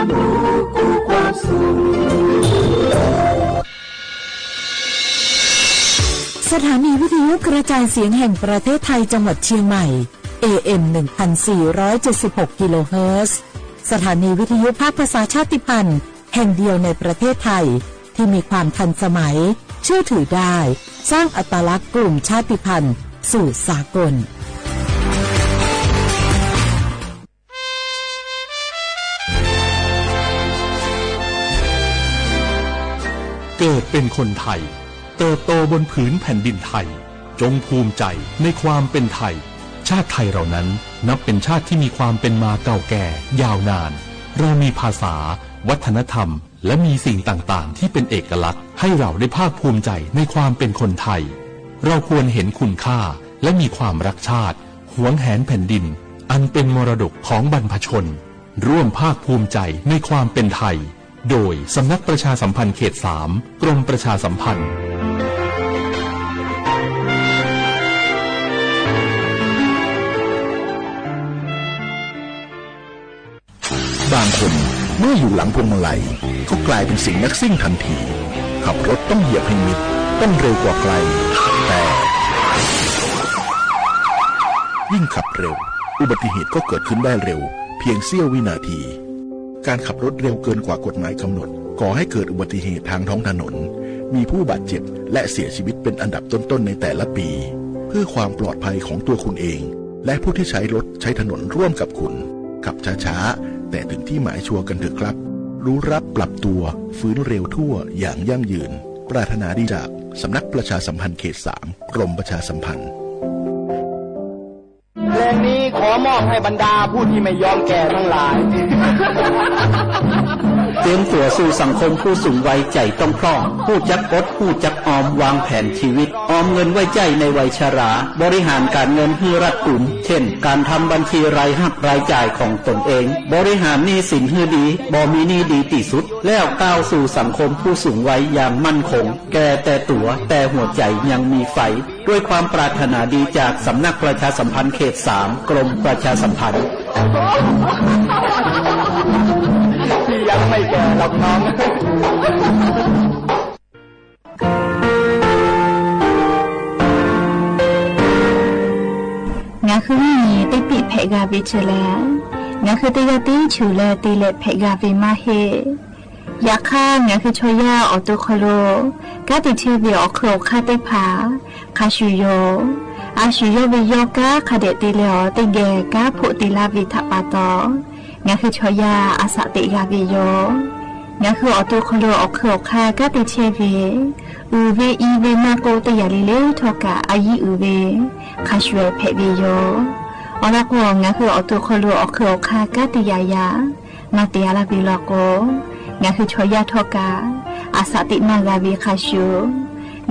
ความรู้คู่ความสุขสถานีวิทยุกระจายเสียงแห่งประเทศไทยจังหวัดเชียงใหม่ AM 1476 กิโลเฮิรตซ์สถานีวิทยุภาคภาษาชาติพันธุ์แห่งเดียวในประเทศไทยที่มีความทันสมัยเชื่อถือได้สร้างอัตลักษณ์กลุ่มชาติพันธุ์สู่สากลเกิดเป็นคนไทยเติบโตบนผืนแผ่นดินไทยจงภูมิใจในความเป็นไทยชาติไทยเรานั้นนับเป็นชาติที่มีความเป็นมาเก่าแก่ยาวนานเรามีภาษาวัฒนธรรมและมีสิ่งต่างๆที่เป็นเอกลักษณ์ให้เราได้ภาคภูมิใจในความเป็นคนไทยเราควรเห็นคุณค่าและมีความรักชาติหวงแหนแผ่นดินอันเป็นมรดกของบรรพชนร่วมภาคภูมิใจในความเป็นไทยโดยสำนักประชาสัมพันธ์เขต 3 กรมประชาสัมพันธ์บางคนเมื่ออยู่หลังพวงมาลัยก็กลายเป็นสิ่งนักซิ่งทันทีขับรถต้องเหยียบให้มิดต้องเร็วกว่าใครแต่ยิ่งขับเร็วอุบัติเหตุก็เกิดขึ้นได้เร็วเพียงเสี้ยววินาทีการขับรถเร็วเกินกว่ากฎหมายกำหนดก่อให้เกิดอุบัติเหตุทางท้องถนนมีผู้บาดเจ็บและเสียชีวิตเป็นอันดับต้นๆในแต่ละปีเพื่อความปลอดภัยของตัวคุณเองและผู้ที่ใช้รถใช้ถนนร่วมกับคุณขับช้าๆแต่ถึงที่หมายชัวร์กันเถอะครับรู้รับปรับตัวฟื้นเร็วทั่วอย่างยั่งยืนปรารถนาดีจากสำนักประชาสัมพันธ์เขต 3 กรมประชาสัมพันธ์เพลงนี้ขอมอบให้บรรดาผู้ที่ไม่ยอมแก่ทั้งหลายเตรียมตัวสู่สังคมผู้สูงวัยใจต้องพร้อมผู้จักอดผู้จักออมวางแผนชีวิตออมเงินไว้ใจในวัยชราบริหารการเงินให้รัดกุมเช่นการทำบัญชีรายรับรายจ่ายของตนเองบริหารหนี้สินให้ดีบ่มีหนี้ดีที่สุดแล้วก้าวสู่สังคมผู้สูงวัยอย่างมั่นคงแก่แต่ตัวแต่หัวใจยังมีไฟด้วยความปรารถนาดีจากสำนักประชาสัมพันธ์เขต 3 กรมประชาสัมพันธ์ที่ยังไม่แก่หรอกน้องงาคือมีติปิเพกาวิเชลงาคือติยติชูเลติเลเพกาวิมาเฮยาค่างาคือชอยาออตุโคโลกาติเชวิออโครคาติผาคาชูโยอาชูโยวิโยกาคาเดติเลอติเกกาพุติลาวิทัปปาโตงาคือชอยาอาสติกาวิโยงาคือออตุโคโลออโครคากาติเชวิอูเวอีเวมาโกตยาลิเลทอกาอายิอูเวคาชเวเพวิโยอลาโกงาคือออตุโคโลออโครคากาติยายานาติยาลาบิลโกงาคือชอยาทอกาอาสตินากาวิคาชู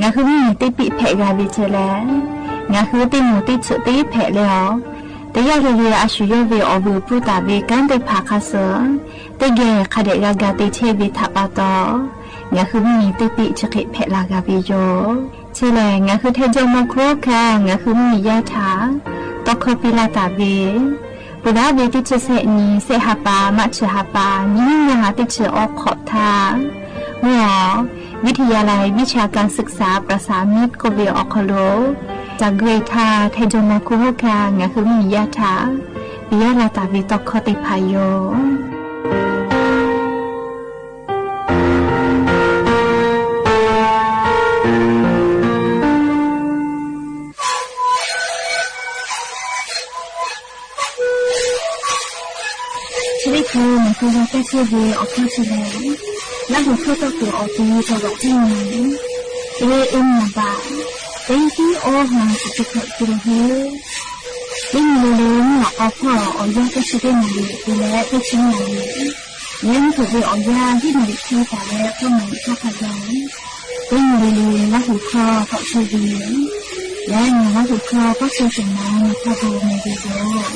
งาคือมีติปิเพกาวิเจเลงาคือติมูติสุติเพเลอแต่ยาเรียอาชุยเวอบูปุตาเวกันติภาคาเสแต่เกคาเดกากาติเชวิทัปปาตองาคือมีติปิชกิเพลากาวิโยเชเลงาคือเทจมโครคางาคือมียะถาตอคปิลาตาเวปุราเวติเชเสนีเสหปามัชหปานิยาติเชออกขอทาเมื่อวิทยาลัยวิชาการศึกษาประสานมิตรโกเวออคโลจากเกรธาเทจมาคุโฮกางาคือมียะถาปิยาลาตาวิตคติพายโยชีวิตคือมันคือเราแค่เชื่อเวออกแค่เฉลยและหัวข้อตัวตัวออกที่จะบอกที่ไหนเอ็มมาบ้าเป็นที่โอ้มาสุดที่สุดเลยยิ่งเร็วๆออกพ่อออกยาก็ช่วยหน่อยดูแลก็ช่วยหน่อยยังถูกไปออกยาที่หน่อยที่แต่แล้วก็ไม่ชอบขยันยิ่งเร็วๆและหัวข้อก็ช่วยดีและหัวข้อก็ช่วยสมองถ้าดูไม่ดีแล้ว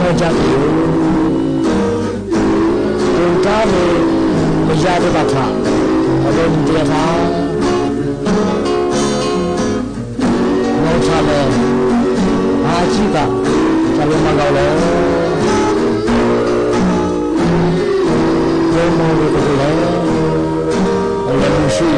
မကြဘူးဘုရားလေးမရတဲ့ဘာသာအလုံးတရားမောချလဲအာကြည့်ကဇလုံးမကောင်းလဲဘုံမောလေးကိုလဲအလုံးရှိ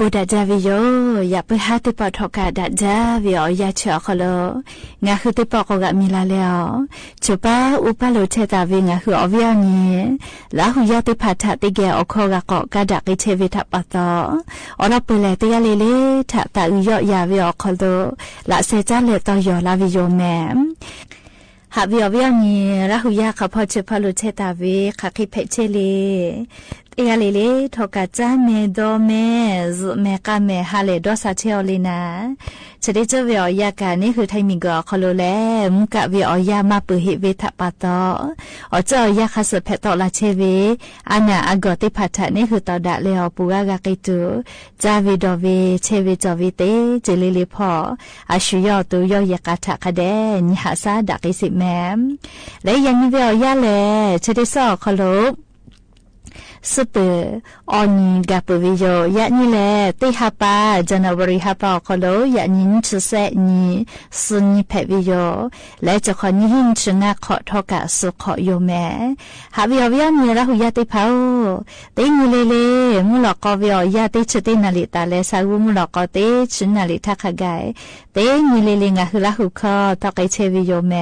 บุดาจาวิโยอย่าไปหาติปอทอกาดาจาวิโออย่าเชื่อเขาเลยงาคือติปอกกะมีลาแล้วจูป้าอุปาโลเชตาวิงาคืออวิยานี้แล้วหุยาติพัทธติเกอโคกะกอกะดักอิเชวิทัปปะตออลาเปเลติยาเลเลทะตาอุยอยาวิโอเขาเลยละเซจาเลตอยอลาวิโยแมหาวิโอวิยานี้แล้วหุยาเขาพอจูปาโลเชตาวิคาคิเพเชเลเอเลเลทอกาจาเมโดเมซุเมกาเมฮาเลดอซาเชอลีนาจะได้เจอวิอยากานี่คือไทมิงก็คอโลแลมุกะวิอยามาปุหิเวทปาตอเจอยาคาสเพตอลาเชเวอานาอากอติพัทธะนี่คือตอดะเลอปูกากากิตุจาวิดอเวเชเวจอวิเตเจเลเลพออาชุยอตุยอยากาทะคะเดนิหาซาดักิสิแมมและยังมีวิอยาแลจะได้ซอคอโลสุเปออนีกาปวิโยยะนี่แหละติฮาปาจันวริฮาปาคโลยะนินชุเสนีสุนีเพวิโยและจะขอนิหินชงะขอทอกะสุขโยแมหาวิโยวิยามีระหุยะติภาติงูเลเลมุลกอวิโยยะติชตินาลิตาเลสาวุมุลกอติชุนาลิทักไกติงูเลเลงะหุระหุคอตอกไอเชวิโยแม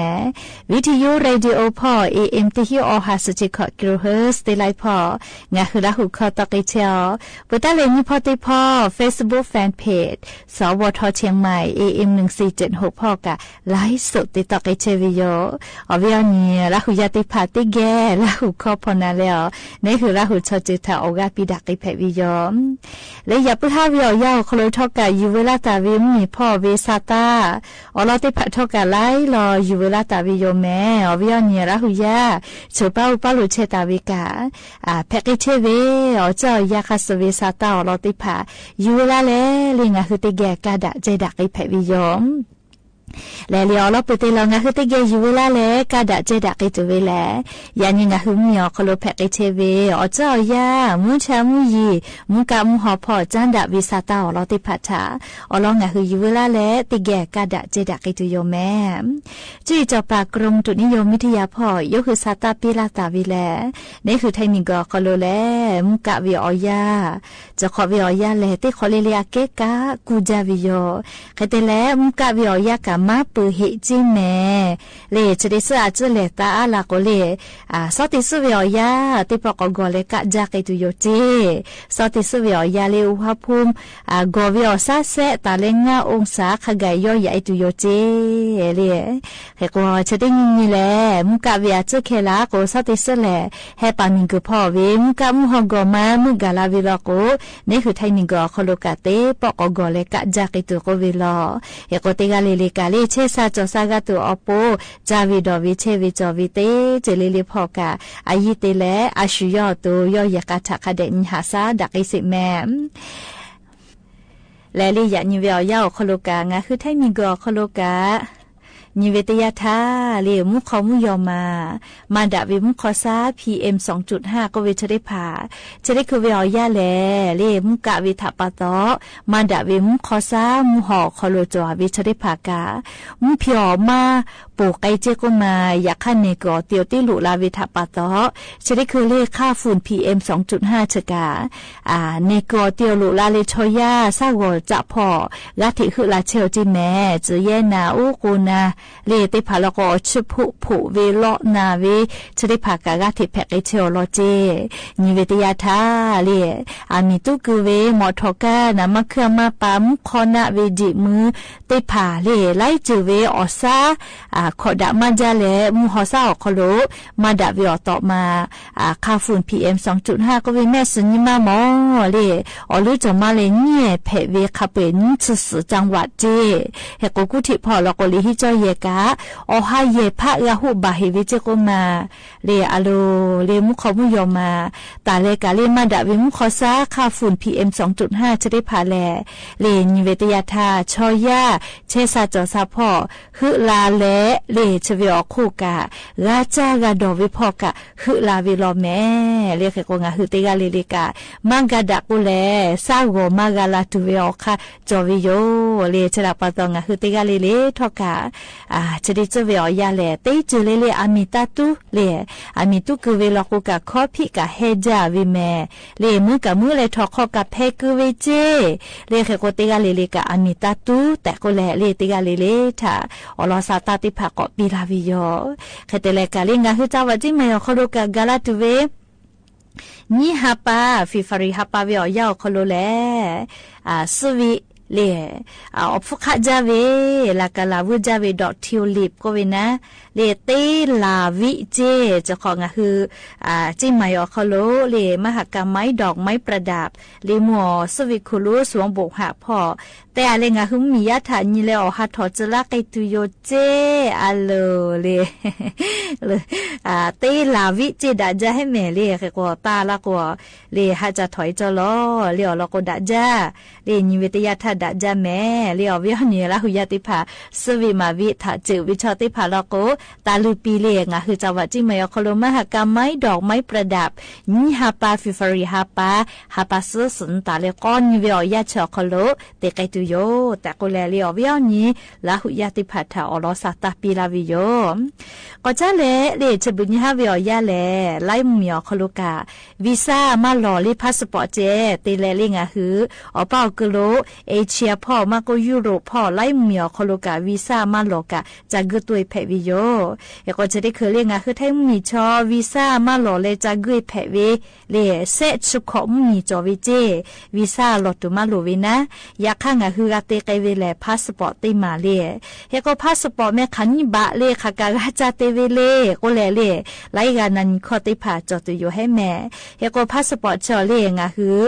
วิทยุเรดิโอพอ AM ติฮิโอฮาสุจิขอกิโลเฮิรตซ์ติไลพองาคือละหุคอตอกิเชียวปุตตะเลมีพอติพอ Facebook Fan Page สวทเชียงใหม่ AM 1476พอกะไลฟ์สดติตอกิเชวิโยอวิยานีละหุยาติพาติแกละหุคอพอนาแล้วนี่คือละหุชอจิตาโอกาปิดักกิเพวิโยและอย่าปุทาวิโอยาคโลทอกะยูเวลาตาวิมมีพ่อเวซาตาอลอติพะทอกะไลรอยูเวลาตาวิโยแม่อวิยานีละหุยาชูปาอุปาลุเชตาวิกาเพกเชเวอเจ้ายาคาสเวซาตาอลอติพายูลาเลลิงาคือติแกกาดะเจดักไอเพวิโยและเลียวเราไปเตลงาคือติเกยูเวลาเลกาดะเจดักไอตัวเวลยานิงาคือมีอคโลเพกเชเวอเจ้ายามุชามุยีมุกามุหอพอจันดะวิซาตาอลอติพัชาอลองาคือยูเวลาเลติแกกาดะเจดักไอตัวโยแม่จุยจอปากรมตุนิยมวิทยาพอยกคือซาตาปิลาตาวิแลนี่คือไทมิงก็คโลเลมุกะวิออยาจะขอวิออยาเลติขอเลเลียเกกากูจาวิโยเคเตเลมุกะวิออยากามาปือหิจิเมเลจะได้สะอาดเลตาอาลาโกเลสอติสุวิอยาติปอกกอเลกะจากไอตุโยเจสอติสุวิอยาเลอุหภูมิกอวิอซาเซตาเลงาองศาขกายย่อยไอตุโยเจเลเฮกว่าจะได้ยินนี่แหละมุกะวิอาจะเคลาโกสอติสุเลเฮปามิงกุพ่อเวมุกะมุฮกอมามุกาลาวิลาโกนี่คือไทมิงกอคโลกะเตปอกกอเลกะจากไอตุโกวิลาเฮกติกาเลกาเลเชซาจอซากะตุอโปจาวิดอวิเชวิจอวิเตเจเลเลพอกะอายิเตเลอาชุยอตุยอยากะทะคะเดนิหาซาดักอิสิแมมและลิยะนิเวอยาคโลกางาคือไทมิงกอคโลกา นิเวตยาทาเลมุขอมุยอมาดาเวมุขอซา PM 2.5 ก็เวชได้ผ่าจะได้คือเวเอาย่าแลเลมุกะเวทปะตอมาดาเวมุขอซามุหอคอโลจอเวชได้ผ่ากามุเพียวมาปูไกเจก็มาอยากขันเนกอเตียวติลุลาเวทปะตอจะได้คือเลขค่าฝุ่น PM 2.5 ชกาเนกอเตียวลุลาเลชอยาซาวจะพอลาถิคือลาเชลจิแม่จือเยนาอุกูนาเลติพาลกอชุผุเวโลนาเวจะได้ผ่ากากาถิแพกเชลโลเจนิเวตยาทาเลมีตุกุเวมอทอกานะมะเครือมาปั๊มคอนะเวจิมือติผาเลไลจือเวออซาขอดามันจาเลมูฮอซาอคโลมาดาวิอต่อมาค่าฝุ่น PM 2.5 ก็เวแม่สนิมาหมอเลอลือจะมาเลเนี่ยเพเวคาเป็นสุดจังหวัดเจเฮกกุธิพอลกลิฮิจอยเยกาอหาเยพะยาหุบาเฮวิเจก็มาเลอโลเลมุขอมุยอมาตาเลกาเลมาดาวิมุขอซาค่าฝุ่น PM 2.5 จะได้พาแลเลนิเวตยาทาชอยาเชซาจอซาพ่อฮึลาเลเลชเวอคู่กะลาจากาดอวิพอกะฮึลาวิโลแม่เรียกกงาฮึเตกาเลเลกามังกาดากุเลซาโกมากาลาตุเวอค่ะจอวิโยเลชลาปะตองาฮึเตกาเลเลทอกะจะได้จเวอยาเลเตจเลเลอามิตาตุเลอามิตุกุเวลกุกะคอพิกะเฮจาวิแม่เลมือกะมือเลทอคอกะเพกุเวเจเลเขโกเตกาเลเลกะอามิตาตุแต่ก็แลเลเตกาเลเลทาอลอซาตาติภะกอปิลาวิโยเขเตเลกาเลงาฮึจาวะจิเมยอคโลกะกาลาตุเวนี่ฮาปาฟิฟาริฮาปาวิอยาคโลเลสวิเลอฟุกะจาเวลากาลาวุจาเวดอกทิวลิปก็เวนะเลเตลาวิเจจะของะคือจิมายอคโลเลมหกรรมไม้ดอกไม้ประดับเลมัวสวิคุลุสวงบกหาพอแต่อะไรงะคือมียะฐานนี่เลอหัดถอจละไกตุโยเจอะโลเลเตลาวิเจดาจะให้แม่เลก็ตาละก็เลหาจะถอยจะลอเลอละก็ดาจะเลนิเวตยาทาดาจะแม่เลอวิหเนียละหุยาติภาสวิมาวิถาจิวิชอติภาละก็ตาลูปีเลงะคือจังหวัดจิมายอคโลมหกรรมไม้ดอกไม้ประดับนี่ฮาปาฟิฟาริฮาปาสุสนตาเลก้อนนิเวอยาชอคโลเตไกตุโยแต่ก็แลเลียววิอนี้ละหุยาติพัทธาอลอสาตาปีลาวิโยก็จะเลชบุญฮาวิอยาเลไลมุยอคโลกาวีซ่ามาหล่อลิพาสปอร์ตเจเตเลลิงะฮืออเป้ากโลเอเชียพ่อมาก็ยุโรปพ่อไลมุยอคโลกาวีซ่ามาหล่อกะจากกตัวเพวิโยก็จะได้เคยเรียกคือไทยมีชอวีซ่ามาหล่อเลยจากกุยแผเวเลเซชุขมีจอวิเจวีซ่าหลอดตัวมาหลวินะอยากข้างคือกาเตไกเวเลพาสปอร์ตติมาเลก็พาสปอร์ตแม่ขันบะเลขากาจาเตเวเลก็เลไลกานันข้อติผาจอตัวอยู่ให้แม่ก็พาสปอร์ตชอเลงคือ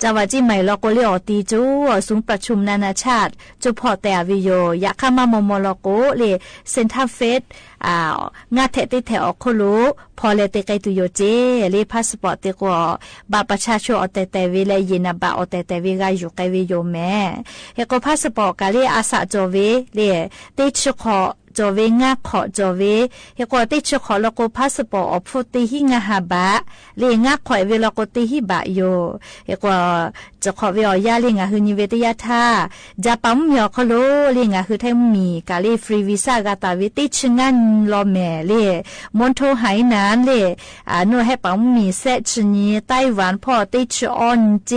จาวาจิใหม่ลอโกเลอตีจูสูงประชุมนานาชาติจุพอแต่วิโยอยากเข้ามามมลโกเลเซ็นทรัลเฟสงาเทติแถอโคโลพอเลเตไกตุโยเจเลพาสปอร์ตเตกบาประชาชนอเตเวเลยินาบาอเตเวกาอยู่ไกวิโยแม่เฮก็พาสปอร์ตกาเลอาสาจอเวเลเตชขอจอเวงาขอจอเวเฮก็ติชขอลโกพาสปอร์ตอพุติหิงาหาบะเลงาขอเวลโกติหิบะโยเฮก็จะขอเวอยาเลงาคือนิเวตยาทาจะปั๊มยอคโลเลงาคือไทยมีกาเลฟรีวีซ่ากาตาเวติชงันลอแม่เลมอนโทไหนานเลโนให้ปั๊มมีเซชนีไต้หวันพ่อติชออนเจ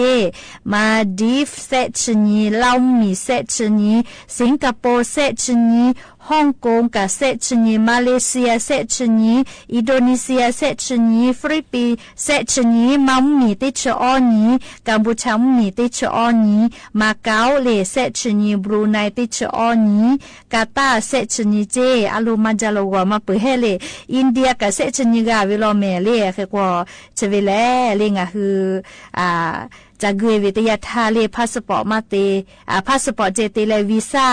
มาดีฟเซชนีลาวมีเซชนีสิงคโปร์เซชนีฮ่องกงกับเซชนีมาเลเซียเซชนีอินโดนีเซียเซชนีฟิลิปปินส์เซชนีมัมมีติชออนีกัมพูชามีติชออนีมาเก๊าเลเซชนีบรูไนติชออนีกาตาร์เซชนีเจอาลูมาจาโลวามาเปเฮเลอินเดียกับเซชนีกาวิโลเมเลคือว่าเชเวเลเลงะคือจากเกวิทยาทาเลพาสปอร์ตมาเตพาสปอร์ตเจเตเลวีซ่า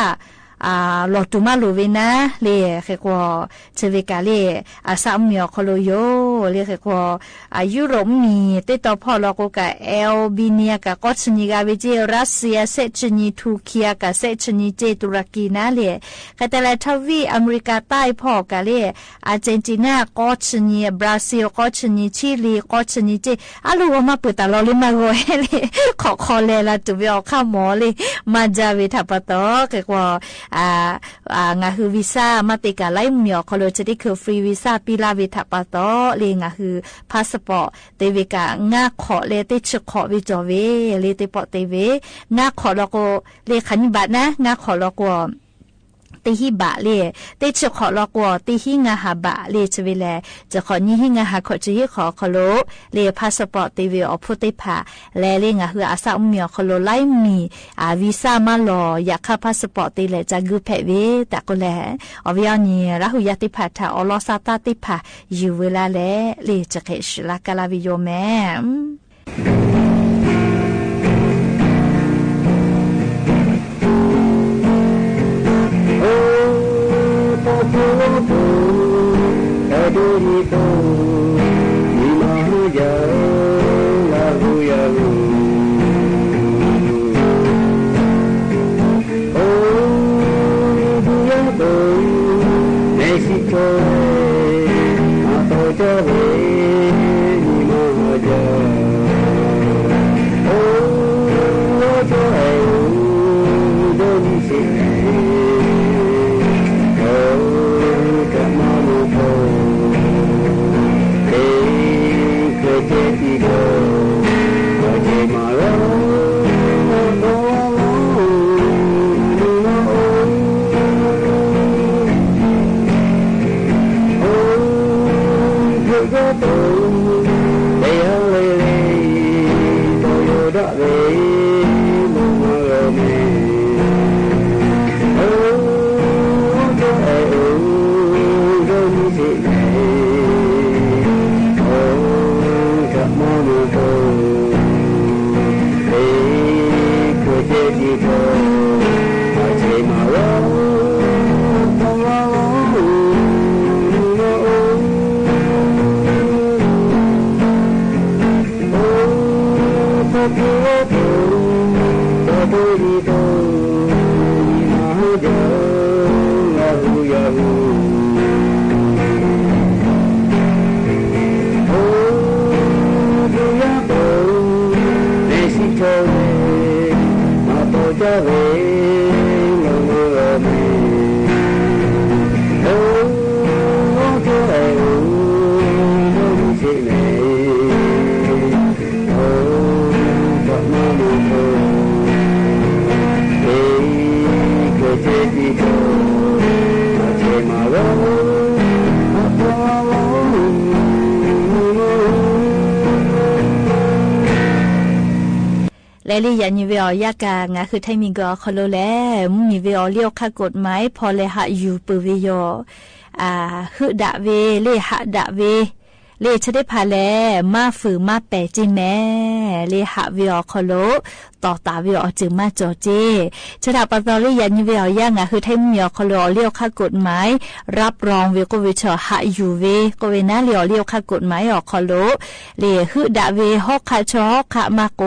หลอตุมาโลเวนะเลยเขกว่าเชเวกาเลยสามเมียคโลโยเลยเขกว่ายุโรปมีติดต่อพอลอกกับเอลบีเนียกับก็ชนิกาเวเจรัสเซียเซชนีทูเคียกับเซชนีเจตุรกีนะเลยก็แต่ละทวีอเมริกาใต้พอกันเลยอาร์เจนตินาก็ชนีบราซิลก็ชนีชิลีก็ชนีเจอาลูว่ามาเปิดตาลอเลยมาโกเฮเลยขอเลยละตัวเบียวข้ามหมอเลยมาจาวิทัปโตเกว่างาคือวีซ่ามาติกาไล่เมียวคอโลจะได้คือฟรีวีซ่าปีลาวิทัปโตเลยงาคือพาสปอร์ตเตวิกางาขอเลยติชขอวิจอเวเลยติปอเตเวงาขอแล้วก็เลยขันบัตนะงาขอแล้วก็ตีหิบะเลยตีจะขอลอกว่าตีหิงาหาบะเลยจะเวลาจะขอนี่หิงาหาขอจะหิขอขอโลเลยพาสปอร์ตตีเวอพุติภาและเลยงาคืออาสาเมียขอโลไลมีวีซ่ามาลออยากเข้าพาสปอร์ตตีเลยจะกูเพเวแต่ก็แล้วอวิญญาณเราหุยติภาถ้าอลอซาตาติภาอยู่เวลาแล้วเลยจะเกชลากาลาวิโยแม่Adorito, mi mahoya, la huya. Oh, Diabo, Mexico, Atojawe, mi mahoya. Oh, Ojoe, Donise.และเลยยันมีเวอยากางาคือไทยมีก็คอโลแล้วมีเวอเลี้ยวค่ากฎหมายพอเลยหะอยู่ปือเวยฮึดะเวเลหะดะเวเลจะได้พาแลมาฝือมาแปะจิแม่เลหะเวอคอโลต่อตาเวอจึงมาจอเจจะถาปตอเลยยันมีเวอยากาคือไทยมีคอโลเลี้ยวค่ากฎหมายรับรองเวก็เวชหะอยู่เวก็เวน่าเลี้ยวค่ากฎหมายออกคอโลเลฮึดะเวฮอกคาชอฮอกคามาโก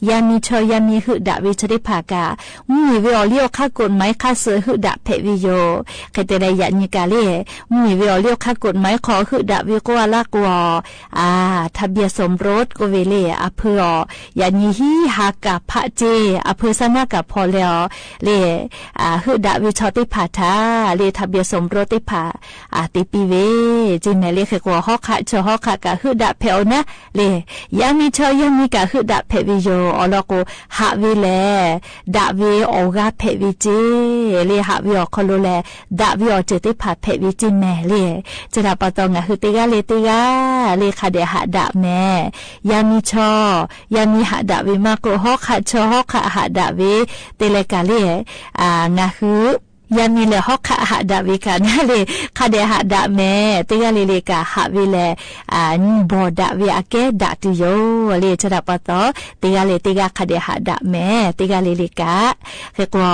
ยามีชอยามีฮึดะเวจะได้พากามีเวอเลี้ยวค่ากฎหมายค่าเสือฮึดะเพวิโยใครแต่ใดยันมีกาเลมีเวอเลี้ยวค่ากฎหมายขอฮึดะเวก็ว่าลากวทะเบียนสมรสก็เวเลเพื่อยานีฮีฮากะพะเจเพื่อสนากับพอแล้วเลฮึดะเวชอติพาทาเลทะเบียนสมรสติพาติปีเวจิแม่เลคือกว่าฮอกคะชอฮอกคะกะฮึดะเพอนะเลยามีชอยามีกะฮึดะเพวิโยอลโกหะเวเลดะเวออกะเพวิเจเลหะเวอคอโลเลดะเวอเจติพาเพวิจิแม่เลจะดาปะตองะฮึติกาเลติกาเลคาเดหะดะแม่ยามีชอยามีหะดะเวมาโกฮอกคะชอฮอกคะหะดะเวเตเลกาเลงะฮึ ยามีเลยฮอกขะหะดาวิกานะเลยคาเดหะดาแม่ติกะเลยกะหะวิเลยบ่ดาวิอาเกดาตุโยเลยจะดับปะตอติกะเลยติกะคาเดหะดาแม่ติกะเลยกะเฮกว่า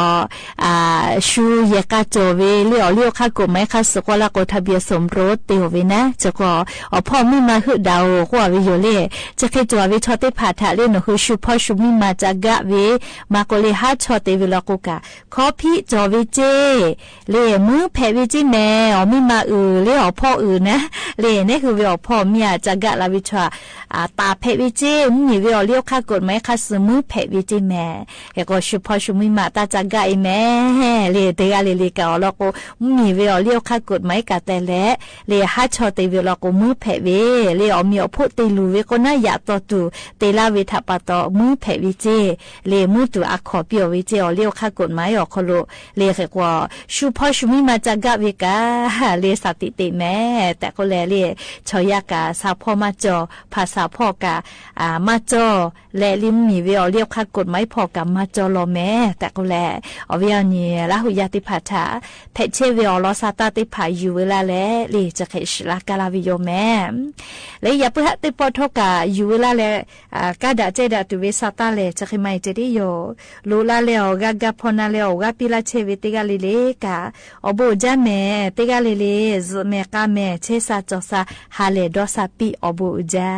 ชูเยกะโจเวเลี้ยวค่ะกไม่ค่ะสกอละกทะเบียนสมรสเตียวเวนะจะก็พ่อมีมาหึดาวกว่าวิโยเลจะเคยจัววิชอติผาทะเลนคือชูพ่อชูมีมาจากกะเวมาก็เลยหาชอติวิลกุกะขอพี่จอวิเจเลมือแผ่วิจิแม่มีมาเลพ่อนะเลนี่คือวิพ่อเมียจากกะลาวิชาตาแผ่วิจิมีวิเลี้ยวค่ะกดไม่ค่ะสมือแผ่วิจิแม่แล้วก็ชูพ่อชูมีมาตาจากกะแม่เลเตกะเลกะแล้วก็มีวิเลี้ยวค่ะกดไม่กะแต่และเลหาชอติวิลกุมือแผ่เวเลมีพูดติลูเวก็น่าอยากต่อตูเตลาวิทัปตอมือแผ่วิจิเลมือตัวอักขอเปียววิจิเลี้ยวค่ะกดไม่ออกคโลเลเกว่าชูพ่อชูมีมาจากกะวิกาเลสติติแม่แต่ก็แลเลชอยากาสาวพ่อมาจอภาษาพ่อกะมาจอและลิมมีเวอเรียกค่ะกดไม่พอกับมาจอรอแม่แต่ก็แลอวิญญาณละหุยาติภาษาเพชเชเวอลอซาตาติภาอยู่เวลาแลเลจะเคชลากาลาวิโยแม่และอย่าเพิ่งติปอทกะอยู่เวลาแลกาดาเจดาตุเวซาตาเลจะเคไม่เจดิโยลูลาเลอากากาพอนาเลอกาปิลาเชเวติกาเลกาอโบจาแม่ติกาเลแม่กาแม่เชซาจอซาฮาเลดอซาปิอโบจา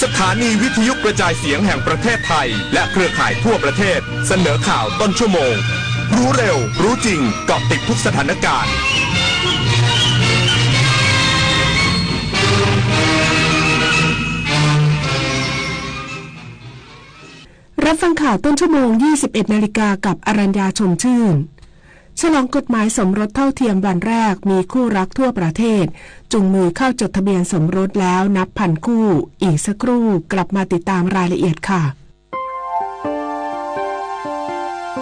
สถานีวิทยุกระจายเสียงแห่งประเทศไทยและเครือข่ายทั่วประเทศเสนอข่าวต้นชั่วโมงรู้เร็วรู้จริงเกาะติดทุกสถานการณ์รับฟังข่าวต้นชั่วโมง 21 นาฬิกากับอรัญญาชมชื่นฉลองกฎหมายสมรสเท่าเทียมวันแรกมีคู่รักทั่วประเทศจุงมือเข้าจดทะเบียนสมรสแล้วนับพันคู่อีกสักครู่กลับมาติดตามรายละเอียดค่ะ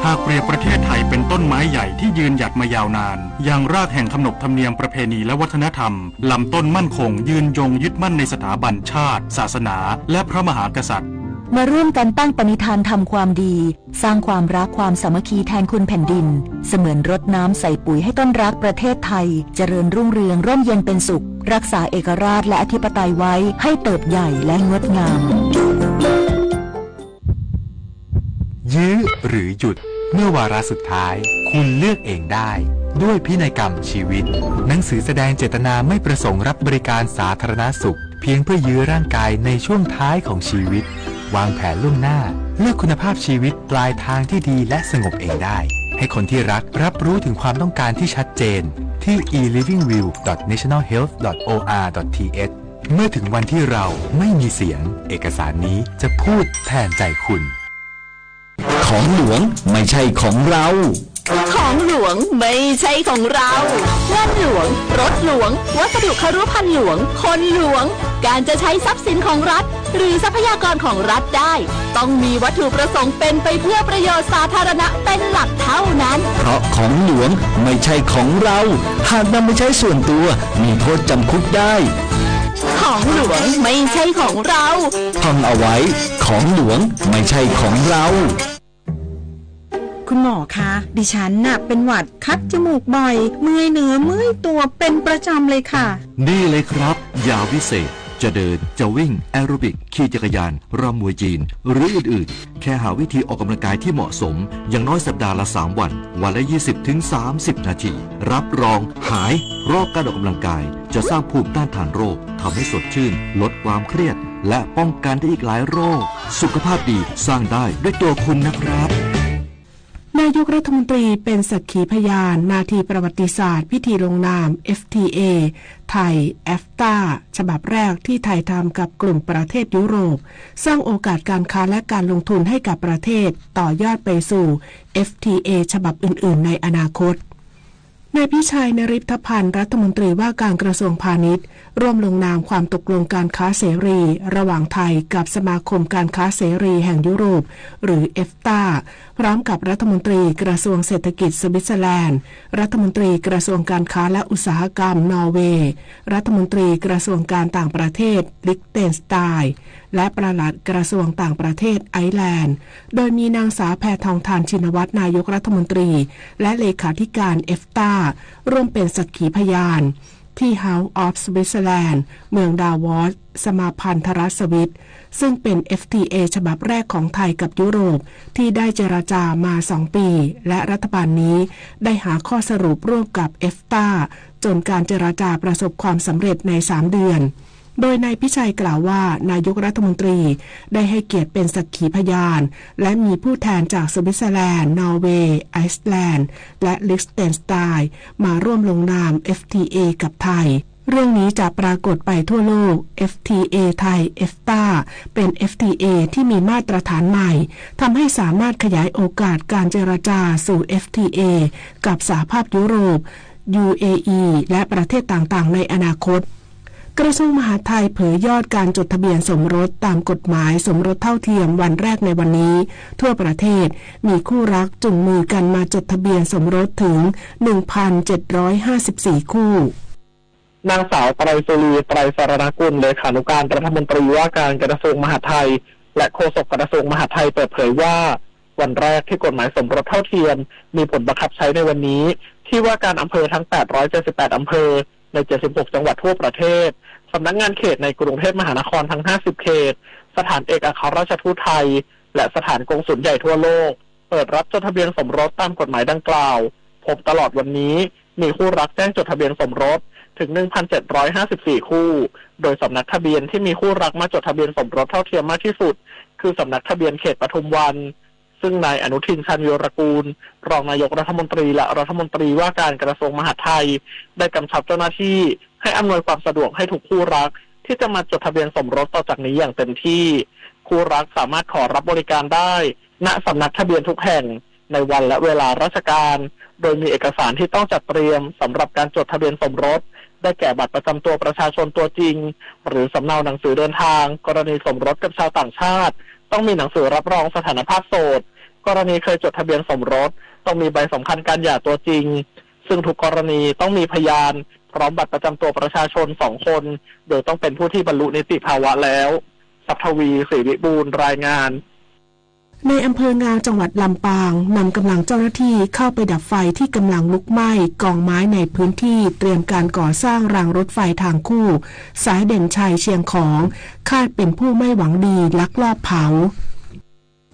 หากเปรียบประเทศไทยเป็นต้นไม้ใหญ่ที่ยืนหยัดมายาวนานอย่างรากแห่งขนบธรรมเนียมประเพณีและวัฒนธรรมลำต้นมั่นคงยืนยงยึดมั่นในสถาบันชาติศาสนาและพระมหากษัตริย์มาร่วมกันตั้งปณิธานทำความดีสร้างความรักความสามัคคีแทนคุณแผ่นดินเสมือนรดน้ำใส่ปุ๋ยให้ต้นรักประเทศไทยเจริญรุ่งเรืองร่มเย็นเป็นสุขรักษาเอกราชและอธิปไตยไว้ให้เติบใหญ่และงดงามยื้อหรือหยุดเมื่อวาระสุดท้ายคุณเลือกเองได้ด้วยพินัยกรรมชีวิตหนังสือแสดงเจตนาไม่ประสงค์รับบริการสาธารณสุขเพียงเพื่อยื้อร่างกายในช่วงท้ายของชีวิตวางแผนล่วงหน้าเลือกคุณภาพชีวิตปลายทางที่ดีและสงบเองได้ให้คนที่รักรับรู้ถึงความต้องการที่ชัดเจน ที่ elivingview.nationalhealth.or.th เมื่อถึงวันที่เราไม่มีเสียงเอกสารนี้จะพูดแทนใจคุณของหลวงไม่ใช่ของเราของหลวงไม่ใช่ของเราเงินหลวงรถหลวงวัสดุครุภัณฑ์หลวงคนหลวงการจะใช้ทรัพย์สินของรัฐหรือทรัพยากรของรัฐได้ต้องมีวัตถุประสงค์เป็นไปเพื่อประโยชน์สาธารณะเป็นหลักเท่านั้นเพราะของหลวงไม่ใช่ของเราหากนำไปใช้ส่วนตัวมีโทษจำคุกได้ของหลวงไม่ใช่ของเราท่องเอาไว้ของหลวงไม่ใช่ของเราคุณหมอคะดิฉันน่ะเป็นหวัดคัดจมูกบ่อยเมื่อยเนื้อเมื่อยตัวเป็นประจำเลยค่ะนี่เลยครับยาวิเศษจะเดินจะวิ่งแอโรบิกขี่จักรยานรำมวยจีนหรืออื่นๆแค่หาวิธีออกกำลังกายที่เหมาะสมอย่างน้อยสัปดาห์ละ3วันวันละ 20-30 นาทีรับรองหายโรคการออกกำลังกายจะสร้างภูมิต้านทานโรคทำให้สดชื่นลดความเครียดและป้องกันได้อีกหลายโรคสุขภาพดีสร้างได้ด้วยตัวคุณนะครับนายกรัฐมนตรีเป็นสักขีพยานนาทีประวัติศาสตร์พิธีลงนาม FTA ไทย EFTA ฉบับแรกที่ไทยทำกับกลุ่มประเทศยุโรปสร้างโอกาสการค้าและการลงทุนให้กับประเทศต่อยอดไปสู่ FTA ฉบับอื่นๆในอนาคตนายพิชัย นฤทธพันธ์รัฐมนตรีว่าการกระทรวงพาณิชย์ร่วมลงนามความตกลงการค้าเสรีระหว่างไทยกับสมาคมการค้าเสรีแห่งยุโรปหรือ EFTA พร้อมกับรัฐมนตรีกระทรวงเศรษฐกิจสวิตเซอร์แลนด์รัฐมนตรีกระทรวงการค้าและอุตสาหกรรมนอร์เวย์รัฐมนตรีกระทรวงการต่างประเทศลิกเทนสไตน์และปลัดกระทรวงต่างประเทศไอร์แลนด์โดยมีนางสาวแพทองธารชินวัตรนายกรัฐมนตรีและเลขาธิการ EFTA ร่วมเป็นสักขีพยานที่ House of Switzerland เมืองดาวอสสมาพันธรัฐสวิตซึ่งเป็น FTA ฉบับแรกของไทยกับยุโรปที่ได้เจรจามา2 ปีและรัฐบาลนี้ได้หาข้อสรุปร่วมกับ EFTA จนการเจรจาประสบความสำเร็จใน3 เดือนโดยนายพิชัยกล่าวว่านายกรัฐมนตรีได้ให้เกียรติเป็นสักขีพยานและมีผู้แทนจากสวิตเซอร์แลนด์นอร์เวย์ไอซ์แลนด์และลิกเทนสไตน์มาร่วมลงนาม FTA กับไทยเรื่องนี้จะปรากฏไปทั่วโลก FTA ไทย EFTA เป็น FTA ที่มีมาตรฐานใหม่ทำให้สามารถขยายโอกาสการเจรจาสู่ FTA กับสหภาพยุโรป UAE และประเทศต่างๆในอนาคตกระทรวงมหาดไทยเผยยอดการจดทะเบียนสมรสตามกฎหมายสมรสเท่าเทียมวันแรกในวันนี้ทั่วประเทศมีคู่รักจุงมือกันมาจดทะเบียนสมรสถึง 1,754 คู่นางสาวไตรสุรีไตรสรณกุลเลขานุการรัฐมนตรีว่าการกระทรวงมหาดไทยและโฆษกกระทรวงมหาดไทยเปิดเผยว่าวันแรกที่กฎหมายสมรสเท่าเทียมมีผลบังคับใช้ในวันนี้ที่ว่าการอำเภอทั้ง878อำเภอใน76จังหวัดทั่วประเทศสำนักงานเขตในกรุงเทพมหานครทั้ง50เขตสถานเอกอัครราชทูตไทยและสถานกงสุลใหญ่ทั่วโลกเปิดรับจดทะเบียนสมรสตามกฎหมายดังกล่าวพบตลอดวันนี้มีคู่รักแจ้งจดทะเบียนสมรสถึง 1,754 คู่โดยสำนักทะเบียนที่มีคู่รักมาจดทะเบียนสมรสเท่าเทียมมากที่สุดคือสำนักทะเบียนเขตปทุมวันซึ่งนายอนุทินชาญวีรกูลรองนายกรัฐมนตรีและรัฐมนตรีว่าการกระทรวงมหาดไทยได้กำชับเจ้าหน้าที่ให้อำนวยความสะดวกให้ทุกคู่รักที่จะมาจดทะเบียนสมรสต่อจากนี้อย่างเต็มที่คู่รักสามารถขอรับบริการได้ณสำนักทะเบียนทุกแห่งในวันและเวลาราชการโดยมีเอกสารที่ต้องจัดเตรียมสำหรับการจดทะเบียนสมรสได้แก่บัตรประจำตัวประชาชนตัวจริงหรือสำเนาหนังสือเดินทางกรณีสมรสกับชาวต่างชาติต้องมีหนังสือรับรองสถานภาพโสดกรณีเคยจดทะเบียนสมรสต้องมีใบสำคัญการหย่าตัวจริงซึ่งทุกกรณีต้องมีพยานพร้อมบัตรประจำตัวประชาชน2 คนโดยต้องเป็นผู้ที่บรรลุนิติภาวะแล้วศักดิ์ทวีศรีวิบูลย์รายงานในอำเภองาวจังหวัดลำปางนำกำลังเจ้าหน้าที่เข้าไปดับไฟที่กำลังลุกไหม้กองไม้ในพื้นที่เตรียมการก่อสร้างรางรถไฟทางคู่สายเด่นชัยเชียงของคาดเป็นผู้ไม่หวังดีลักลอบเผา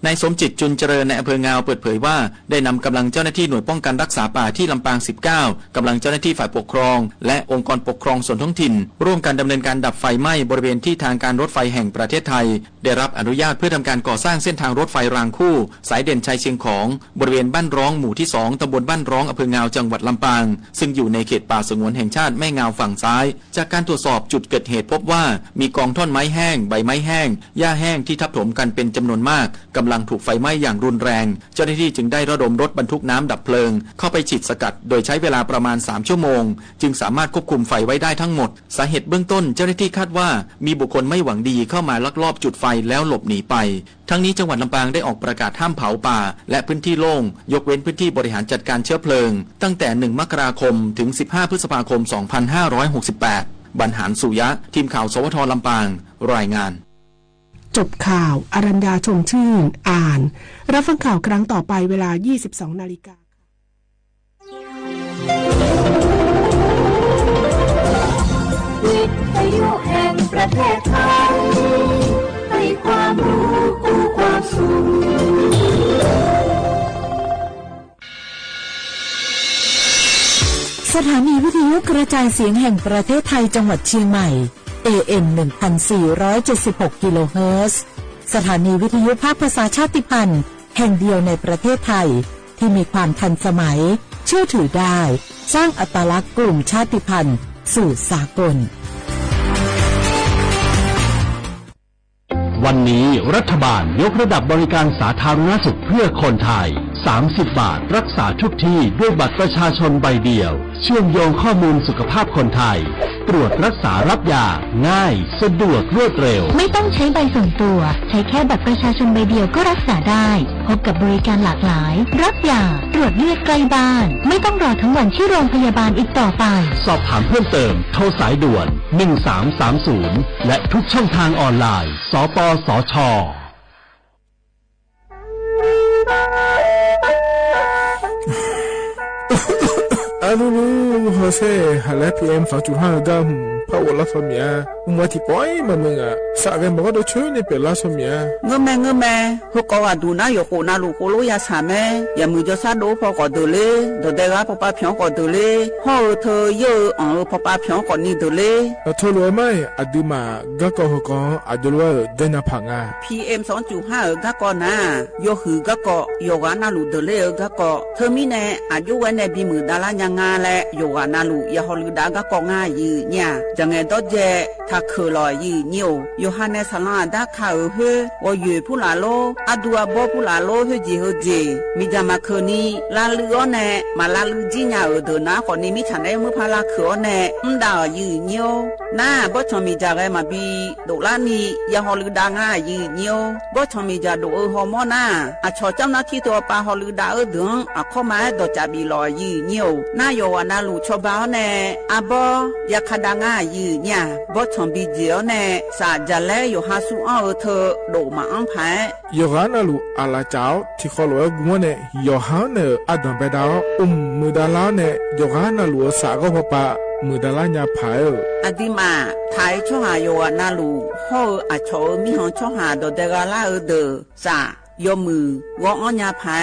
นายสมจิตจุนเจริญในอำเภองาวเปิดเผยว่าได้นำกำลังเจ้าหน้าที่หน่วยป้องกันรักษาป่าที่ลำปาง19กำลังเจ้าหน้าที่ฝ่ายปกครองและองค์กรปกครองส่วนท้องถิ่นร่วมกันดำเนินการดับไฟไหม้บริเวณที่ทางการรถไฟแห่งประเทศไทย ได้รับอนุญาตเพื่อทำการก่อสร้างเส้นทางรถไฟรางคู่สายเด่นชัยเชียงของบริเวณบ้านร้องหมู่ที่2ตำบลบ้านร้องอำเภองาวจังหวัดลำปางซึ่งอยู่ในเขตป่าสงวนแห่งชาติแม่งาวฝั่งซ้ายจากการตรวจสอบจุดเกิดเหตุพบว่ามีกองท่อนไม้แห้งใบไม้แห้งหญ้าแห้งที่ทับถมกันเป็นจำนวนมากกำลังถูกไฟไหม้อย่างรุนแรงเจ้าหน้าที่จึงได้ระดมรถบรรทุกน้ำดับเพลิงเข้าไปฉีดสกัดโดยใช้เวลาประมาณ3ชั่วโมงจึงสามารถควบคุมไฟไว้ได้ทั้งหมดสาเหตุเบื้องต้นเจ้าหน้าที่คาดว่ามีบุคคลไม่หวังดีเข้ามาลักลอบจุดไฟแล้วหลบหนีไปทั้งนี้จังหวัดลำปางได้ออกประกาศห้ามเผาป่าและพื้นที่โล่งยกเว้นพื้นที่บริหารจัดการเชื้อเพลิงตั้งแต่1มกราคมถึง15พฤษภาคม2568บรรหารสุยะทีมข่าวสวทลำปางรายงานจบข่าวอรัญญาชมชื่นอ่านรับฟังข่าวครั้งต่อไปเวลา 22 นาฬิกาวิทยุแห่งประเทศไทยให้ความรู้กู้ความสุขสถานีวิทยุกระจายเสียงแห่งประเทศไทยจังหวัดเชียงใหม่ AM 1476 กิโลเฮิรตซ์สถานีวิทยุภาคภาษาชาติพันธุ์แห่งเดียวในประเทศไทยที่มีความทันสมัยเชื่อถือได้สร้างอัตลักษณ์กลุ่มชาติพันธุ์สู่สากลวันนี้รัฐบาลยกระดับบริการสาธารณสุขเพื่อคนไทย30 บาทรักษาทุกที่ด้วยบัตรประชาชนใบเดียวเชื่อมโยงข้อมูลสุขภาพคนไทยตรวจรักษารับยาง่ายสะดวกรวดเร็วไม่ต้องใช้ใบส่งตัวใช้แค่บัตรประชาชนใบเดียวก็รักษาได้พบกับบริการหลากหลายรับยาตรวจเลือดใกล้บ้านไม่ต้องรอทั้งวันที่โรงพยาบาลอีกต่อไปสอบถามเพิ่มเติมโทรสายด่วน1330และทุกช่องทางออนไลน์สปสชAlulu Jose hala PM 2.5 gam pa wala famia umati poi mamanga sa ga ma do chune pe la famia ngame ho ko aduna yo ko na lu ko lo ya sa me ya mu jo sa do pho ko do le do de ga papa phyon ko do le ho tho yo on papa phyon ko ni do le tho lo mai aduma ga ko ho ko adulwa de na phanga PM 2.5 ga ko na yo hu ga ko yo ga na lu do le ga ko themi ne aju wa ne bi mu da la nya nga le yo ga na lu ya ho lu da ga ko nga yi nya jang e do je tha khu lo yi nyo yo ha ne sa la da kha he wo yue pu la lo adua bo pu la lo he ji ho ji mi ja ma khu ni la lu o ne ma la lu ji nya o do na ko ni mi chan ne mu pha la khu o ne nda yi nyo na bo chon mi ja ga ma bi do la ni ya ho lu da nga yi nyo bo chon mi ja do ho mo na a cho cham na thi to pa ho lu da o dung a kho ma do cha bi lo yi nyo na yo wa na lu cho ba ne a bo ya kha da nga yi nya bo chon bi ji o ne sa ja le yo ha su o tho do ma an pha yo ga na lu ala chao thi kho lo gu ne yo ha ne adon be da mu da la ne yo ga na lu sa go pa mu da la nya pha adima thai cho ha yo wa na lu ho a cho mi hon cho ha do de ga la de sa yo mu wo onya pha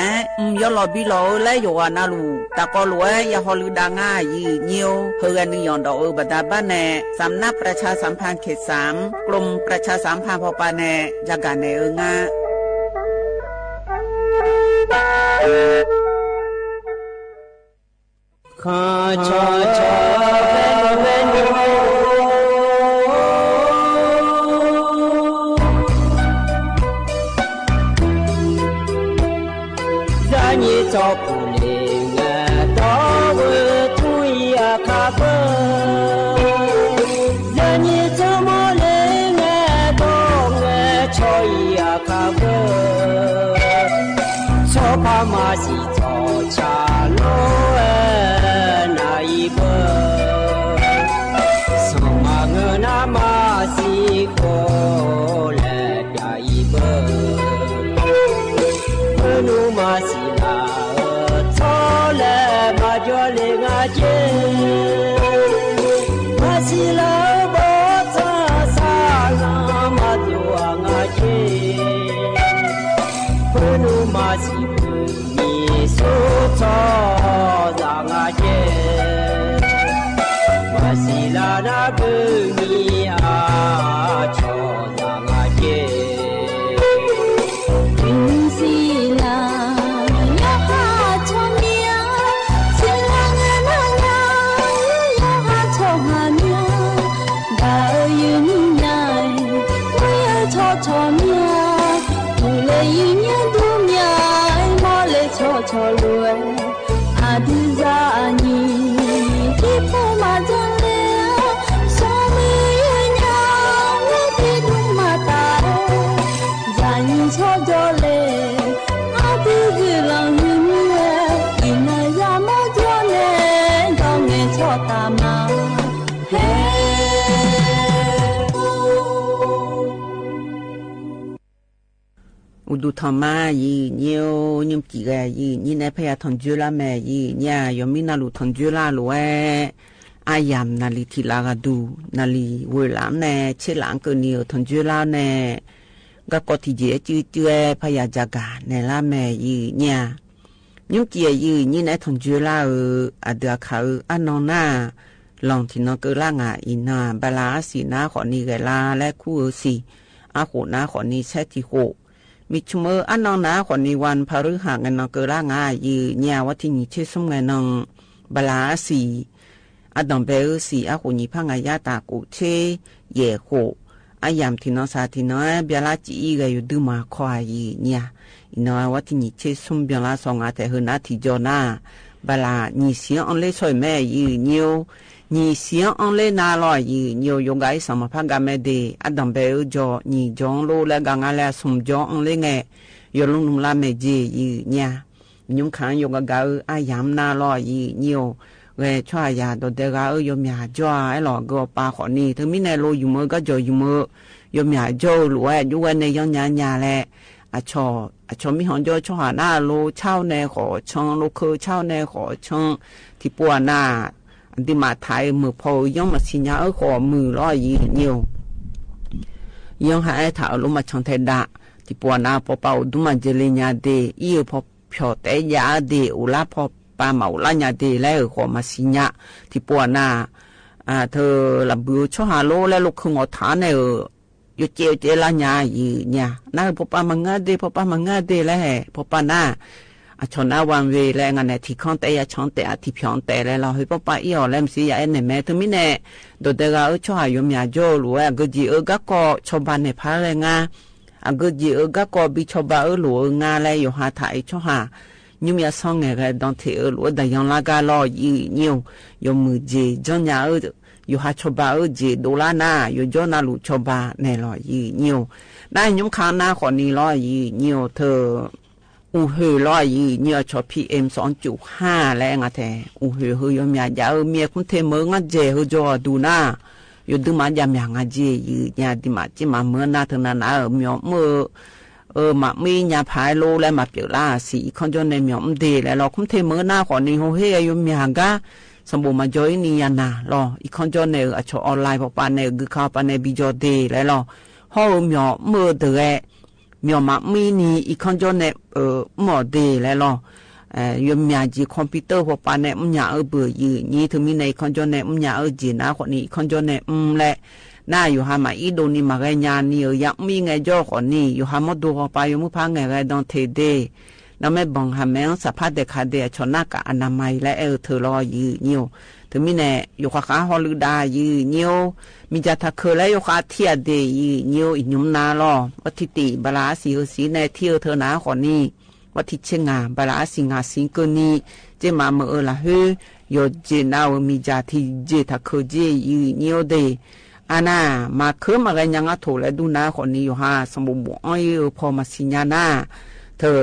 yo lo bi lo le yo wa na lu ta ko lo ya ho lu da nga yi nyo ho ga ni yon do ba da ba ne สำนักประชาสัมพันธ์เขต3กรมประชาสัมพันธ์พปาแนจักาเนงาคาชาชาเป็น你找不灵啊，到我土呀卡分，让你怎么灵啊，到我草呀卡分，草怕马西草茶路那一个，什么我那马西过来呀一个，我努马西。那个你啊，瞧那个姐。yi nya du nya mo le cho cho lue a du za ni ki po ma jan le so mi nya we ti du ma ta za ni cho jo le a du ji lang ni ne ina ya mo jo ne dong ne cho ta ma udu thama yi nhiều nhum chỉ ga yi ni ne phaya thon jula me yi nya yomi na lu thon jula lo e ayam na li thi la ga du na li we la ne che lang ko ni thon jula ne ga ko ti je chi chue phaya jaga ne la me yi nya nhum chỉ yi ni ne thon jula a da kha anon na long thi no ko la nga ina bala si na kho ni ga la le khu si a kho na kho ni che ti hoมิชเมออันนองนาขณีวันพฤหัสกันนองเกล่างายืญาวัตินิเชสมกันนองบลาสีอดอมเบลสีอาขุญิพังอายาตากุเชเยโคอายามทินอสาทินอเบียลาจีกอยู่ดูมาควายญาอินอวัตินิเชสมเบียลาสองอาแต่หนาทิจอนาบลาญิเสียอันเลสอยแม่ยืญยว你想安嘞拿来伊牛用个什么怕干么的？阿当白叫你将路来刚刚来送将安嘞个，有龙龙拉没接伊呀？你看用个个阿样拿来伊牛，个穿呀都得个有面叫哎老个把好呢，他们那路有么个叫有么有面叫路哎，有个那样伢嘞。อาชอมีหอนจอชอหาหน้าโลเช่าในขอช่องโลเคเช่าในขอช่องที่ปัวหน้าอันที่มาไทยมือพอย่อมมาสิญญาขอมือร้อยยีเนียวย่องหาไอ้ถาลงมาช่องไทยดะที่ปัวหน้าพอเป่าดุมาเจริญญาเดอีพอเพียวแต่ยาเดอุลาพอปาเมาลาญาเดแล้วขอมาสิญญาที่ปัวหน้าเธอลำบือชอหาโลแล้วลูกคือหอฐานเนี่ยอยู่เจลาญาอีเนี่ยน่าพอปามังงาเดพอปามังงาเดแล้วพอปาหน้าชนอาวันเวแล้วงานเนี่ยที่ข้องแต่ยาช่องแต่ที่พิองแต่แล้วเราเฮ้ยพอปาอีอ๋อแล้วสิยาเอ็นเนี่ยแม่ถึงมิเนี่ยโดดเดกาชอบหายมยาโจหรือว่าก็จีก็ก็ชาวบ้านในพาเลยงาก็จีก็ก็บิชาวบ้านหลวงงาแล้วอยู่หาถ่ายชอบหายุมยาซ่องไงก็ดองเทหลวงแต่ยังลากาลอยนิ้วยมือจีจนยาอยู่หาชาวบ้านจีดูลานาอยู่จนนาลูชาวบ้านในลอยนิ้วได้ยุมข้างหน้าขอนี้ลอยนิ้วเธออูเฮลอยเนี่ยชอPM 2.5แล้วงาแท้อูเฮเฮยมยายาเมียคุณเทเมืองเจเฮจอดูนาอยู่ดึมายามยางเจยาดิมาจิมาเมือนาถึงนาเมียเมื่อมามียาพายโลแล้วมาเปียลาสีคอนจนในเมียมเดแล้วเราคุณเทเมือนาขอนี่โฮเฮยมยากาสมบูรณ์มาจอยนี่ยานาลออีคอนจนในอชออนไลน์พอปานในกึข้าวปานในบิจอเดแล้วลอเฮาเมียเมื่อเดเมียมามีนี่อีคอนจนในหมอเดแล้วลอยมยาจีคอมพิวเตอร์พอปานในมันยาเบื่อยืนี่ถึงมีในคอนจนในมันยาจีนะคนนี้คอนจนในแหละน่าอยู่หามาอีโดนี่มาไงยานี่อยากมีไงจ่อคนนี้อยู่หามาดูพอไปอยู่มือพังไงไงดองเทเดแล้วไม่บังหาแมงสภาพเด็กขาเดชนากะอนามัยและเธอรอยืนิ่วถึงมีในอยู่ขาฮอลือดายืนิ่วมีจะทักเคยแล้วอยู่ขาเทียเดยืนิ่วอีนุ่มนาลอวัติติบาลาสีในเที่ยวเธอหนาคนนี้วัติเชงาบาลาสิงาสิงก็นี้เจมาเมื่อละเฮยอเจนาวมีจะที่เจทักเคยเจยืนิ่วเดอานามาเคยมาไงยังอ่ะโถและดูนาคนนี้อยู่ฮะสมบูรณ์อ้อยพอมาสิญญานาเธอ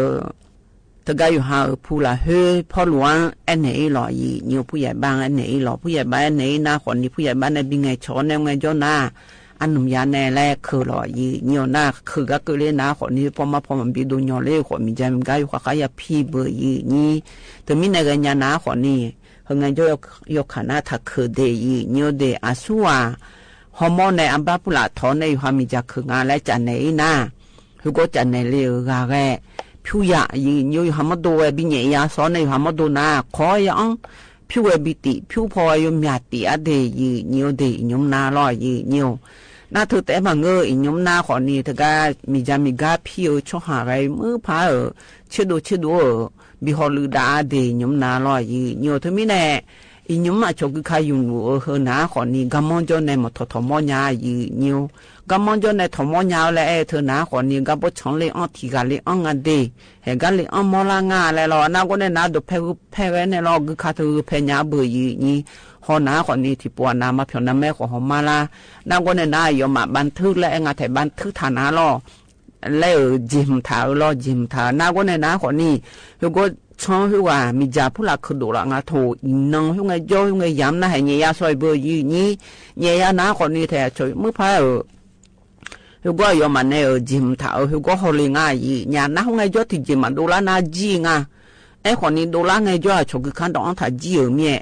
ก็อยู่หาผู้ละเฮ้พ่อหลวงอันไหนหล่อยี่นิวผู้ใหญ่บ้านอันไหนหล่อผู้ใหญ่บ้านอันไหนหน้าคนนี้ผู้ใหญ่บ้านในบิงไงช้อนในไงเจ้าหน้าอันหนุ่มยาแน่แรกคือหล่อยี่นิวหน้าคือก็คือเล่นหน้าคนนี้พอมันบีดูยอเล่คนมีใจมันก็อยู่ข้าขยาพี่เบอร์ยี่นี่แต่มีในกันยาหน้าคนนี้เฮงไงเจ้ายกขาหน้าถักคือเดยี่นิวเดอาสัวฮอร์โมนในอัมบาปุระท้อนในอยู่หามีจักคืองานและจันในหน้าคือก็จันในเลี้ยกาแกผิวยายีอยู่หามาดูบิเนียสอนในหามาดูนาขอยังผิวบิติผิวพอยมยาติอเดยีนิวเดยมนาลอยยีนิวน่าเธอแต่บางเงยยมนาขอนี้เธอก็มีจามีกาผิวชอบหาอะไรมือพาเชื่อดูบิฮอลือดาเดยมนาลอยยีนิวเธอไม่แน่อ อีนุ่มมาชกขายอยู่เฮนาขอนี้กำมองจนในหมดทอมอยาอยู่นิวกำมองจนในทอมอยาและเธอนาขอนี้กับบ่ช่องเลยอ้อที่กันเลยอ้องกันดีเฮกันเลยอ้อมอลางาแล้วนาก็ในนาดูเพเวในรอกคาถือเพญาเบื่ออยู่นี่หอนาขอนี้ที่ปัวนามาเพียงน้ำแม่ของหอมาลานาก็ในนายอมมาบันทึกและงาแต่บันทึกฐานะรอแล้วจิมถารอจิมถานาก็ในนาขอนี้แล้วก็ช่องหัวมีจ่าผู้หลักคือดูละงาโถอินน้องหัวย่อหัวย้ำนะให้เนียซอยเบอร์ยี่นี้เนียนะคนนี้แท้ช่วยเมื่อพายหัวย่อมันเนี่ยจิมถาหัวฮอลลิงอ่ะยี่เนี่ยนะหัวย่อที่จิมมันดูละน่าจีงอ่ะไอ้คนนี้ดูละไงย่อชกขันต้องถ่ายจีเมีย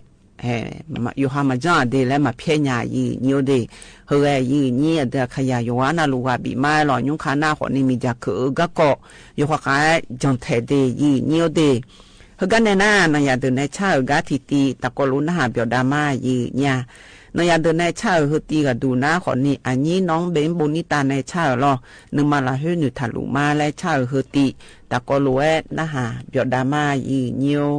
มาอยู่หามาจ้าเดแล้วมาเพี้ยนยี่นิ้วเดเฮ้ยยี่นี่เด็กขยายอยู่นะลูกว่าบีมาหล่อยุ่งขาหน้าคนนี้มีจ่าคือก็เกาะอยู่หัวขายจังเทเดยี่นิ้วเดเฮกันในหน้านายาเดินในชากาทิตีตะกลุนหาเบียวดามายีเนี่ยนายาเดินในชาเฮตีกับดูนะขอนี่อันนี้น้องเบนบุนิตาในชาลอนึงมาละเฮนุทะลุมาและชาเฮตีตะกลุเอนะหาเบียวดามายีเนียว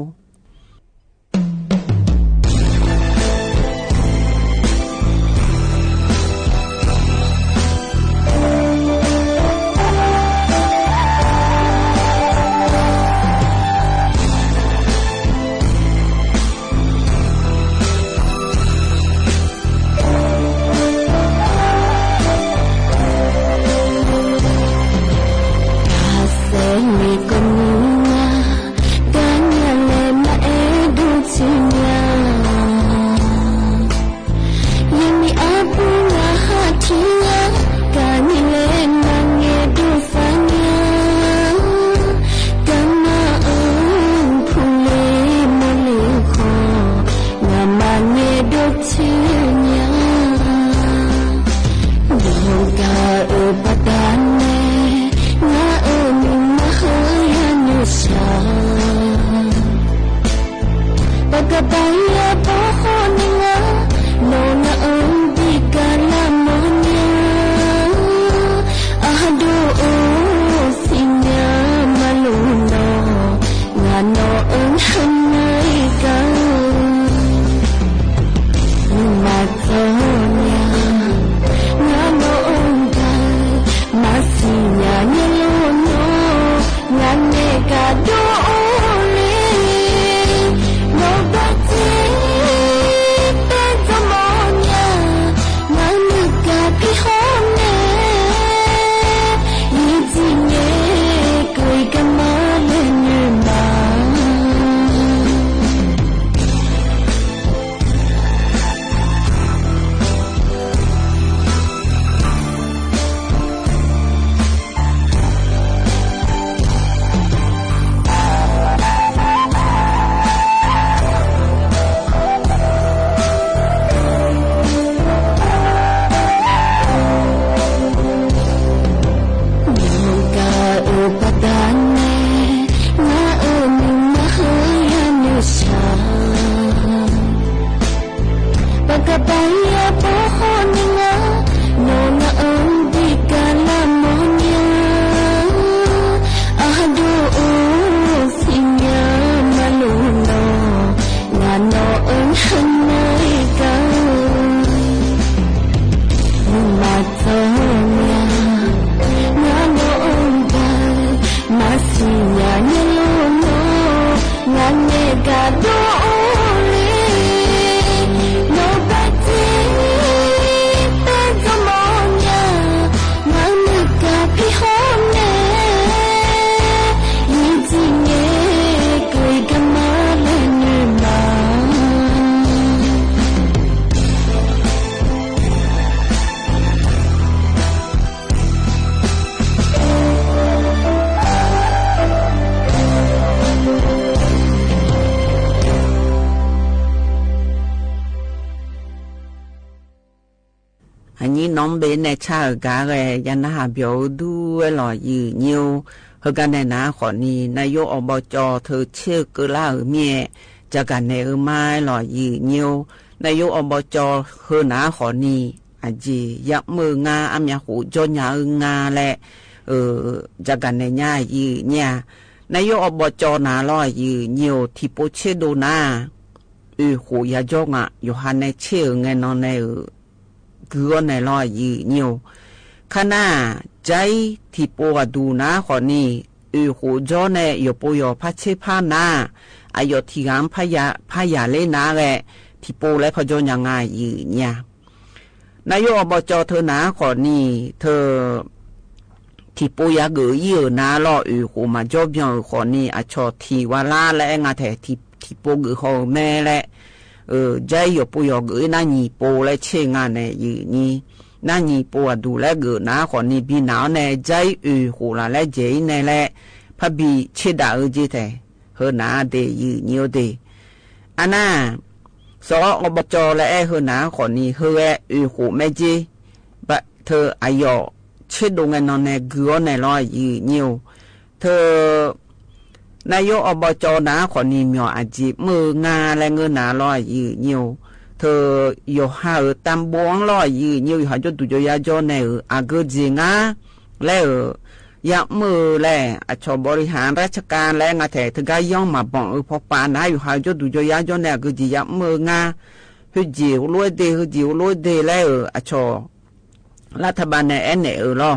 น้องเบนในชากาเรยันหาเบียวดูหล่อยืเนียวเฮกันในนาขอนี้นายกอบจเธอเชื่อกล่าเมียจากกันในไม้หล่อยืเนียวนายกอบจเฮนาขอนี้อาจียักมืองาอามยาหูจนยางาและจากกันในย่ายืเนี่ยนายกอบจนาหล่อยืเนียวที่โปเชโดนา หูยาจงอ่ะอยู่หันในเชื่อไงนอนในกือในลอยยืนิวขณะใจที่ปวดดูนะคนนี้หูจอในอยู่ปวยพัชเชพานาอายุที่งามพยาเลนาแหละที่ปูและพจนยังไงยืเนี่ยนายกอบจเธอนะคนนี้เธอที่ปูยาเกยยืนาลอหูมาจบยังคนนี้อาชอทีวาลาและงาแถที่ปูเกยเขาแม่และใจอยู่ปูยาเกยนั่นนี่ปูและเชื่องานในยืนี่นั่นนี่ปูดูแลเกยนะคนนี้บีหนาวในใจหูละและเจในและพระบีเชดาจีแต่เฮนาเดยืนิวเดอันน่ะสออบจและเฮนาคนนี้เฮหูแม่จีบะเธออายุเชื่อดงนอนในเกลือในลอยยืนิวเธอนายกอบจนะคนนี้มีอาจีมืองาและเงินนาลอยยืนิวเธออยู่หาตำบวงลอยยืนิวหาจุดตุจยาจในอาเกจิงาแล้วยามือและอาชบริหารราชการและงาแถถึงก็ย่อมมาบอกพอปานะอยู่หาจุดตุจยาจในอาเกจิยามืองาหืจิวลวยเดหืจิวลวยเดแล้วอาชรัฐบาลในเนี่ยรอ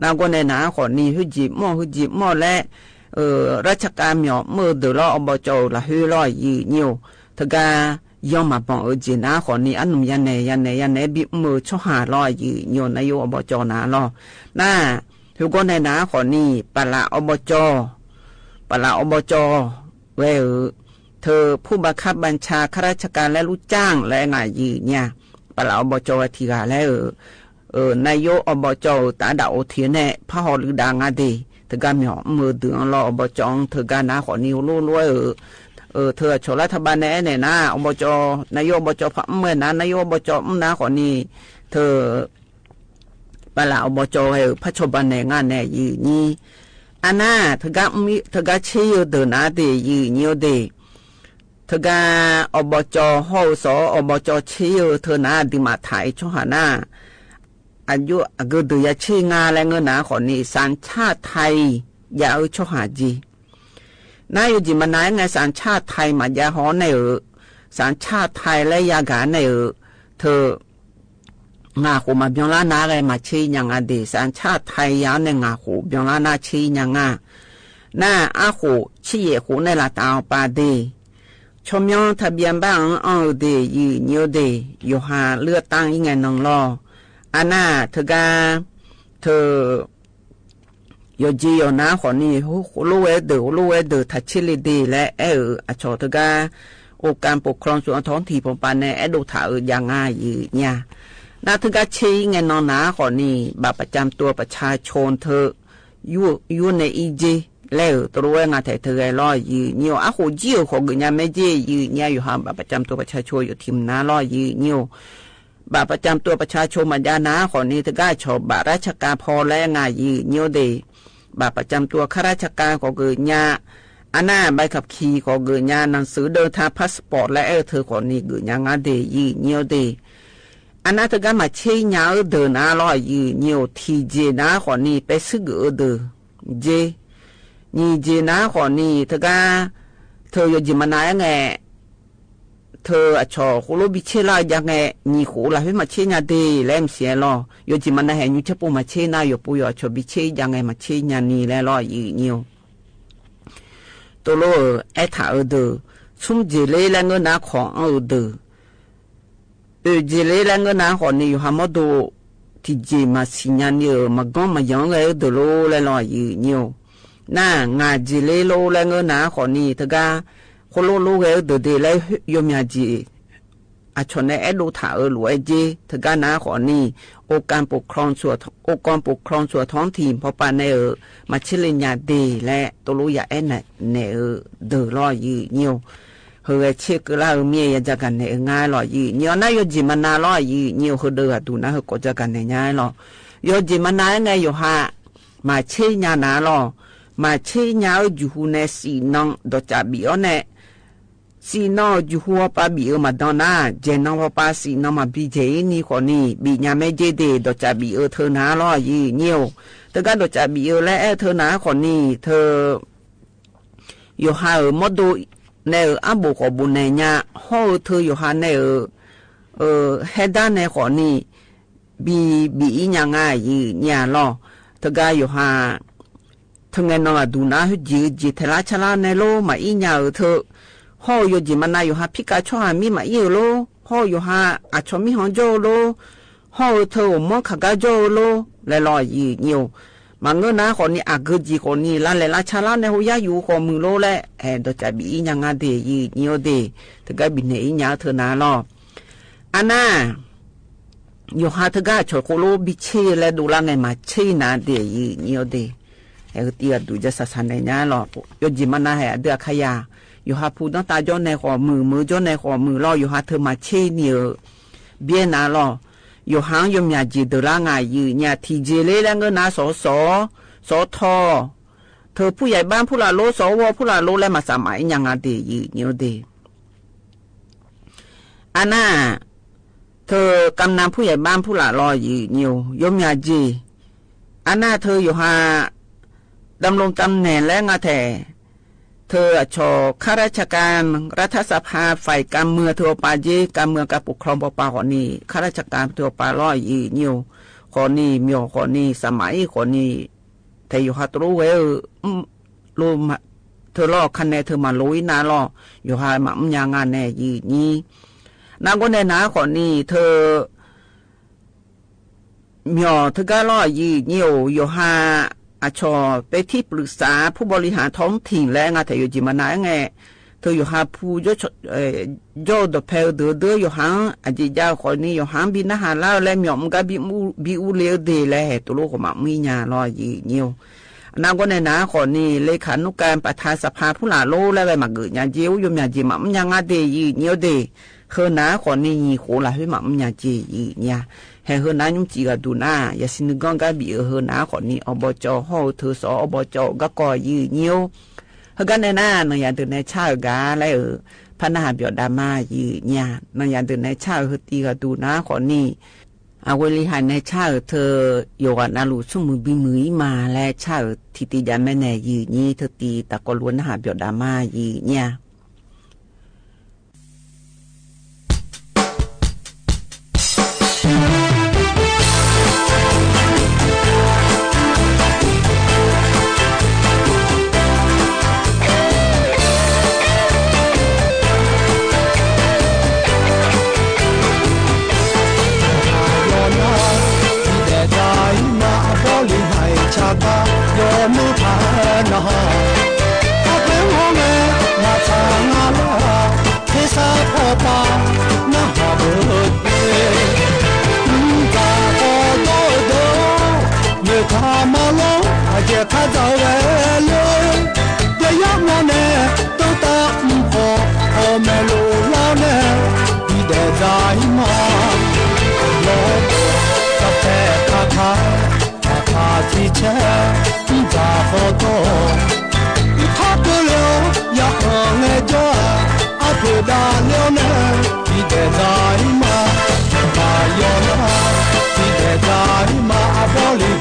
นางคนในหนาคนนี้หืจิหม้อและราชการเหมียวมือเดือดอบจละหือลอยยืนิวถึงก็ย่อมมาบอกจีน่าคนนี้อันนุ่มยันเนบิมือช่อหาลอยยืนิวนายกอบจนาลอน่าทุกคนในหนาคนนี้ปละอบจเวเธอผู้บังคับบัญชาข้าราชการและลูกจ้างและงานยืเนี่ยปละอบจทีกาแล้วนายกอบจตาดาวเทียนเนี่ยพระหรือดางาดีเธอการเหมียวมือเดือดรออบจเธอการนาขอนิวรู้เธอชรัฐบาลเนี่ยนะอบจนายกอบจพระเมื่อนะนายกอบจนาขอนี้เธอปลาอบจพระชบันในงานเนี่ยยืนี่อันน่ะเธอการเชี่ยวเดินนาดียืนิวดีเธอการอบจห้องสอบจเชี่ยวเธอนาดิมาถ่ายช่วงหน้าอายุก็ดูยาชีงาและเงินหนาคนนี้สัญชาติไทยยาช่วหาจีนายจิมันนายไงสัญชาติไทยมายาหอในสัญชาติไทยและยากาในเธองาหูมาเบียงล้านาอะไรมาชี้ยังอดีสัญชาติไทยยาวในงาหูเบียงล้านาชี้ยังงาหน้าอาหูชี้เยหูในละตาปาดีชมยองทะเบียนบ้านดียืนโยดีอยู่หาเลือดตั้งยังไงนองรออันน่ะเธอโยจีโยนะคนนี้รู้เดือทัชชิลิดีและอาชอเธอการปกครองส่วนท้องถิ่นผมปานในดูถ่ายอย่างง่ายเนี่ยน่าเธอชี้ไงนอนนะคนนี้บัตรประจำตัวประชาชนเธออยู่ในอีจีแล้วตัวงานแต่เธอรอยืนเนี่ยอาหูจีโอของเงี้ยไม่จียืนเนี่ยอยู่หาบัตรประจำตัวประชาชนอยู่ทีมน้ารอยืนเนี่ยบัตรประจำตัวประชาชนมันยานาคนนี้ถึงได้ชอบบัตรราชการพอและงานยืนเนียวเดบัตรประจำตัวข้าราชการของเกิดญาอันน่ะใบขับขี่ของเกิดญาหนังสือเดินทางพาสปอร์ตและเธอคนนี้เกิดญางานเดยืนเนียวเดอันน่ะถึงได้มาเชียญาเดินน่ารอยืนเนียวทีเจน่าคนนี้ไปซื้อเกิดเจนี่เจน่าคนนี้ถึงได้เธออยู่จิมันนายไงเธอชอคุโรบิเชลายังไงนี่หูละให้มาเชญาดีเล่มเสียลอยจิมันนะเห็นอยู่เฉพาะมาเชนาอยู่ปุยชอบิเชยังไงมาเชญานี่แล้วรออีนิวตัวโลถาซุ่มเจเลแล้วเงินนาของเจเลแล้วเงินนาของนี่อยู่หามดูที่เจมาสิญานี่มาก้องมายังไงโลแล้วรออีนิวน่างาเจเลโลแล้วเงินนาของนี่เธอคนโลกเดือดเลยยมยาจีอาชนในดูถ่าหลวยจีเธอการนาขอนี่องค์การปกครองส่วนท้องถิ่นพอปานในมาชิลิญญาดีและตัวรู้ยาเนี่ยเดือดรอยืเนียวเฮเชื่อละเมียจะกันเนี่ยง่ายรอยืเนียวน่าโยจิมันนารอยืเนียวเฮเดือดดูนะเฮก็จะกันเนี่ยง่ายรอโยจิมันนาไงอยู่ฮะมาเชี่ยญาณารอมาเชี่ยญาอยู่ในสีน้องดจาบิโอเนี่ยสีน้องอยู่หัวป้าบีมาดอนน่าเจน้องป้าสีน้องมาบีเจนี่คนนี้บีญาไม่เจเดดจาบีเธอหนาล้อยีเนียวแต่ก็ดจาบีและเธอหนาคนนี้เธออยู่หาหมดดู ในอาบุขบุญในญาห่อเธออยู่หาในเฮด้านในขอนี่บียังไงญาลอเธอก็อยู่หาทั้งไงนอดูนะจีเทลาชลาในโลมาอีญาเธอห่ออยู่จีมันนายอยู่หาพิกาชอหามีมาอีโลห่ออยู่หาอาชมีหองโจโลห่อเธอมอขากาโจโลและลอยnhiều mà ngơ ná còn ni cứ gì còn ni la cha la này hồi ya còn mừng lô lẹ đó chả bị nhà ngã để gì nhiều để thì cái bị này nhà thưa ná lo ana yo ha thưa cái cho cô lô bị chê lẹ đủ la này mà chê ná để gì nhiều để cái tia đủ cho sẵn này nhà lo yo gì mà na hệ được khai ya yo ha phụ nó ta cho này còn mừng cho này còn mừng lo yo ha thưa mà chê nhiều bien ná loอยู่ห้างยมยาจีเดล่างายยืญาทีเจเล่แล้วเงินนาสทอเธอผู้ใหญ่บ้านผู้ละโลสวผู้ละโลแล้วมาสมัยยังงาเดยืเนียวเดอันน่ะเธอกำนันผู้ใหญ่บ้านผู้ละรอยืเนียวยมยาจีอันน่ะเธออยู่หาดำรงตำแหน่งและงาแถเธอชอข้าราชการรัฐสภาฝ่ายการเมืองเธอปาเยการเมืองการปกครองปาคนนี้ข้าราชการเธอปาร้อยอีนิวคนนี้มีคนนี้สมัยคนนี้เธออยู่หาตัวเวรู้เธอล่อคะแนนเธอมาลุยนาล่ออยู่หาหมั่นยางงานแน่ยีนี้นางคนในนาคนนี้เธอมีเธอก็ล่อยีนิวอยู่หาอาชอไปที่ปรึกษาผู้บริหารท้องถิ่นและงานแต่อยู่จิมานาไงเธออยู่หาผู้โยดเพลเดืออยู่หางอาจิยาคนนี้อยู่หางบินอาหารแล้วและหย่อมกับบิอูเลียวเดและตัวลูกของมีญาลอยยีเนียวนางคนในนาคนนี้เลขานุการประธานสภาผู้หลาโลและไปมาเกิดญาเจียวยมญาจีมั่มยังอาเดยีเนียวเดคือนาคนนี้ยีโขลาให้มั่มญาจียีเนี่ยให้เฮนายุ่งจีกันดูหน้าอย่าสินึกก้อนกันบีเฮนาคนนี้อบจห่อเธอสอบจก็ก่อยืเนียวเฮกันในหน้าในยันตื่นในชาติกาและพันนาเบียดามายืเนี่ยในยันตื่นในชาติเฮตีกันดูหน้าคนนี้เอาเวลีหันในชาติเธออยู่กันนาลูชุ่มมือบีมือมาและชาติทิติยาแม่แน่ยืนี้เธอตีตะกล้วนหาเบียดามายืเนี่ย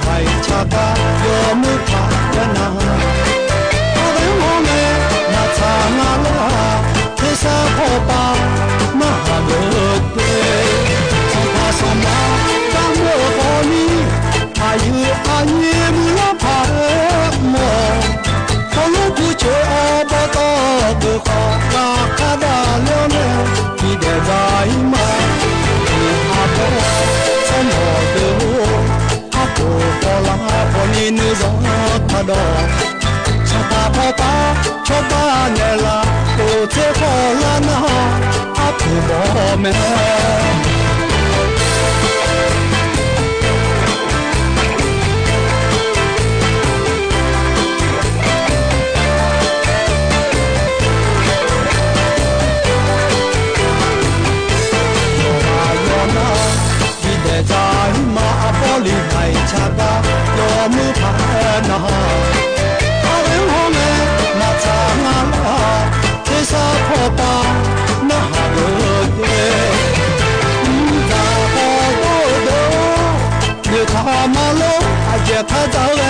Hãy subscribe cho kênh Ghiền Mì Gõ để không bỏ lỡ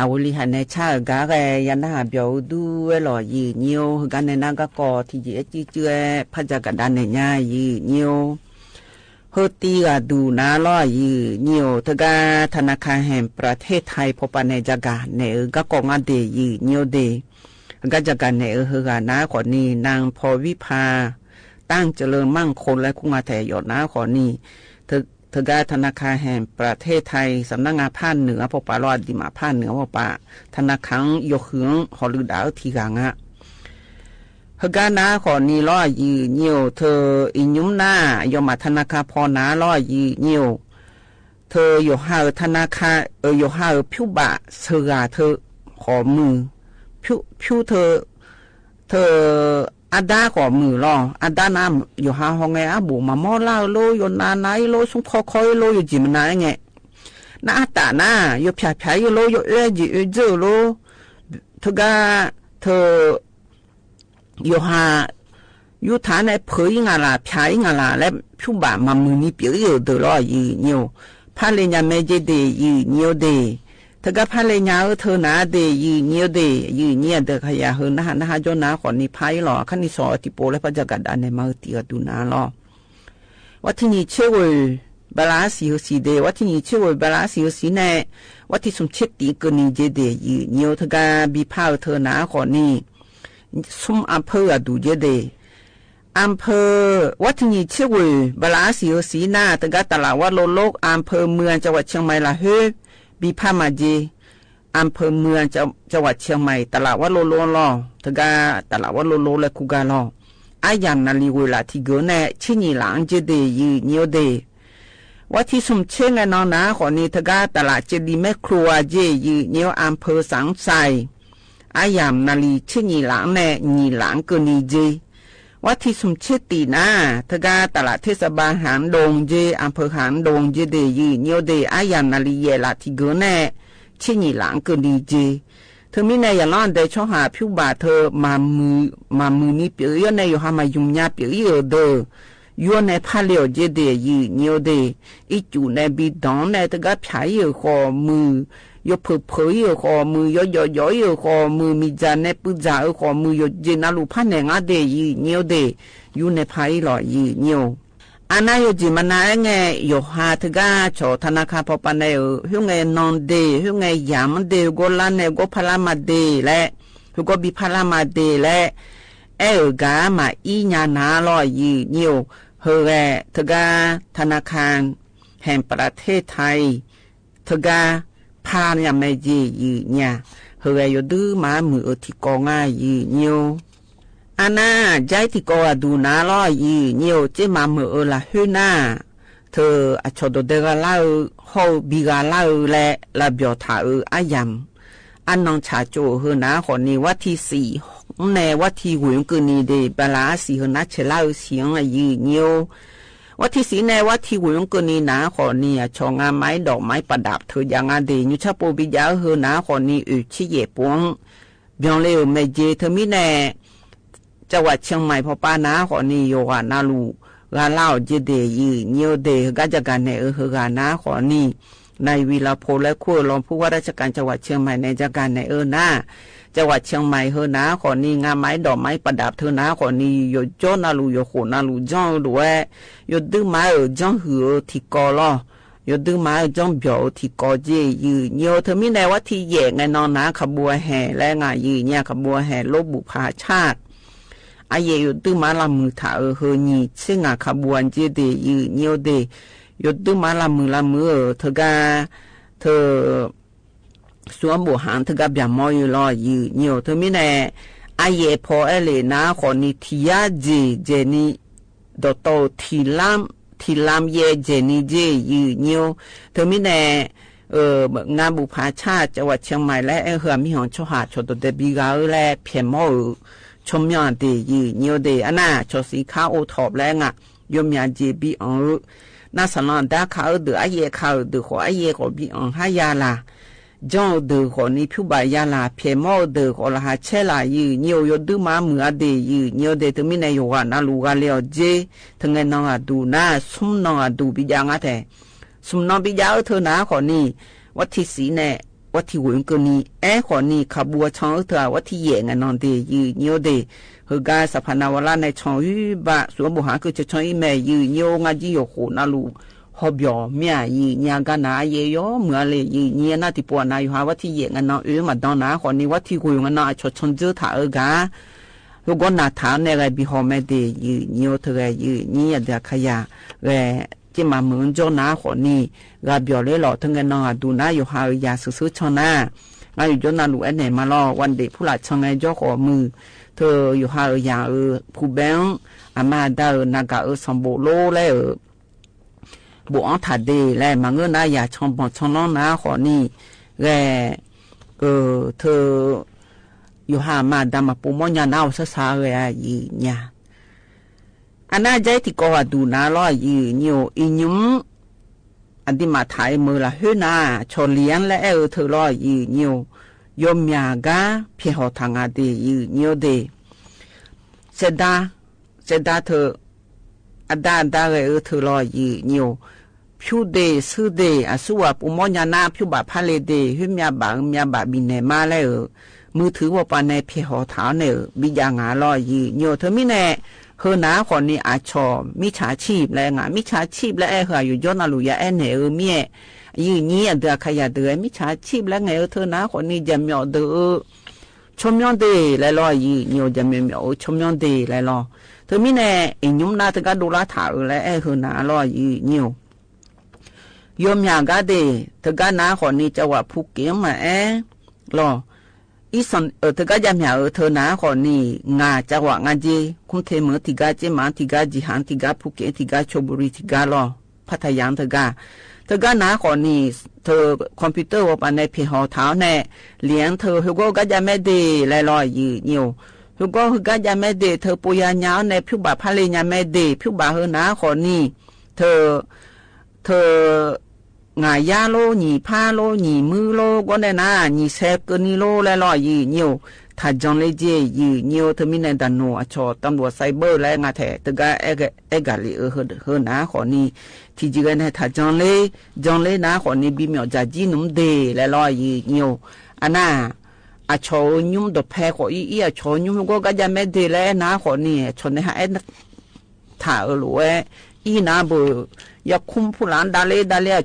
อาวุลิหันในชาติกาแกยันหาเบียวดูหล่อยีเนียวกันในนักกอที่จีจีเจือพัฒกันดันในย่ายีเนียวเฮตีกาดูนาล่อยีเนียวทกาธนาคารแห่งประเทศไทยพบในจักรในก็กองอเดยีเนียวเดก็จักรในเฮกานาขอนี้นางพอวิภาตั้งเจริญมั่งคงและคุ้งอาแถยอดนาขอนี้เธอได้ธนาคารแห่งประเทศไทยสำนักงานภาคเหนือพบปะรอดดิมาภาคเหนือพบปะธนาคารยกเหืองหอลือดาวทีกางะเฮกานาขอนี้รอยีเนียวเธออิยุมหน้ายอมาธนาคารพอนาล่อยีเนียวเธออยู่หาธนาคารอยู่หาผิวบะเสือเธอขอมือผิวเธออาดาขอมือรออาดาน้ำอยู่หาห้องไงอาบุมามอลาโลอยู่นาไหนโลสุงคอยโลอยู่จิมนาไงนาตาหน้าอยู่ผายอยู่โลอยู่จีเจอโลเธอก็เธออยู่หาอยู่ฐานในเผยงาลาผายงาลาและผิวบามามือนี้เปียอยู่เดือดร้อนยีเนียวพาเลยยังไม่เจเดยีเนียวเดเธอก็พาเลยยาวเธอหนาเดยีเนียวเดยีเนียเดขยาเฮนะจนนาขอนิพายหรอขันนิสอติโปและพระจักรดานในมาตีกดูนาหรอวัดที่นี่เชื่อว่าบาลาสีสีเดวัดที่นี่เชื่อว่าบาลาสีสีแน่วัดที่สมเช็ดตีกนีเจเดยีเนียวเธอก็บีพาเธอหนาขอนี่สมอำเภอดูเจเดอำเภอวัดที่นี่เชื่อว่าบาลาสีสีหน้าเธอก็ตลาดวัดโลกอำเภอเมืองจังหวัดเชียงใหม่ละเฮบีพามาเจอำเภอเมืองจังหวัดเชียงใหม่ตลาดวัดโลลอทกาตลาดวัดโลและคุกาลออายันนาลีเวลาที่เกินแน่ชินีหลังเจเดยีเนียวเดวัดที่สมเชงไงน้องนาขอนี้ทกาตลาดเจดีแม่ครัวเจยีเนียวอำเภอสังไทรอายันนาลีชินีหลังแน่นีหลังเกนีเจวัดที่สมเชตีนาทกาตลาดเทศบาลหางดงเจอำเภอหางดงเจเดยีเนียวเดอายันนาลีเยลาที่เกินแน่ชินีหลังเกนีเจเธอมีในอย่างนั้นได้ช่อหาผิวบาเธอมามือนี้เปียในอยู่หามายุ่งยาเปียเดออยู่ในพาเลวเจเดยีเนียวเดอีจูในบีดองในตะกับฉายขอมือยกเผยขอมือยอขอมือมีจานในปุจาขอมือยเจนาลูพันในงาเดยีเนียวเดอยู่ในพายหล่อยีเนียวอันนั้นอยู่จิมันนาไงอยู่หาทกาโชธนาคารพปันเนอหิ้งไงนอนเดหิ้งไงยามเดโกลันเนโกพลามาเดและหิ้งก็บิพลามาเดและกามาอีญานาลอยยีเนียวเฮเรทกาธนาคารแห่งประเทศไทยทกาพานยามไม่ยียีเนี่ยเฮเรอยู่ดื้อมามือที่กองง่ายยีเนียวอันน่าใจที่ก็ดูนาลอยยีเนียวเจมาเมื่อละหื้อหน้าเธอชดเดกาลาฮอบิกาลาและละเบียวถาอายัม อันนองชาโจเฮนะขอนี้วัดที่สี่ในวัดที่หวยกนีเดบลาสีเฮนะเชลาเสียงยืเนียววัดที่สี่ในวัดที่หวยกนีนะขอนี้ชองงาไม้ดอกไม้ประดับเธออย่างงาเดยุชาโปบิยาเฮนะขอนี้ชิเยปวงเบียงเลวเมเจเธอมิแน่จังหวัดเชียงใหม่พอป้านะขอนี้โยกานาลูกาเล่าเจเดยืเนียวเดก็จะกันในเฮกานะขอนี้ในวีรพลและคู่รองผู้ว่าราชการจังหวัดเชียงใหม่ในจัดการในหน้าจังหวัดเชียงใหม่เฮนะขอนี้งาไม้ดอกไม้ประดับเธอนะขอนี้โยโจนาลูโยโขนาลูจ้องด้วยโยดื้อไม้จ้องหือที่กอลอยดื้อไม้จ้องเบียวที่กอเจยืเนียวเธอมีในวัดที่แย่ไงนอนนะขบวนแห่และงายืเนี่ยขบวนแห่ลบบุพาชาติอายโยดื้อไม้ลำมือถาเฮนี่ซึ่งขบวนเจเดยืเนียวเดยดดื้อมาลำมือเธอกาเธอสวมบุหันเธอกาแบบมอยลอยยืเนียวเธอไม่แน่อายพอเอเลนะขอนิทิยาเจนี่ดอโตทีลามเยเจนี่เจยืเนียวเธอไม่แน่งานบุพาชาติจังหวัดเชียงใหม่และเฮือมีหองชหาชดเดบิกาและเพียมอชมยอนเดยืเนียวเดอันน่ะชสีข้าวโอทอบแล้วอ่ะยมยาเจบีอังน่าสนองดาเขาเดือไอเย่เขาเดือขอไอเย่ก็บีอังหายาลาจ้องเดือขอนี้ผู้บายาลาเพียมอเดือขอละหาเชลายืเนียวยดื้อมาเมือเดยืเนียวเดถึงมีในโยกานาลูกาเลียวเจถึงไงน้องอาดูน่าซุ่มน้องอาดูบิยางาแต่ซุ่มน้องบิยาเธอหนาขอนี้วัดที่สีแน่วัดที่หวยกนีขอนี้ขบัวช่องเธอวัดที่เย่ไงนอนเดยืเนียวเดเฮกาสพานาวลาในช่องยูบะสวมบุหาคือจะช่องอีแม่ยืเนียวงาจีโยโขนาลูฮอบยอเมียยืญากานาเยยอเมื่อเลยยืเนียนาที่ปวนาอยู่หาวัดที่เย่งันนอมาดอนนาขอนี้วัดที่กุยงันนอชดชนเจอถากาลูกก็นาถาในไรบิฮอมเดยืเนียวเธอยืนี่เดียขยะแกจิมาเหมือนเจ้านาขอนี้กาเบียวเลยหล่อทั้งงันนอดูนาอยู่หายาซื้อชนะมาอยู่จนนาลูเอเนมาลอวันเด็กผู้หลักช่างไงเจ้าขอมือเธออยู่หายาผู้แบงอามาดานากาสมบูโลแล้วบุอันถัดเดแล้วมาเงินนายาช่องบอช่องน้องนาขอนี่แกเธออยู่หามาดามาปูมอนยานาสสาเลยยีเนี่ยอันน่าใจที่ก็ว่าดูนาล้อยีเนียวอินุมอันที่มาถ่ายมือละเฮนาชอเลี้ยงและเธอล้อยีเนียวยมยากาเพียหอทางอาดียีเนียวเดเสดาเธออดาเลยเธอล้อยีเนียวผิวเดซื้อเดอสุวปุมอนยานาผิวบาพาเลเดหิมยาบาบินเนมาแล้วมือถือว่าปานในเพียหอเท้าเนี่ยบิยางาล้อยีเนียวเธอไม่แน่เฮนาคนนี้อาชอมิจฉาชีพแล้วงามิจฉาชีพแล้วเฮอยู่ย้อนอาลุยาเนเมียยืนนี้เดือขยะเดือมิจฉาชีพแล้วไงเธอนาคนนี้จะมีเดือชมยอนเดแล้วรอยืนอยู่จะมีชมยอนเดแล้วรอเธอไม่แน่อินุมนาถึงก็ดูแลถ่ายแล้วเฮนารอยืนอยู่ยมยากาเดถึงก็นาคนนี้จะว่าผู้เกี่ยมรออีสันเธอก็จะมีเธอหนาคนนี้งาจังหวะงาเจคุณเทมือที่กาเจมันที่กาจิฮันที่กาภูเก็ตที่กาชลบุรีที่กาลอพัทยาเธอหนาคนนี้เธอคอมพิวเตอร์ว่าในเพจหอเท้าแน่เลี้ยงเธอเขาก็จะไม่ดีเลยลอยยืนอยู่เขาก็จะไม่ดีเธอปุยญาในผิวบาพาเลยยังไม่ดีผิวบาเฮหนาคนนี้เธองายาโลหนีผ้าโลหนีมือโลก็ได้นะหนีเซฟก็นี่โลแล้วลอยยืนอยู่ถ้าจอนเลยเจยืนอยู่เธอมีในดันโนอชอตำรวจไซเบอร์แล้วงาแท้แต่ก็เอกาลีเฮนะขอนี้ที่จริงเนี่ยถ้าจอนเลยนะขอนี้บีเมียวจะจีนุ่มเดแล้วลอยยืนอยู่อันน่ะอชอยุ่มดอกแพรขออีอชอยุ่มก็จะไม่เดแล้วนะขอนี้ชนในหาถ้าหลัวอีน่าเบอยากคุมผู้หลานดาเล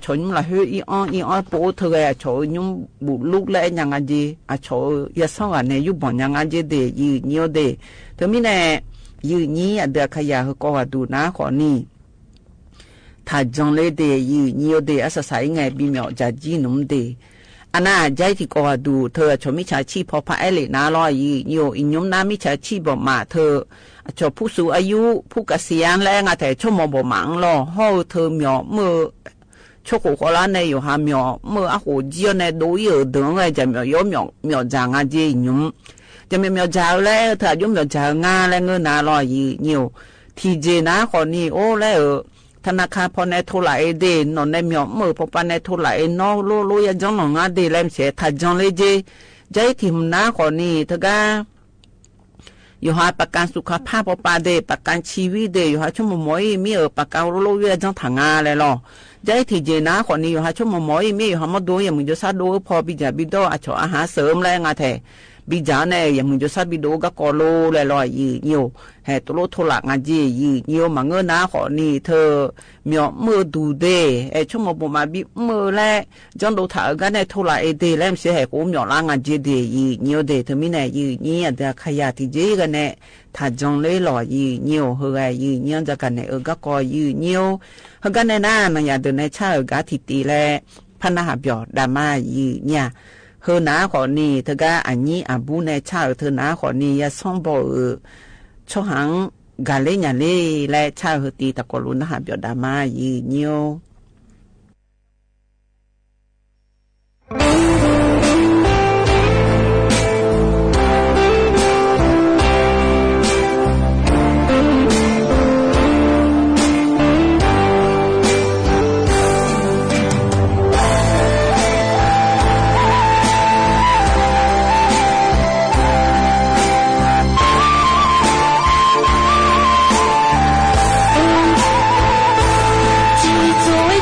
ชนยุ่มละเฮอีอ้อโปเธอชอยุ่มบุลูกแล้วยังไงจีชอยาส่งอันเนี่ยยุบบ่ยังไงจีเดยืนอยู่เดเธอมีแน่ยืนนี้เดือขยะก็ว่าดูนะขอนี้ถ้าจงเลยเดยืนอยู่เดอาศัยไงบีเมียวจะจีนุ่มเดอันน่ะใจที่ก็ว่าดูเธอชมิชาชีพพอพระเลนาลอยยืนอยู่อินยมน้ามิชาชีพบอกมาเธอชอบผู้สูงอายุผู้เกษียณแล้วไงแต่ชั่วโมงบ่หมังรอห้อเธอเหมียวมือ出国荷兰呢有哈苗么啊火鸡呢都有等个就苗有苗长啊这用就苗长嘞他用苗长啊嘞个拿来有ทีเจนะคนนี้โอ้แล้วธนาคารพอในทุลาเอเดนอนในเมียวมือพอปในทุลาเอนอลูยจังหนองอาเดแลมเสียทัดจังเลยเจใจทีมนะคนนี้ทกาอยู่หาประกันสุขภาพปาเดประกันชีวิตเดอยู่หาชั่วโมงมอยมีประกันลูยจังถังอาเลยหรอใจทีเจนะคนนี้อยู่หาชั่วโมงมอยมีอยู่หามาดูอย่างมึงจะซาดูพอบิจาบิโดอาชออาหารเสริมแรงอาเทบิจาเนี่ยอย่างมึงจะซาบิโดก็กอโลเลยลอยยืนเฮตุโลทุลักงานจียืนมาเงินนะขอนี่เธอเมียมือดูเดชั่วโมงประมาณบิมือแรกจังดูถ่ายกันในทุลักเดแล้วเสียให้กูเมียล้างงานจีเดยืนเดเธอไม่เนี่ยยืนเดี๋ยวขยะที่จีกันเนี่ยถ้าจังเลยลอยยืนเฮ้ยยืนจะกันเนี่ยก็กอยืนเฮ้กันในหน้ามันอย่าเดินในชาก็ทิตีแลพันนาหาเบียดดามายืนเนี่ยเฮนาขอนี่เธอก็อันนี้อาบูในชาเธอนาขอนี่ยาส่งบ่ช่วงหังกาเล่ยาเล่และชาเฮตีตะกลุนหาเบียดามายืนโย最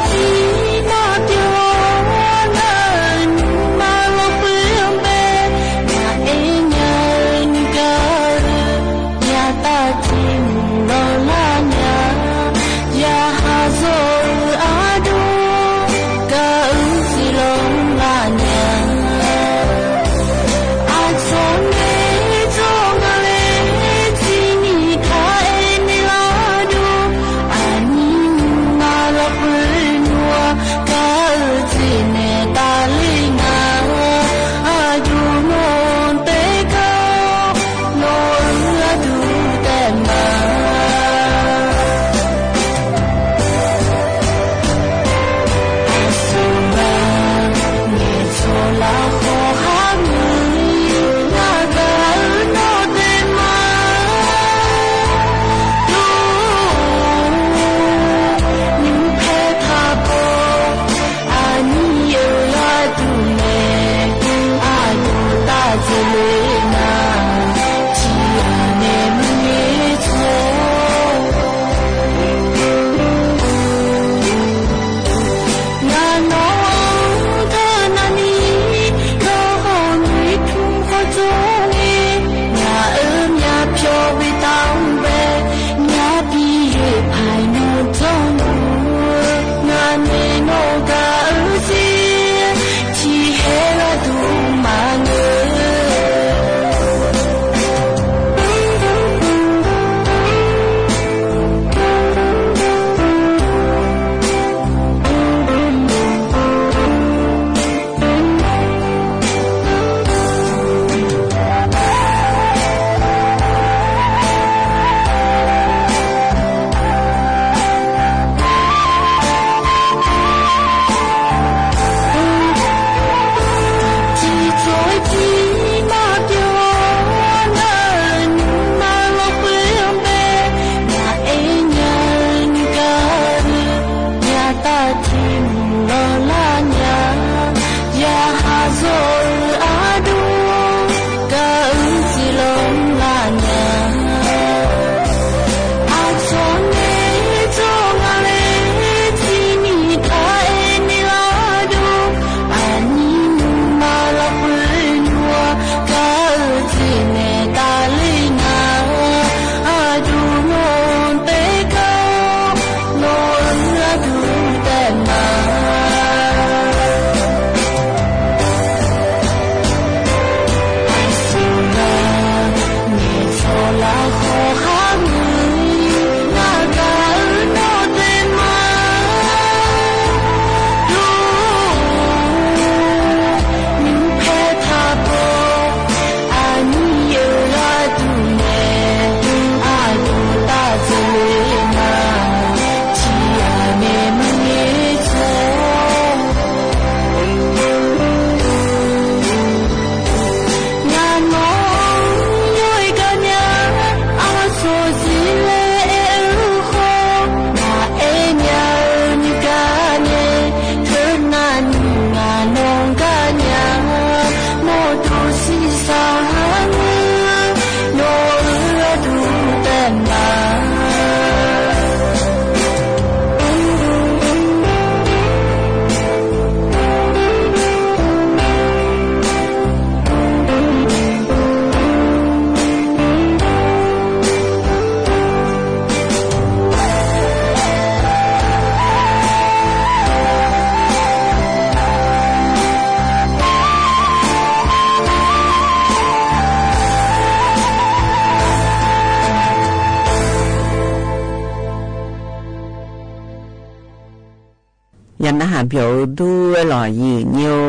ยันนะหาเปียวด้วยหล่อยี่เนียว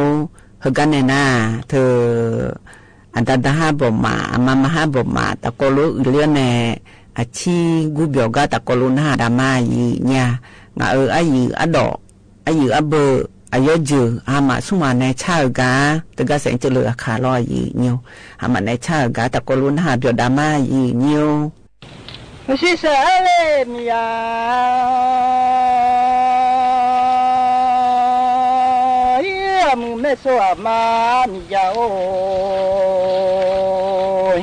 เฮกันเนี่ยนะเธออันตาหาบ่มามาหาบ่มาตะโกลุเลียนแน่อาชีกูเบียวกาตะโกลุนะดามายี่เนี่ยงาอายุอดอกอายุอเบออายจืออามาสุมาในชาอกาตะกะเสงจะเหลือขาลอยยี่เนียวอามาในชาอกาตะโกลุนะเบียวดามายี่เนียวสิเสเลมียามึงไม่สวมามียาโอ้ย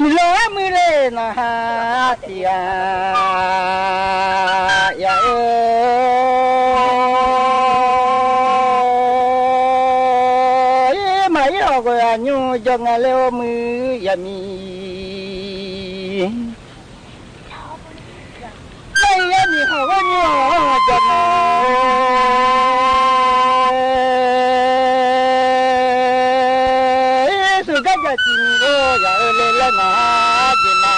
มีล้อมือเลยนะฮะที่ยายาเอ้ยไม่เอาก็อันยูจงเลวมือยามีไม่ยามีเขาก็ยูจงสุขจะจริงก็อย่าเลยละนะจีน่า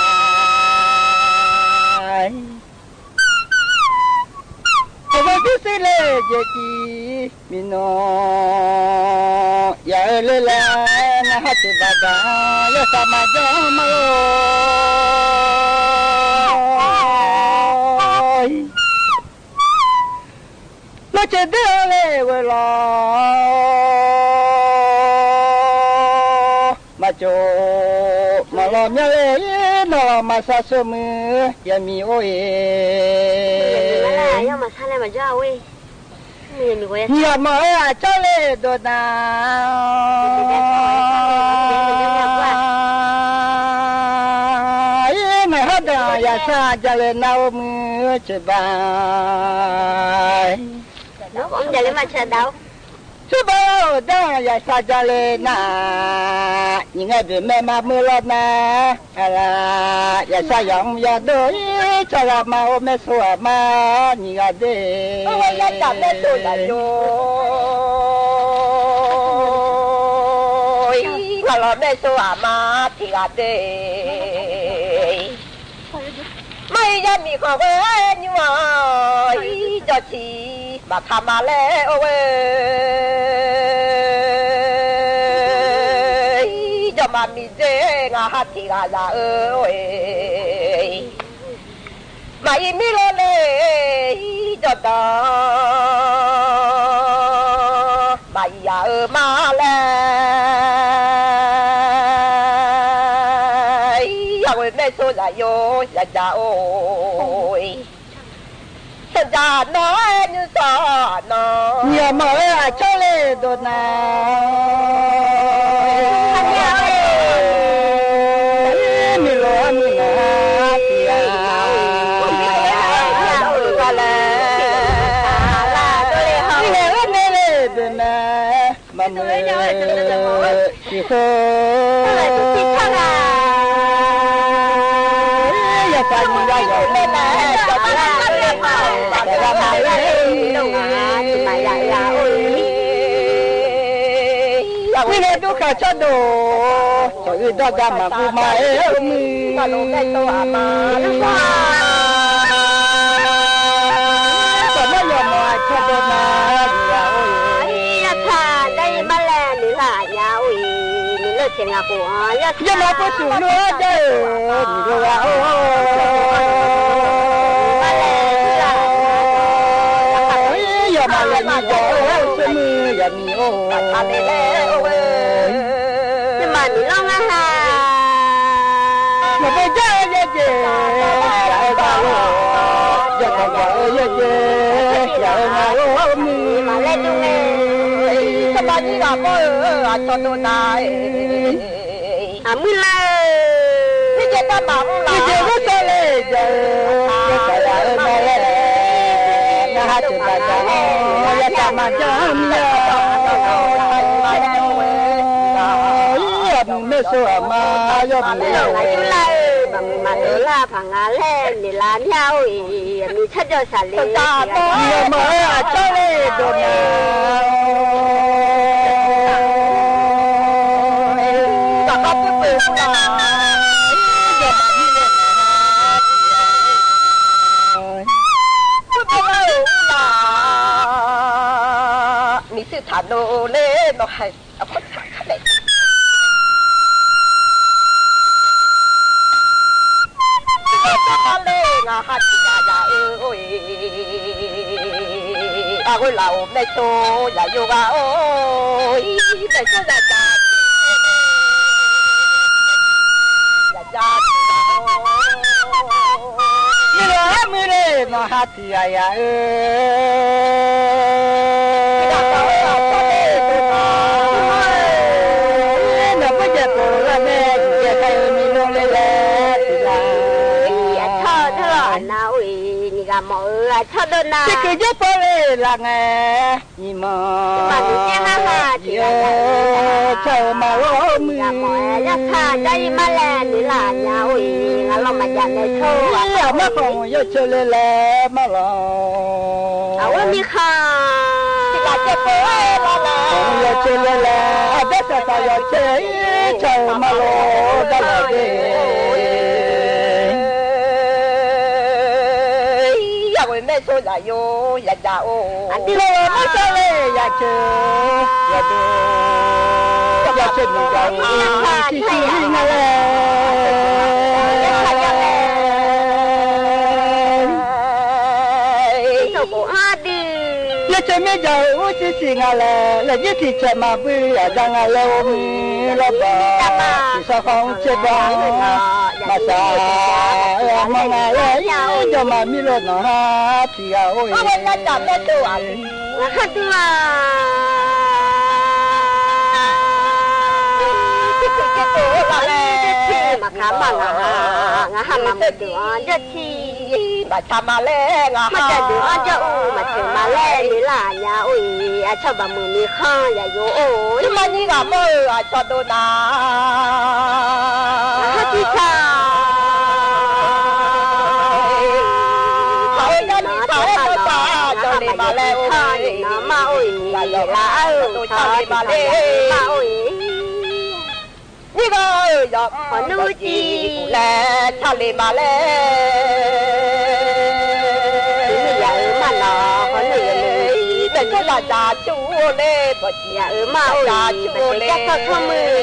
เพราะว่าที่สิเลเจกีมิโนอย่าเลยละนะฮัตบดาอย่าสมาจามโอยมาเจเดเลเวลามาโจมาลอมยาเลนอมาซาสมือยามีโอเอ要么他来嘛就喂，没没关系。要么啊，找来多难。哎，那好的呀，啥家来拿我们去办？那我们家里嘛吃到。去吧，当呀，啥家来拿？应该是买嘛没了呢。啊啦，呀啥样呀都，这个嘛我们说嘛，你个的。我也长得多了哟。我老没说嘛，听个的。ไม่ยังมีของเอ้ยอยู่อ่ะจะชีมาทำมาแล้วเว้ยจะมามีเจ้งาฮัตติกาลาเอ้ยไม่มีเลยจะต่อไม่อยากมาแล้วอยากเว้ยไม่สู้ละโยอยากจะโอ้ยสัญญาน้อยอยู่สอนน้อยอย่ามาเอ้ยเจ้าเลยโดนนะมีล้อมีนะที่ยาวมีก็แล้วนี่แหละนี่เลยโดนนะมาเมื่อที่เขาการมีได้ใหญ่เลยนะจะมาเล่นมาจะมาเล่นดูงานจะมาใหญ่ละโอ้ยไม่ได้ดูข่าวชดดูจะยืดดอกมาบูมาเอ้มือก็ลงได้ตัวมาลูกว่าก็ไม่ยอมมาชดดูมาอย่าโอ้ยอย่าทานได้มาแล้วนี่ล่ะอย่าโอ้ยนี่เลิกเสียงกูอย่ามาพูดสูงเนื้อเด้อนี่ก็ว่าโอ้มาเลยมาโอ้เสมออย่ามีโอ้ทำได้แล้วเว้ยจะมาหนีร้องอาหารมาไปเจอเย่เย่อย่าให้บ้าโอ้อย่าทำอย่าเย่เย่อย่าให้มาโอ้มีมาเล่นดูเองสบายดีกับโอ้อาจจะโดนได้มือเลยนี่เจ้าบ้าบ้านี่เจ้าก็เจอเลยเจ้าจะได้มาเลยฮัตบาจาอย่าทำมาจามเลยไม่สวยมาอย่าไม่เอาเลยมาดูลาพังอาเล่นนี่ลานยาวมีชัดจะสั่นเลยตาโตอย่ามาเจ้าเลยโดนจับมาปุ๊บปุ๊บนะ โนเล่นให้เอาคนขับเลยเล่งาฮัตยายาโอ้ยอาวุเราไม่โตอย่าอยู่ว่าโอ้ยไม่โตอย่าจ้าอย่าจ้ามีเลยมีเลยมาฮัตยายาcho đơn nào cái giúp bố là nghe nhỉ mà tiếng ha thì chờ mà lỗ mì ya tha đây mà lên đi là nhà ui ngà lo mà nhà này thôi à mà không yo chơi lê mà lo à ui mi kha thì là chơi bố là không yo chơi lê biết sao sao yo chơi chờ mà lo đó là gì mẹ số là yo ya ya o anh đi lên mẹ số lên ya chơi ya do ya chơi mình ya chỉ chỉ nghe lên số bộ a đi ya chơi mẹ giờ chỉ chỉ nghe lên là chỉ chỉ chơi mà vui ya đang nghe lên mi lo ba chỉ sao không chơi ba mà sao mà nghe lên cho mà mi lo nó thì à ôi nó chạm lên tôi à hát tôi à mà khám mà ngã ham mà được rất chi mà chạm mà lên mà chạm được cho u mà chạm mà lên đi là nhà ôi cho bà mừng mi khang ya yo ôi nhưng mà như là mơ cho tôi na hát đi cha mà lê ôi mà ôi là tôi chơi mà lê mà ôi như vậy giờ còn nuôi chi là chơi mà lê giờ mà nó còn nuôi để cho là cha chú lê và giờ mà ôi chú lê chắc có mưa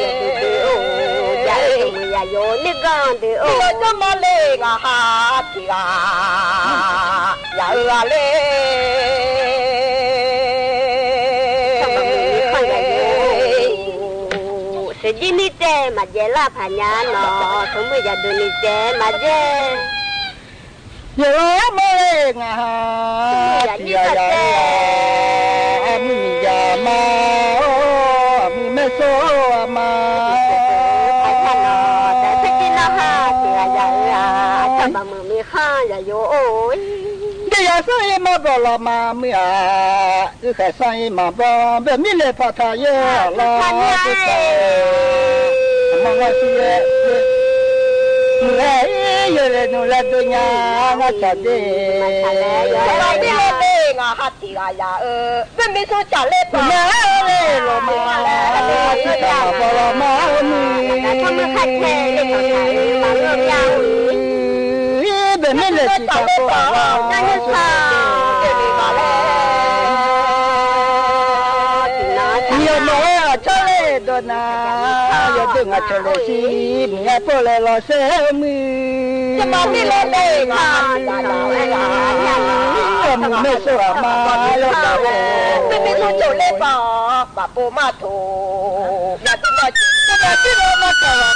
giờ mưa giờ vô nước con thì ôi cho mà lê ngà hát thì giờ lê đi đi chơi mà dễ là phải nhà nó không bao giờ được đi chơi mà dễ dễ mới ngà thì giờ mình giờ mà mình mới số mà phải nhà nó để thích đi nó ha thì giờ cho bà mừng mi ha giờ vô ôi bây giờ sao mà bỏ là mà mi à cứ phải sao mà bỏ bây mi lấy phát thải là cái mà ngay kia người yêu lên nụ lên đôi nhà ngã chả đi lại đi lên đi ngã hát thì là ya bên mi số chả lên bỏ lên rồi mà lên mà bỏ là mà mi cho mình khách hè để có thể mà lương nhau bên mi lên chỉ chả bỏ ra như sao để mi mà lên nhiều nữa cho lên đôi na giờ đừng ở chỗ này xí mẹ bỏ lại lo xe mi cho mà mi lên đây mà mình mới sửa mà lo đâu mình mới xuống chỗ lên bỏ bà bố mà thù nhà tôi nói chứ nó sợ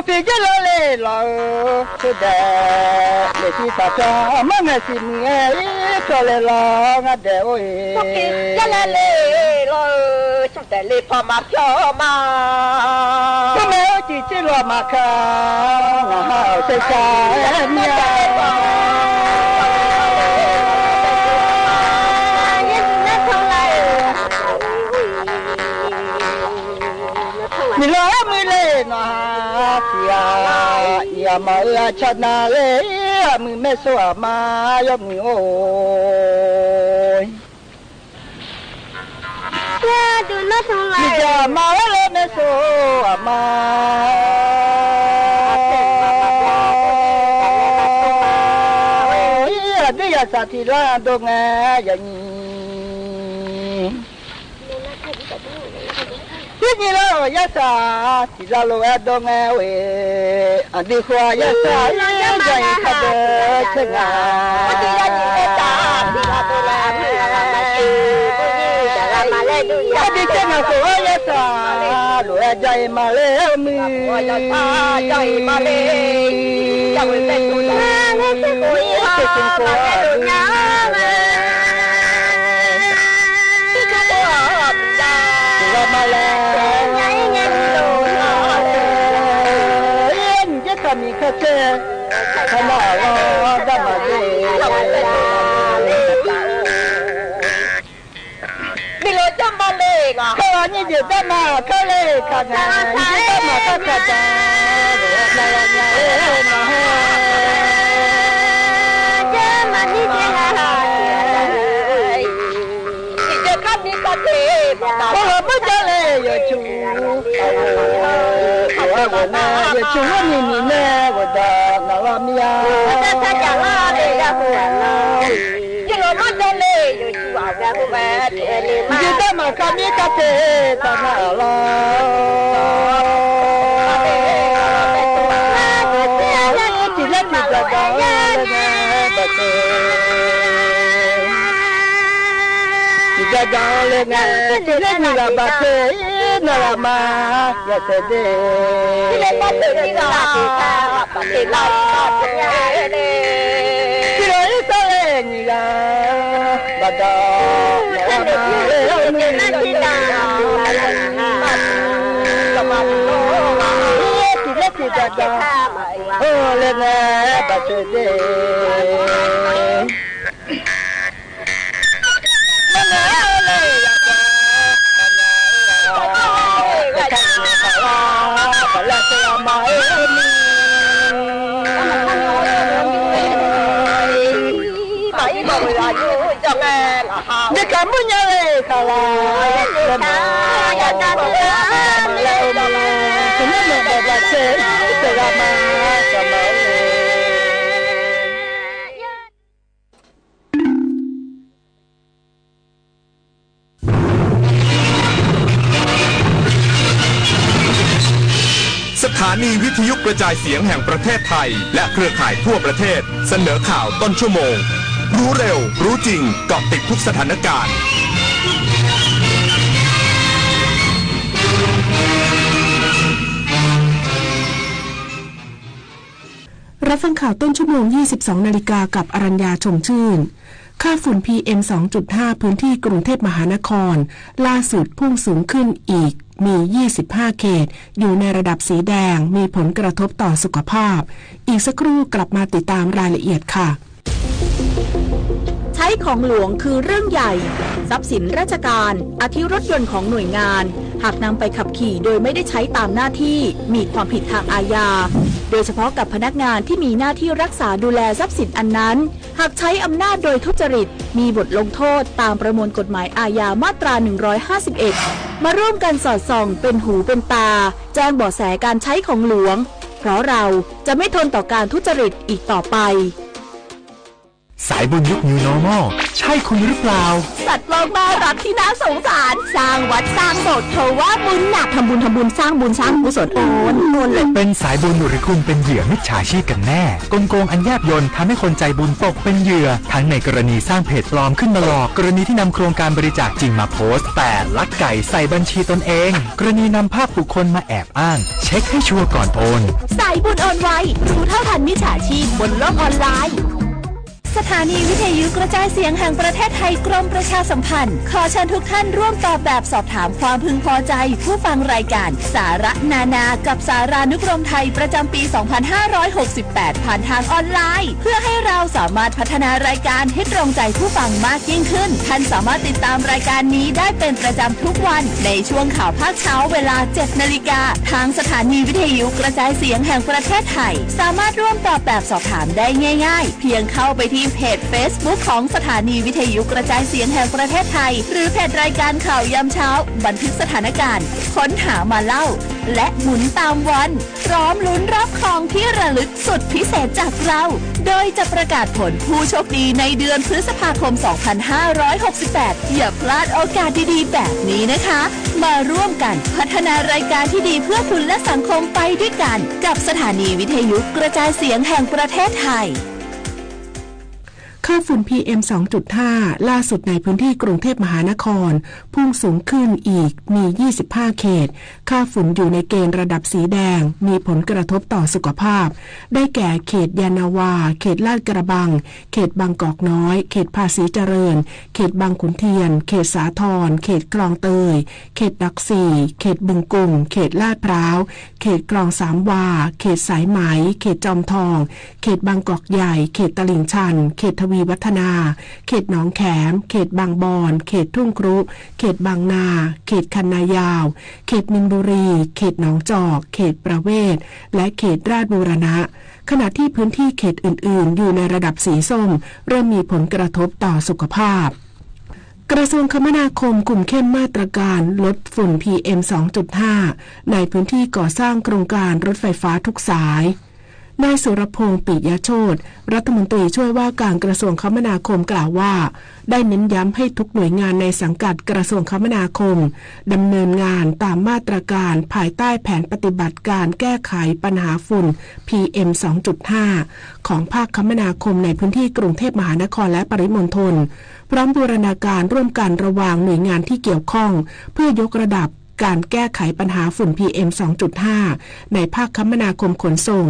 bây giờ lên là cái để khi ta cho mà ngày xin nghe cho lên là nghe để ôi bây giờ lên là chúng ta lên phàm mà cho mà cái mẹ chỉ lo mà cả ngào say say nha mình lo mình lên mà thì ya mà chặt na lê mình mới xóa mà yo mình ôi ya đừng 你家马来那说嘛。这呀啥子啦都爱呀你，这你喽呀啥子啦喽呀都爱喂，啊你话呀啥呀在看得清啊，我这呀你在打，你啦都来不啦嘛去，我这这那说呀啥，喽呀在马来咪，我呀啥在马来，在为在做啦。这可以哈，马来路娘啊，这个多大？这个马来，年路啊嘞，你这看你看这，看那我干嘛的？你老这么累啊？你就这么可累看看，你就这么可看看，那呀呀嘛。我不叫嘞，有猪，我那有猪你呢，我的那拉米呀，我在他家拉嘞呀，我那，这个不叫嘞，有猪啊，我不买，你就这么看你看这，他那啦。Jaga sila nila bate nalama ya sede sila bate nila bate la sila isale nila bada oh lena bate de Dia kamu nyale kalah. Kenapa baca selama sama สถานีวิทยุกระจายเสียงแห่งประเทศไทยและเครือข่ายทั่วประเทศเสนอข่าวต้นชั่วโมงรู้เร็วรู้จริงเกาะติดทุกสถานการณ์รับฟังข่าวต้นชั่วโมง 22 นาฬิกากับอรัญญาชมชื่นค่าฝุ่น PM 2.5 พื้นที่กรุงเทพมหานครล่าสุดพุ่งสูงขึ้นอีกมี 25 เขตอยู่ในระดับสีแดงมีผลกระทบต่อสุขภาพอีกสักครู่กลับมาติดตามรายละเอียดค่ะใช้ของหลวงคือเรื่องใหญ่ทรัพย์สินราชการอาทิรถยนต์ของหน่วยงานหากนำไปขับขี่โดยไม่ได้ใช้ตามหน้าที่มีความผิดทางอาญาโดยเฉพาะกับพนักงานที่มีหน้าที่รักษาดูแลทรัพย์สินอันนั้นหากใช้อำนาจโดยทุจริตมีบทลงโทษตามประมวลกฎหมายอาญามาตรา 151 มาร่วมกันสอดส่องเป็นหูเป็นตาแจ้งเบาะแสการใช้ของหลวงเพราะเราจะไม่ทนต่อการทุจริตอีกต่อไปสายบุญยุค New Normal ใช่คุณหรือเปล่าสัตว์โลกน่ารักที่น่าสงสารสร้างวัดสร้างโบสถ์เพราะว่าบุญหนักทำบุญสร้างบุญสร้างกุศลโอนเลยเป็นสายบุญหรือคุณเป็นเหยื่อมิจฉาชีพกันแน่โกงอันแยบยลทำให้คนใจบุญตกเป็นเหยื่อทั้งในกรณีสร้างเพจปลอมขึ้นมาหลอกกรณีที่นำโครงการบริจาคจริงมาโพสต์แต่ลักไก่ใส่บัญชีตนเองกรณีนำภาพบุคคลมาแอบอ้างเช็คให้ชัวร์ก่อนโอนสายบุญโอนไวรู้เท่าทันมิจฉาชีพบนโลกออนไลน์สถานีวิทยุกระจายเสียงแห่งประเทศไทยกรมประชาสัมพันธ์ขอเชิญทุกท่านร่วมตอบแบบสอบถามความพึงพอใจผู้ฟังรายการสาระนานากับสารานุกรมไทยประจำปี 2568 ผ่านทางออนไลน์เพื่อให้เราสามารถพัฒนารายการให้ตรงใจผู้ฟังมากยิ่งขึ้นท่านสามารถติดตามรายการนี้ได้เป็นประจำทุกวันในช่วงข่าวภาคเช้าเวลา 7 นาฬิกาทางสถานีวิทยุกระจายเสียงแห่งประเทศไทยสามารถร่วมตอบแบบสอบถามได้ง่ายๆเพียงเข้าไปที่ เพจ Facebook ของสถานีวิทยุกระจายเสียงแห่งประเทศไทยหรือเพจรายการข่าวยามเช้าบันทึกสถานการณ์ค้นหามาเล่าและหมุนตามวันพร้อมลุ้นรับของที่ระลึกสุดพิเศษจากเราโดยจะประกาศผลผู้โชคดีในเดือนพฤษภาคม 2568 อย่าพลาดโอกาสดีๆแบบนี้นะคะมาร่วมกันพัฒนารายการที่ดีเพื่อคุณและสังคมไปด้วยกันกับสถานีวิทยุกระจายเสียงแห่งประเทศไทยค่าฝุ่น PM 2.5 ล่าสุดในพื้นที่กรุงเทพมหานครพุ่งสูงขึ้นอีกมี25เขตค่าฝุ่นอยู่ในเกณฑ์ระดับสีแดงมีผลกระทบต่อสุขภาพได้แก่เขตยานนาวาเขตลาดกระบังเขตบางกอกน้อยเขตภาษีเจริญเขตบางขุนเทียนเขตสาทรเขตคลองเตยเขตหลักสี่เขตบึงกุ่มเขตลาดพร้าวเขตคลองสามวาเขตสายไหมเขตจอมทองเขตบางกอกใหญ่เขตตลิ่งชันเขตทวีวัฒนาเขตหนองแขมเขตบางบอนเขตทุ่งครุเขตบางนาเขตคันนายาวเขตมินบุรีเขตหนองจอกเขตประเวศและเขตราชบูรณะขณะที่พื้นที่เขตอื่นๆอยู่ในระดับสีส้มเริ่มมีผลกระทบต่อสุขภาพกระทรวงคมนาคมคุมเข้มมาตรการลดฝุ่น PM 2.5 ในพื้นที่ก่อสร้างโครงการรถไฟฟ้าทุกสายนายสุรพงษ์ปิยโชติรัฐมนตรีช่วยว่าการกระทรวงคมนาคมกล่าวว่าได้เน้นย้ำให้ทุกหน่วยงานในสังกัดกระทรวงคมนาคมดำเนินงานตามมาตรการภายใต้แผนปฏิบัติการแก้ไขปัญหาฝุ่น PM 2.5 ของภาคคมนาคมในพื้นที่กรุงเทพมหานครและปริมณฑลพร้อมบูรณาการร่วมกันระหว่างหน่วยงานที่เกี่ยวข้องเพื่อยกระดับการแก้ไขปัญหาฝุ่น PM 2.5 ในภาคคมนาคมขนส่ง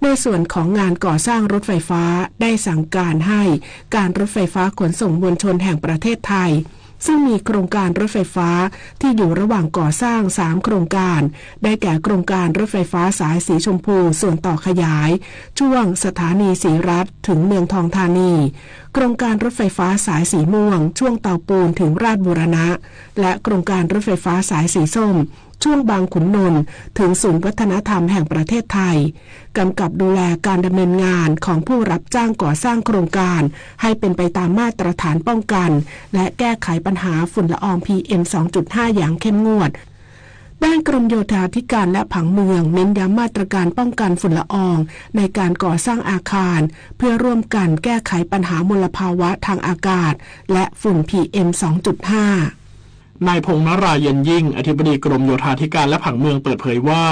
ในส่วนของงานก่อสร้างรถไฟฟ้าได้สั่งการให้การรถไฟฟ้าขนส่งมวลชนแห่งประเทศไทยซึ่งมีโครงการรถไฟฟ้าที่อยู่ระหว่างก่อสร้าง3โครงการได้แก่โครงการรถไฟฟ้าสายสีชมพูส่วนต่อขยายช่วงสถานีศรีรัตน์ถึงเมืองทองธานีโครงการรถไฟฟ้าสายสีม่วงช่วงเตาปูนถึงราชบูรณะและโครงการรถไฟฟ้าสายสีส้มช่วงบางขุนนนท์ถึงศูนย์วัฒนธรรมแห่งประเทศไทยกำกับดูแลการดำเนินงานของผู้รับจ้างก่อสร้างโครงการให้เป็นไปตามมาตรฐานป้องกันและแก้ไขปัญหาฝุ่นละออง PM 2.5 อย่างเข้มงวดด้านกรมโยธาธิการและผังเมืองเน้นย้ำมาตรการป้องกันฝุ่นละอองในการก่อสร้างอาคารเพื่อร่วมกันแก้ไขปัญหามลภาวะทางอากาศและฝุ่น PM 2.5นายพงษ์นราเย็นยิ่งอธิบดีกรมโยธาธิการและผังเมืองเปิดเผยว่า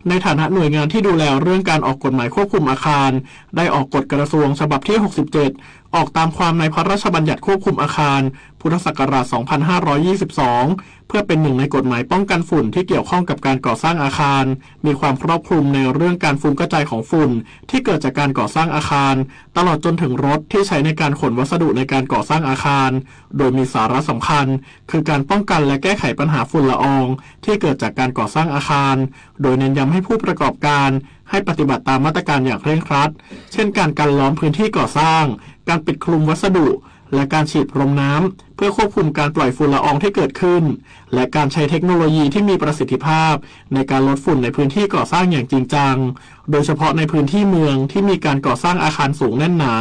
ในฐานะหน่วยงานที่ดูแลเรื่องการออกกฎหมายควบคุมอาคารได้ออกกฎกระทรวงฉบับที่67ออกตามความในพระราชบัญญัติควบคุมอาคารพุทธศักราช 2522 เพื่อเป็นหนึ่งในกฎหมายป้องกันฝุ่นที่เกี่ยวข้องกับการก่อสร้างอาคารมีความครอบคลุมในเรื่องการฟุ้งกระจายของฝุ่นที่เกิดจากการก่อสร้างอาคารตลอดจนถึงรถที่ใช้ในการขนวัสดุในการก่อสร้างอาคารโดยมีสาระสำคัญคือการป้องกันและแก้ไขปัญหาฝุ่นละอองที่เกิดจากการก่อสร้างอาคารโดยเน้นย้ำให้ผู้ประกอบการให้ปฏิบัติตามมาตรการอย่างเคร่งครัดเช่นการกันล้อมพื้นที่ก่อสร้างการปิดคลุมวัสดุและการฉีดพรมน้ำเพื่อควบคุมการปล่อยฝุ่นละอองที่เกิดขึ้นและการใช้เทคโนโลยีที่มีประสิทธิภาพในการลดฝุ่นในพื้นที่ก่อสร้างอย่างจริงจังโดยเฉพาะในพื้นที่เมืองที่มีการก่อสร้างอาคารสูงแน่นหนา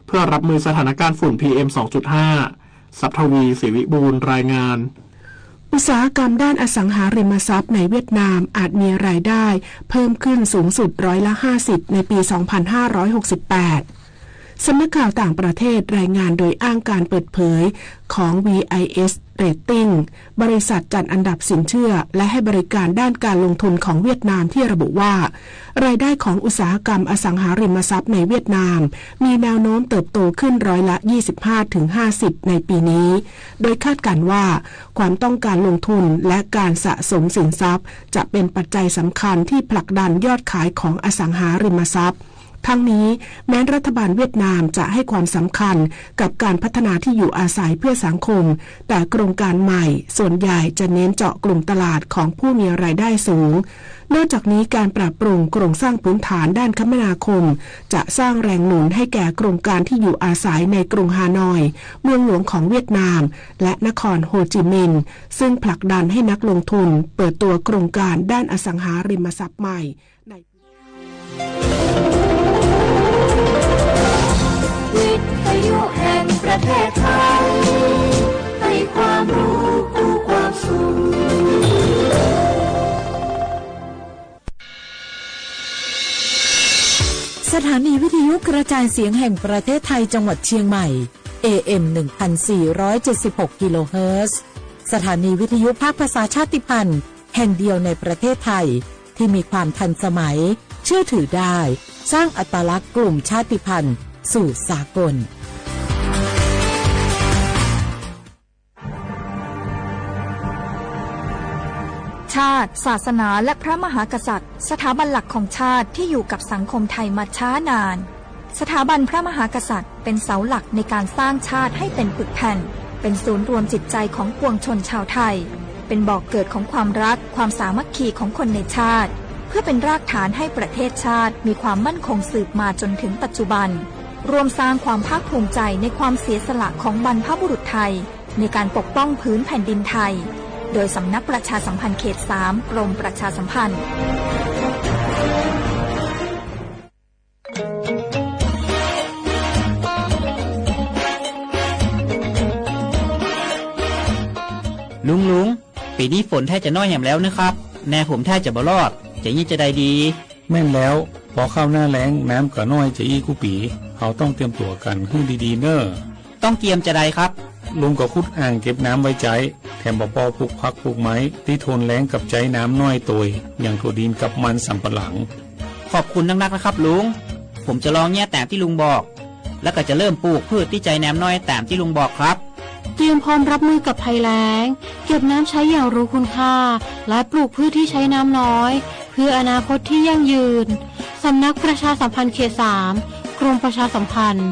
เพื่อรับมือสถานการณ์ฝุ่น PM 2.5 ศัพทวีศรีวิบูลย์รายงานอุตสาหกรรมด้านอสังหาริมทรัพย์ในเวียดนามอาจมีรายได้เพิ่มขึ้นสูงสุด50%ในปี 2568สำนักข่าวต่างประเทศรายงานโดยอ้างการเปิดเผยของ VIS Rating บริษัทจัดอันดับสินเชื่อและให้บริการด้านการลงทุนของเวียดนามที่ระบุว่ารายได้ของอุตสาหกรรมอสังหาริมทรัพย์ในเวียดนามมีแนวโน้มเติบโตขึ้น25-50%ในปีนี้โดยคาดการณ์ว่าความต้องการลงทุนและการสะสมสินทรัพย์จะเป็นปัจจัยสำคัญที่ผลักดันยอดขายของอสังหาริมทรัพย์ทั้งนี้แม้รัฐบาลเวียดนามจะให้ความสำคัญกับการพัฒนาที่อยู่อาศัยเพื่อสังคมแต่โครงการใหม่ส่วนใหญ่จะเน้นเจาะกลุ่มตลาดของผู้มีรายได้สูงนอกจากนี้การปรับปรุงโครงสร้างพื้นฐานด้านคมนาคมจะสร้างแรงหนุนให้แก่โครงการที่อยู่อาศัยในกรุงฮานอยเมืองหลวงของเวียดนามและนครโฮจิมินห์ซึ่งผลักดันให้นักลงทุนเปิดตัวโครงการด้านอสังหาริมทรัพย์ใหม่ในวิทยุ ประเทศไทยให้ความรู้คู่ความสุขสถานีวิทยุกระจายเสียงแห่งประเทศไทยจังหวัดเชียงใหม่ AM 1476 กิโลเฮิรตซ์สถานีวิทยุภาคภาษาชาติพันธุ์แห่งเดียวในประเทศไทยที่มีความทันสมัยเชื่อถือได้สร้างอัตลักษณ์กลุ่มชาติพันธุ์สู่สากลชาติศาสนาและพระมหากษัตริย์สถาบันหลักของชาติที่อยู่กับสังคมไทยมาช้านานสถาบันพระมหากษัตริย์เป็นเสาหลักในการสร้างชาติให้เป็นปึกแผ่นเป็นศูนย์รวมจิตใจของปวงชนชาวไทยเป็นบ่อกเกิดของความรักความสามัคคีของคนในชาติเพื่อเป็นรากฐานให้ประเทศชาติมีความมั่นคงสืบมาจนถึงปัจจุบันรวมสร้างความภาคภูมิใจในความเสียสละของบรรพบุรุษไทยในการปกป้องพื้นแผ่นดินไทยโดยสำนักประชาสัมพันธ์เขต 3 กรมประชาสัมพันธ์ลุงปีนี้ฝนแทบจะน้อยแหมแล้วนะครับแน่ผมแทบจะบ่รอดจะยี่จะได้ดีแม่นแล้วพอเข้าหน้าแล้งน้ำก็น้อยจะอี้คู่ปีเขาต้องเตรียมตัวกันให้ดีๆเน้อต้องเตรียมจะได้ครับลุงก็ขุดอ่างเก็บน้ำไว้ใจแถมบ่ปอปลูกผักปลูกไม้ที่ทนแล้งกับใจน้ำน้อยตัวอย่างถั่วดินกับมันสำปะหลังขอบคุณนักๆนะครับลุงผมจะลองแย่ตามที่ลุงบอกแล้วก็จะเริ่มปลูกพืชที่ใจน้ำน้อยตามที่ลุงบอกครับเตรียมพร้อมรับมือกับภัยแล้งเก็บน้ำใช้อย่างรู้คุณค่าและปลูกพืชที่ใช้น้ำน้อยเพื่ออนาคตที่ยั่งยืนสำนักประชาสัมพันธ์เขต 3 กรมประชาสัมพันธ์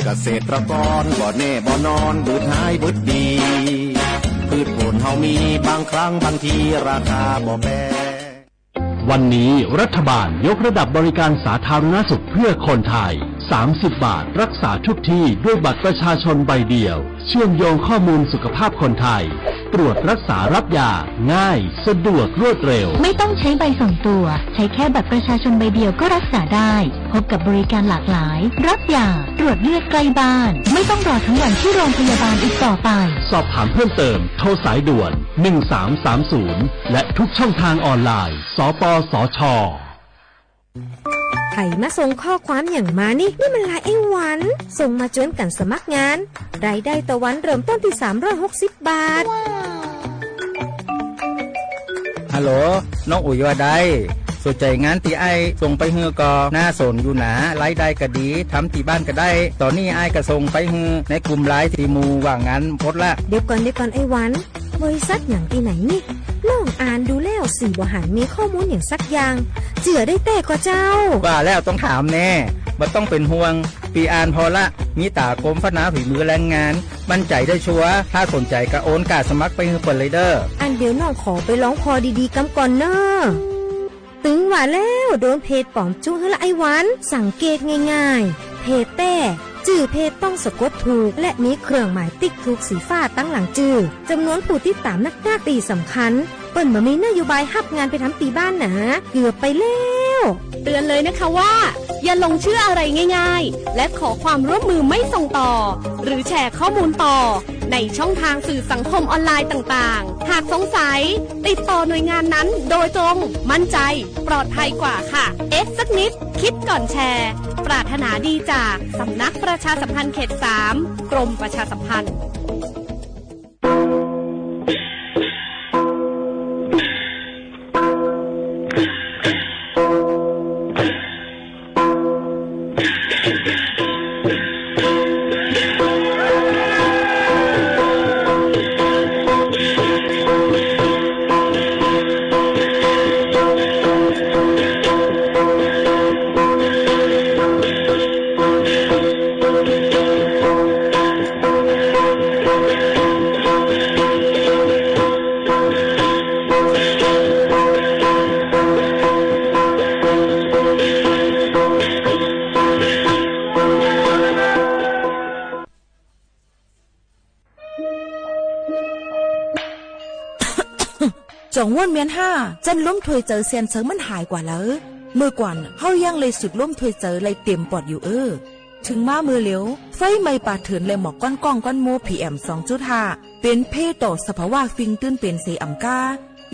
เกษตรกรบ่แน่บ่นอนบืดหายบืดดีพืชผลเฮามีบางครั้งบางทีราคาบ่แพงวันนี้รัฐบาลยกระดับบริการสาธารณสุขเพื่อคนไทย30 บาทรักษาทุกที่ด้วยบัตรประชาชนใบเดียวเชื่อมโยงข้อมูลสุขภาพคนไทยตรวจรักษารับยาง่ายสะดวกรวดเร็วไม่ต้องใช้ใบส่งตัวใช้แค่บัตรประชาชนใบเดียวก็รักษาได้พบกับบริการหลากหลายรับยาตรวจเลือดใกล้บ้านไม่ต้องรอทั้งวันที่โรงพยาบาลอีกต่อไปสอบถามเพิ่มเติมโทรสายด่วน1330และทุกช่องทางออนไลน์สปสช.ไผ่มาส่งข้อความอย่างมานี่มันลายไอ้หวันส่งมาจนกันสมัครงานรายได้ต่อวันเริ่มต้นที่360 บาทฮัลโหลน้องอุ๋ยว่าได้สนใจงานที่ไอ้ส่งไปเฮือกอหน้าสนอยู่หนารายได้ก็ดีทำที่บ้านก็ได้ตอนนี้ไอ้ก็ส่งไปเฮือในกลุ่มไลน์ที่มูว่างงานพดละเดี๋ยวก่อนไอ้หวันบริษัทอย่างที่ไหนนี่น้องอ่านดูแล้วสี่บ่หันมีข้อมูลอย่างสักอย่างเจือได้แต่ก็เจ้าว่าแล้วต้องถามแน่บ่ต้องเป็นห่วงปีอ่านพอละมีตากรมพัฒนาฝีมือแรงงานมั่นใจได้ชัวร์ถ้าสนใจก็โอนกาสมัครไปเฮือเปิดเลยเด้ออันเดี๋ยวน้องขอไปร้องคอดีๆกำก่อนเนอะตึงว่าแล้วโดนเพจปลอมจุ้งให้ละไอ้หวันสังเกตง่ายๆเพจแต่ชื่อเพจต้องสะกดถูกและมีเครื่องหมายติ๊กถูกสีฟ้าตั้งหลังชื่อจำนวนผู้ติดตามนักตีสำคัญเปิ้นบ่มีนโยบายฮับงานไปทำตีบ้านนะเกือบไปแล้วเตือนเลยนะคะว่าอย่าลงเชื่ออะไรง่ายๆและขอความร่วมมือไม่ส่งต่อหรือแชร์ข้อมูลต่อในช่องทางสื่อสังคมออนไลน์ต่างๆหากสงสัยติดต่อหน่วยงานนั้นโดยตรงมั่นใจปลอดภัยกว่าค่ะสักนิดคิดก่อนแชร์ปรารถนาดีจากสำนักประชาสัมพันธ์เขต 3 กรมประชาสัมพันธ์จงว่นเมียนห้าจันล้มถวยเจอเซียนเซิงมันหายกว่าแล้วเมื่อก่อนเฮายังเลยสุดล้มถวยเจอเลยเต็มปอดอยู่ ถึงมามือเหลียวไฟไหม้ป่าเถื่อนและหมอกก้อนกล้องก้อนโม PM 2.5 เป็นเพศต่อสภาวะฟิงตื้นเป็นเสอำกา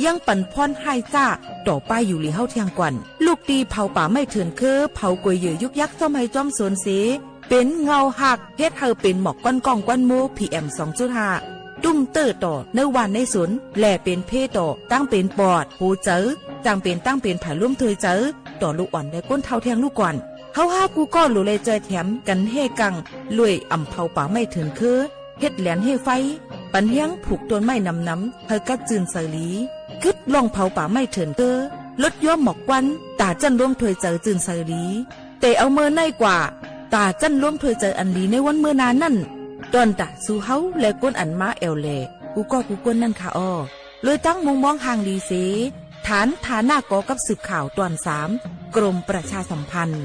ยังปั่นพ่อนให้จ้าต่อไปอยู่หลีเฮาเทียงกวันลูกดีเผาป่าไม่เถื่อนคือเผากวยเหยื่อยุกยักษ์ซ่อมให้จอมสวนเสเป็นเงาหักเฮ็ดเฮาเป็นหมอกก้อนกล้องก้อนโม PM 2.5 ตุ้มเตอร์ต่อในวันในสวนแหล่เป็นเพศต่อตั้งเป็นปอดหูเจอจังเป็นตั้งเป็นผายร่วมเทยเจอต่อลูกอ่อนได้ก้นเท่าแทงลูกก่อนเฮาห้ากูก็หลุเลยเจอแถมกันเฮกังลุยอ่ำเผาป่าไม่ถึงคือเฮ็ดแหลนเฮไฟปันเฮียงผูกต้นไม้น้ำเฮกัดจืนใส่ลีกึดลองเผาป่าไม่ถึงเกอลดย่อมหมอกวันตาจันร่วมถวยเจอจืนใส่ลีแต่เอาเมื่อในกว่าตาจันร่วมถวยเจออันลีในวันเมื่อนานนั่นตอนตาสู้เฮาและก้นอันมาแอวเลกูก็กูก้นนั่นค่ะอ้อเลยตั้งมุงมองห่างดีเสฐานฐานะกอกับสืบข่าวตอน3กรมประชาสัมพันธ์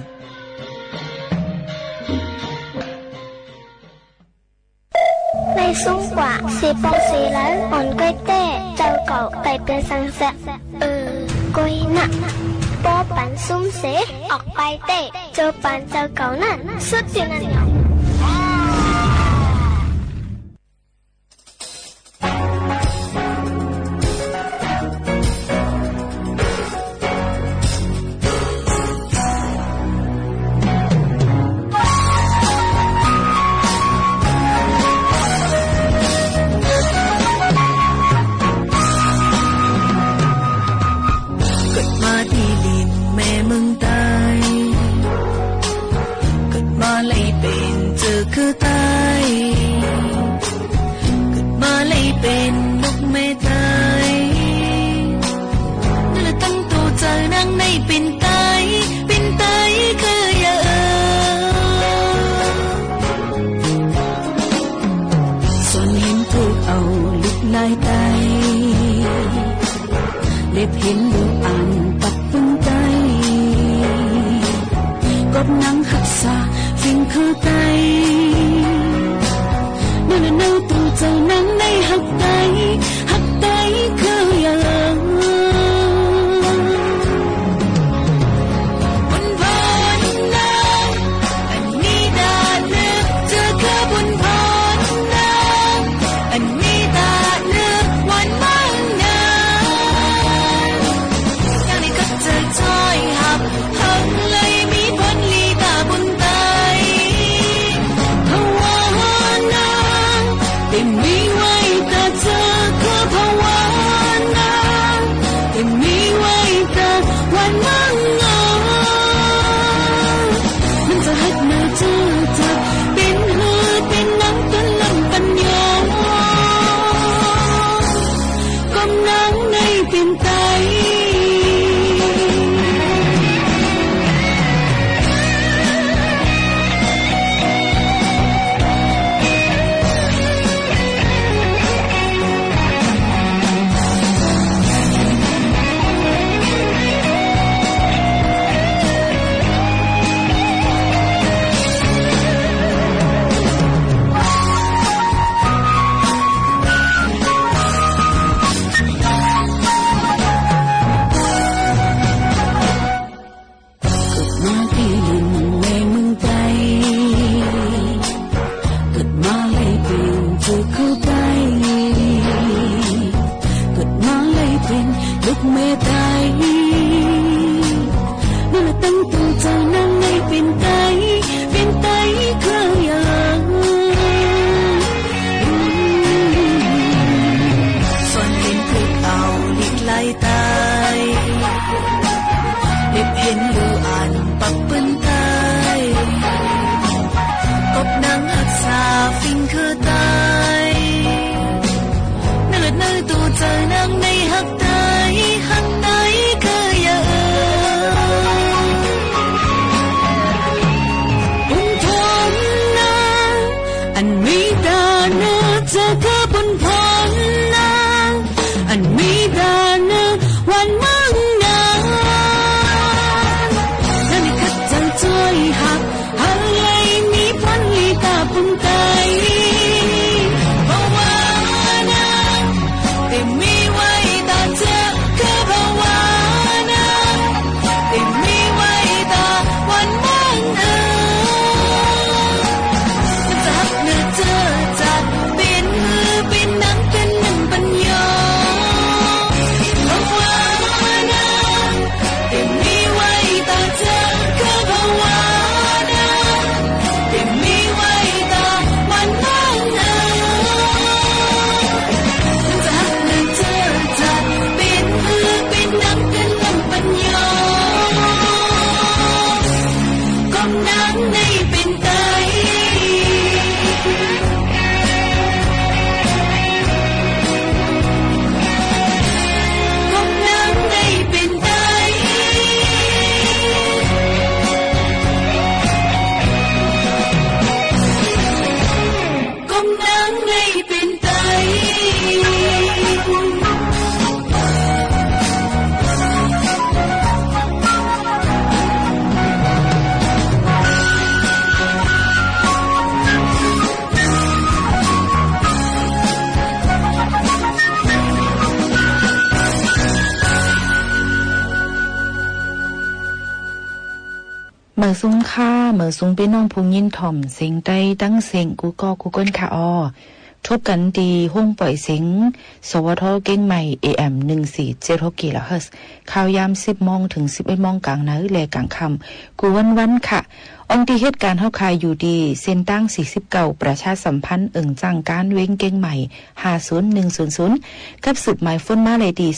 ในซุ้มกว่าสีปองสีแล้วอ่อนก้อยเต้เจ้าเก่าไก่เป็นสังเสะก้อยหนักป้อปันซุ้มเสออกไปเต้เจ้าปันเจ้าเก่านั่นสุดที่นั่นเหรอคือตายเกิดมาเลยเป็นนกแม่ตายนั่นแหละตั้งตัวเจอนั่งในเป็นตายคืออย่าส่วนเห็นถูกเอาลุกลายตายเล็บเห็นดูอ่านปัดปุ่นใจกบนังหักษาฟินคือไตนั่นน่ะนั่งตูเจ้านั่งในหักไตคืออย่างบนพรน้ำอันนี้ดาเลือกเจอคือบนพรน้ำอันนี้ดาเลือกวันมั่งนาอย่างนี้ก็เจอจอยหับหังเลยมีผลลีตาบนไตภาวนาแต่มีไว้แต่เธอคือภาวนาแต่มีไว้แต่วันมั่งนามันจะหัดมาเจอจับเป็นเหือเป็นน้ำต้นลำปัญญากำลังในเป็นไต เมื่อซุ้งค่าเมื่อซุ้งพี่น้องผู้ยินถ่อมเสียงใดตั้งเสียงกูก็กูก้นค่ะออทบกันดีห้องปล่อยเสียงสวทเก่งใหม่ AM 1476กิโลเฮิรตซ์ข่าวยาม10 โมงถึง 11 โมงกลางนาและกลางค่ำกูวันค่ะอองที่เหตุการณ์เฮาคายอยู่ดีเส้นตั้ง49ประชาสัมพันธ์จ้างการเว้งเก่งใหม่50100กับสืบหมายฝนมาเลยดี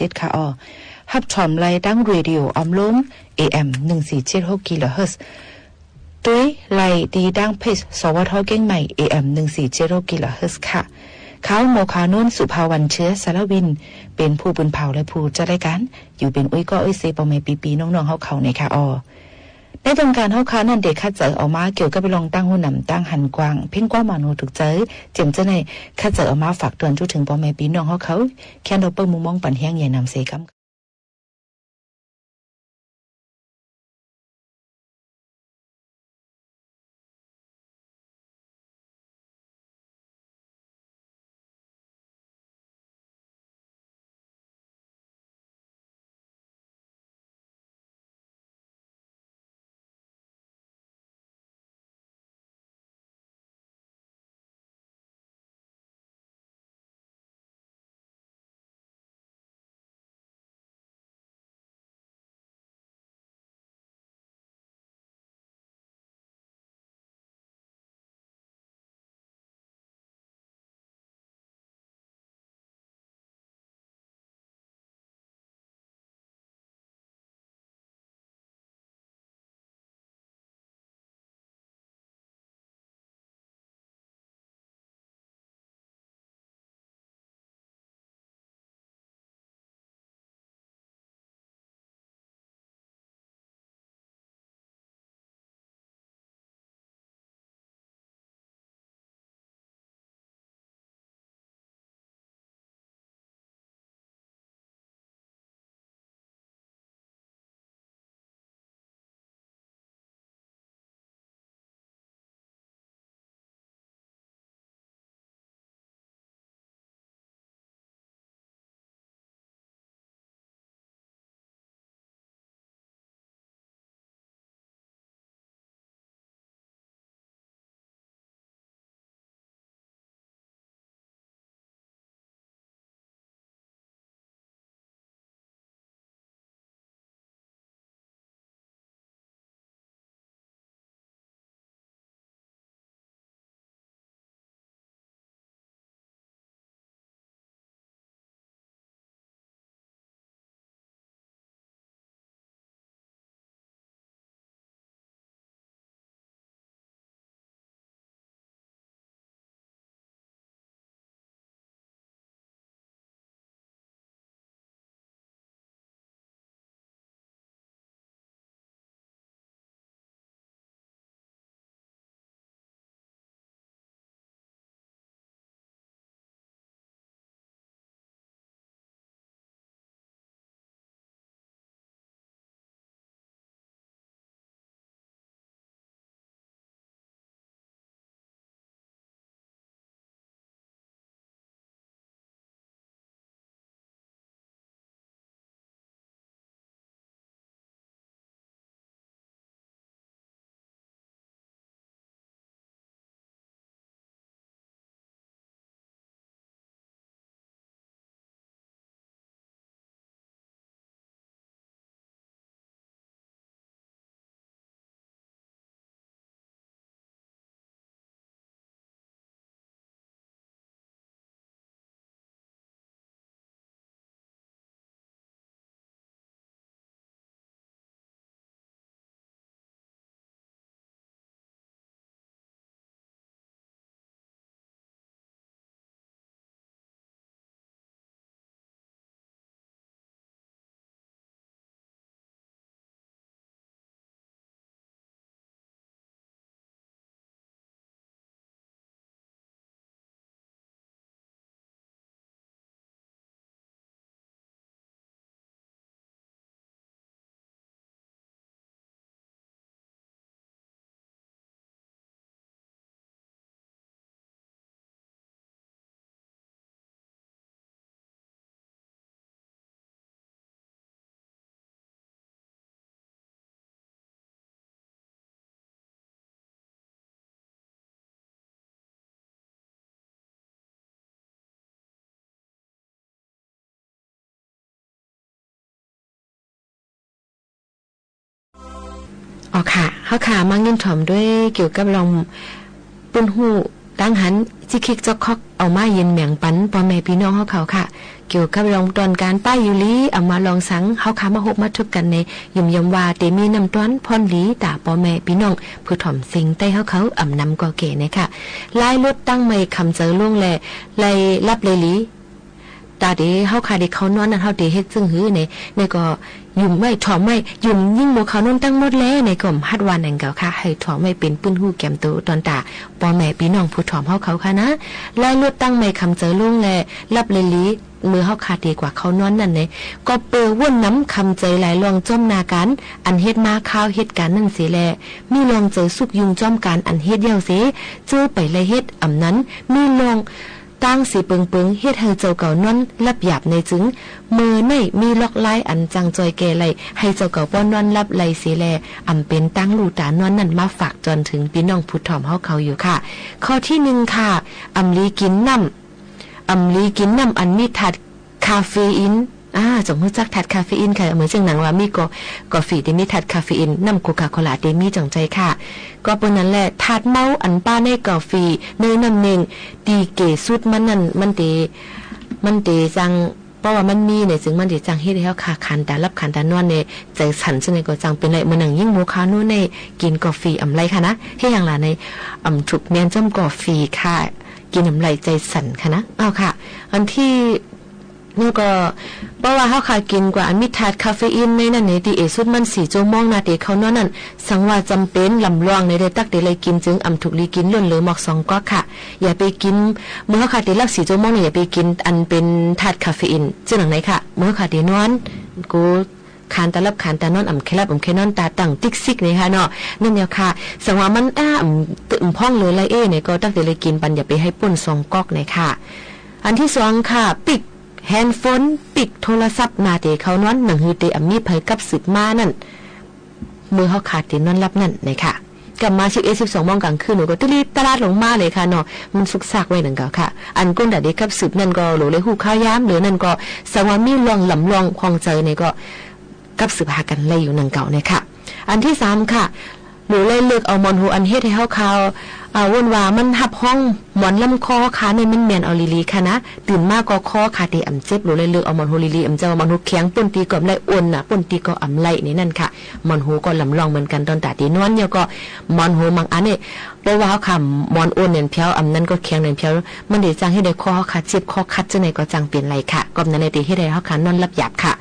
0532760007ค่ะออฮับชอมไลดังเรดิโอออมล้ม AM 1476กิโลเฮิรตซ์ด้วยไลดีดังเพจสวทเก่งใหม่ AM 1476กิโลเฮิรตซ์ค่ะเขาโมคาโนนสุภาวันเชื้อสารวินเป็นผู้บุญเผาและผู้จัดรายการอยู่เป็นอุ้ยก็อุ้ยเซปอมเมปีน้องๆเขาในค่ะออในตรงการเฮาค้านั่นเด็กคัดเจอออกมาเกี่ยวกับไปลองตั้งหุ่นนำตั้งหันกว้างเพ่งกว้างมาโนถูกเจอเจียมเจ้าในคัดเจอออกมาฝากเตือนจุถึงปอมเมปีน้องเขาแค่เราเปิ้งมุมมองปันแห้งใหญ่นำเสกำ อ๋อค่ะเฮาค่ะมังยินถ่อมด้วยเกี่ยวกับลองปืนหูตั้งหันจิคิกจอกคอกเอามาเย็นแหม่งปันพ่อแม่พี่น้องเฮาเขาค่ะเกี่ยวกับลองตอนการป้ายยูลีเอามาลองสังเฮาค่ะมาฮบมาทุบกันในยมว่าเตมีน้ำต้อนพรหลีตาพ่อแม่พี่น้องผู้ถ่อมสิงใต้เฮาเขาอ่ำนำก่อเก๋นะคะลายลดตั้งไม่คำเจอล่วงแลไล่รับเลยลีตาเดเฮาค่ะเด็กเขานอนนั่นเฮาเดเฮ็ดซึ่งหือในก็ยุ่มไม่ถอมไม่ยุ่มยิ่งโมเขานอนตั้งหมดแล้วในกลุ่มฮัดวานแห่งเก่าค่ะให้ถอมไม่เป็นปื้นหู้แก้มโตตอนตาพ่อแม่พี่น้องผู้ถอมเฮาเขาค่ะนะไล่ลดตั้งไม่คำเจอล่วงแลรับเลยลีมือเฮาขาดดีกว่าเขานอนนั่นเนี่ยก็เปื้อว่นน้ำคำใจหลายลองจ้อมนาการอันเฮ็ดมาข้าวเฮ็ดการนั่นเสียแลมีลองเจอสุกยุงจ้อมการอันเฮ็ดเดียวเสเจอไปเลยเฮ็ดอำนั้นมีลองตั้งสีเปิงเฮ็ดให้เจ้าเก่านอนรับหยาบในจึงมือในมีล็อกไล่อันจังจอยแก่ไหลให้เจ้าเก่าป้อนนอนรับไหลเสียแลอำเป็นตั้งลูตานอนนั่นมาฝากจนถึงพี่น้องผู้ถ่อมเฮาเขาอยู่ค่ะข้อที่1ค่ะอำลีกินน้ำอันมีถัดคาเฟอีนจงรู้จักถัดคาเฟอีนค่ะเหมือนจังหนังว่ามีกาแฟที่มีถัดคาเฟอีนน้ำโคคาโคล่าเดมีจังใจค่ะก็ปนนั้นแหละถัดเมาอันป้าในกาแฟในน้ำเนงดีเกสุดมันนั่นมันเตจังเพราะว่ามันมีเนี่ยซึ่งมันสิจังเฮ็ดให้เฮาค่ะคันตารับคันตานอนในใจสั่นจังได๋ก็จังเป็นไรมื้อนั้นยิ่งโมคาโนในกินกาแฟอำไรค่ะนะเฮ็ดหยังล่ะในถูกแม่นจ้ำกาแฟค่ะกินอำไรใจสั่นค่ะนะค่ะอันที่นี่ก็เพราะว่าเฮาค่ะกินกว่าอันมีถาดคาเฟอีนในนั้นนี่ที่สุดมัน4ชั่วโมงนาทีเขานอนนั่นสังว่าจำเป็นลำลองในได้ตักได้เลยกินจึงถูกลีกินล้นเหลือหมอก2ก๊อกค่ะอย่าไปกินเมื่อเฮาค่ะได้รับ4ชั่วโมงนี่อย่าไปกินอันเป็นถาดคาเฟอีนจังไหนค่ะเมื่อค่ะได้นอนกูคานตาลับคานตานอนแค่ลับแค่นอนตาตั้งติ๊กซิกนี่ค่ะเนาะนั่นเดียวค่ะสังว่ามันตึมพ่องเลยไรเนี่ยก็ตักได้เลยกินปันอย่าไปให้ป่น2ก๊อกนี่ค่ะอันที่2ค่ะปิดแฮนด์โฟนปิดโทรศัพท์นาเตเขานอนหนังฮือเตอมีเผยกับสืบมานั่นมือเขาขาดเตนอนรับนั่นเลยค่ะกลับมา11-12 โมงกลางคืนหนูก็รีบตลาดลงมาเลยค่ะเนาะมันสุกซากไว้หนังเก่าค่ะอันก้นดาเด็กกับสืบนั่นก็โหลเลยหูข้าวยามหรือนั่นก็สวามีลองลำลองควงเจอเนี่ยก็กับสืบหากันเลยอยู่หนังเก่าเนี่ยค่ะอันที่3ค่ะหนูเลยเลือกเอามอนหูอันเฮ็ดให้เฮาข่าววนว่ามันหับห้องหมอนลำคอขาในมันแม่นเอาลีค่ะนะตื่นมากก็คอขาเตอำเจ็บหนูเลยเลือกเอามอนหูลีอำเจ้ามอนหูแข็งป่นตีก็ได้อ้นน่ะป่นตีก็อำไลนี่นั่นค่ะมอนหูก็ลำลองเหมือนกันตอนตาตีนอนเนี่ยก็มอนหูบางอันนี่เพราะว่าเฮาค่ะมอนอ้นเนี่ยเพียวอำนั้นก็แข็งเนี่ยเพียวมันได้จังให้ได้คอขาเจ็บคอคัดจังได๋ก็จังเป็นไรค่ะก็นั้นในตีให้ได้เฮาค่ะนอนหลับหยาบค่ะ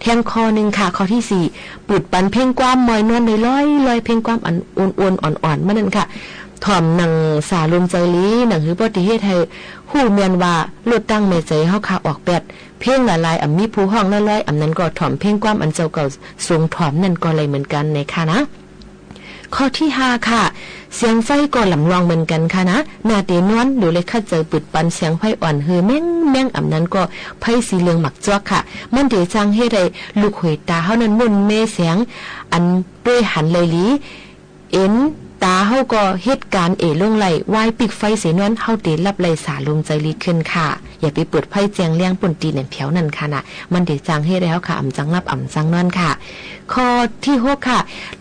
แทงคอ1ค่ะข้อที่4ปุดปันเพ่งความมอยนอนได้ลอยเพ่งความอันอ้วนๆอ่อนๆมันนั่นค่ะถ่อมหนังสาลมใจลีหนังหือปฏิเฮ็ดให้ฮู้แม่นว่าลดตั้งแม่ใจเฮาค่ะออกแปดเพ่งละลายมีผู้ห้องละลอยอันนั้นก็ถ่อมเพ่งความอันเจ้าเก่าสูงถ่อมนั่นก็เลยเหมือนกันในค่ะนะข้อที่5ค่ะเสียงไฟก็ลำลองเหมือนกันค่ะนะนาเตนอนดูเลยค่ะเจอปึดปันเสียงไฟอ่อนเฮือแม่งอันนั้นก็ไฟสีเหลืองหมักจอกค่ะมันเดจังให้ได้ลูกหวยตาเฮานั้นมุ่นเมเสียงอันด้วยหันเลยลีเอ็นตาเฮาก็เฮ็ดการลงไหลวายปิกไฟเสนวนเฮาเตรับไหลสาลมใจลีขึ้นค่ะอย่าไปเปิดไฟแจงเลี้ยงป่นตีเนี่ยเผียวนั่นค่ะนะมันเดจังให้แล้วค่ะอำจังรับอำจังนอนค่ะข้อที่6ค่ะ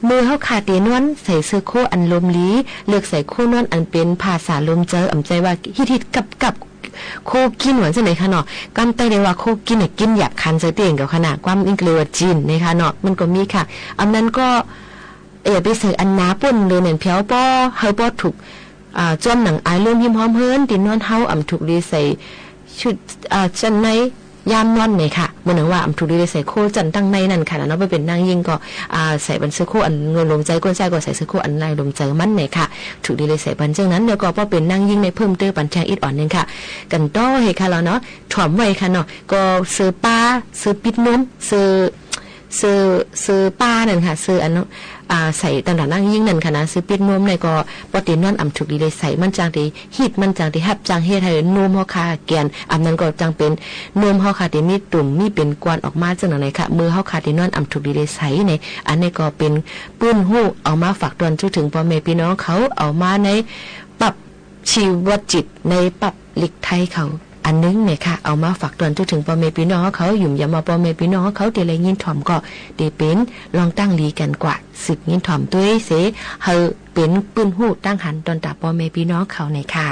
มือเฮาขาเตนวนใส่เสื้อโคอันลมลีเลือกใส่โคนวนอันเป็นภาษาลมเจออำใจว่าฮิตกับโคกินหวานจังได๋ค่ะเนาะกำไตได้ว่าโคกินน่ะกินหยาบคันใจเตียงกับขนาดความอิงเกลียวจีนนะคะเนาะมันก็มีค่ะอำนั้นก็ไปใส่อันนาป่นเลยเนี่ยเพียวป้อเฮาป้อถูกจ้อมหนังอายเริ่มหิมหอมเฮินตินนอนเฮาถูกดีใส่ชุดจันในยามนอนเนี่ยค่ะเหมือนว่าถูกดีใส่โคจันตั้งในนั่นค่ะเนาะไปเป็นนางยิ่งก็ใส่บันเสื้อโคอันลมใจก้นใจก็ใส่เสื้อโคอันลายลมใจมันเนี่ยค่ะถูกดีใส่บันเจ้านั้นแล้วก็ป้อเป็นนางยิ่งในเพิ่มเติมปันแจงอิดอ่อนนึงค่ะกันต้อเฮค่ะเราเนาะถ่อมไว้ค่ะเนาะก็ซื้อปลาซื้อปิดนมซื้อปลานั่นค่ะซื้ออันใส่ต่างๆนั่งยิ่งนั่นค่ะนะซื้อปิดนมในก็ปกตินอนถูกดีเลยใส่มันจังที่ฮีดมันจังที่ฮับจังเฮ็ดให้นมเฮาค่ะแกนนั้นก็จังเป็นนมเฮาค่ะที่มีตุ่มมีเป็นกวนออกมาจังไหนค่ะมือเฮาค่ะที่นอนถูกดีเลยใส่ในอันนี้ก็เป็นปื้นฮู้เอามาฝากตอนถึงพ่อแม่พี่น้องเขาเอามาในปรับชีวจิตในปรับหลีกไทยเขา อันนึงเนี่ยค่ะเอามาฝากเตือนถึงพ่อแม่พี่น้องเขาอยู่อย่ามาพ่อแม่พี่น้องเขาเดลยินถ่อมก็เดเป็นลองตั้งลีกันกว่าศึกยินถ่อมด้วยเสเฮาเป็นปืนหูตั้งหันตอนตาพ่อแม่พี่น้องเขาในค่ะ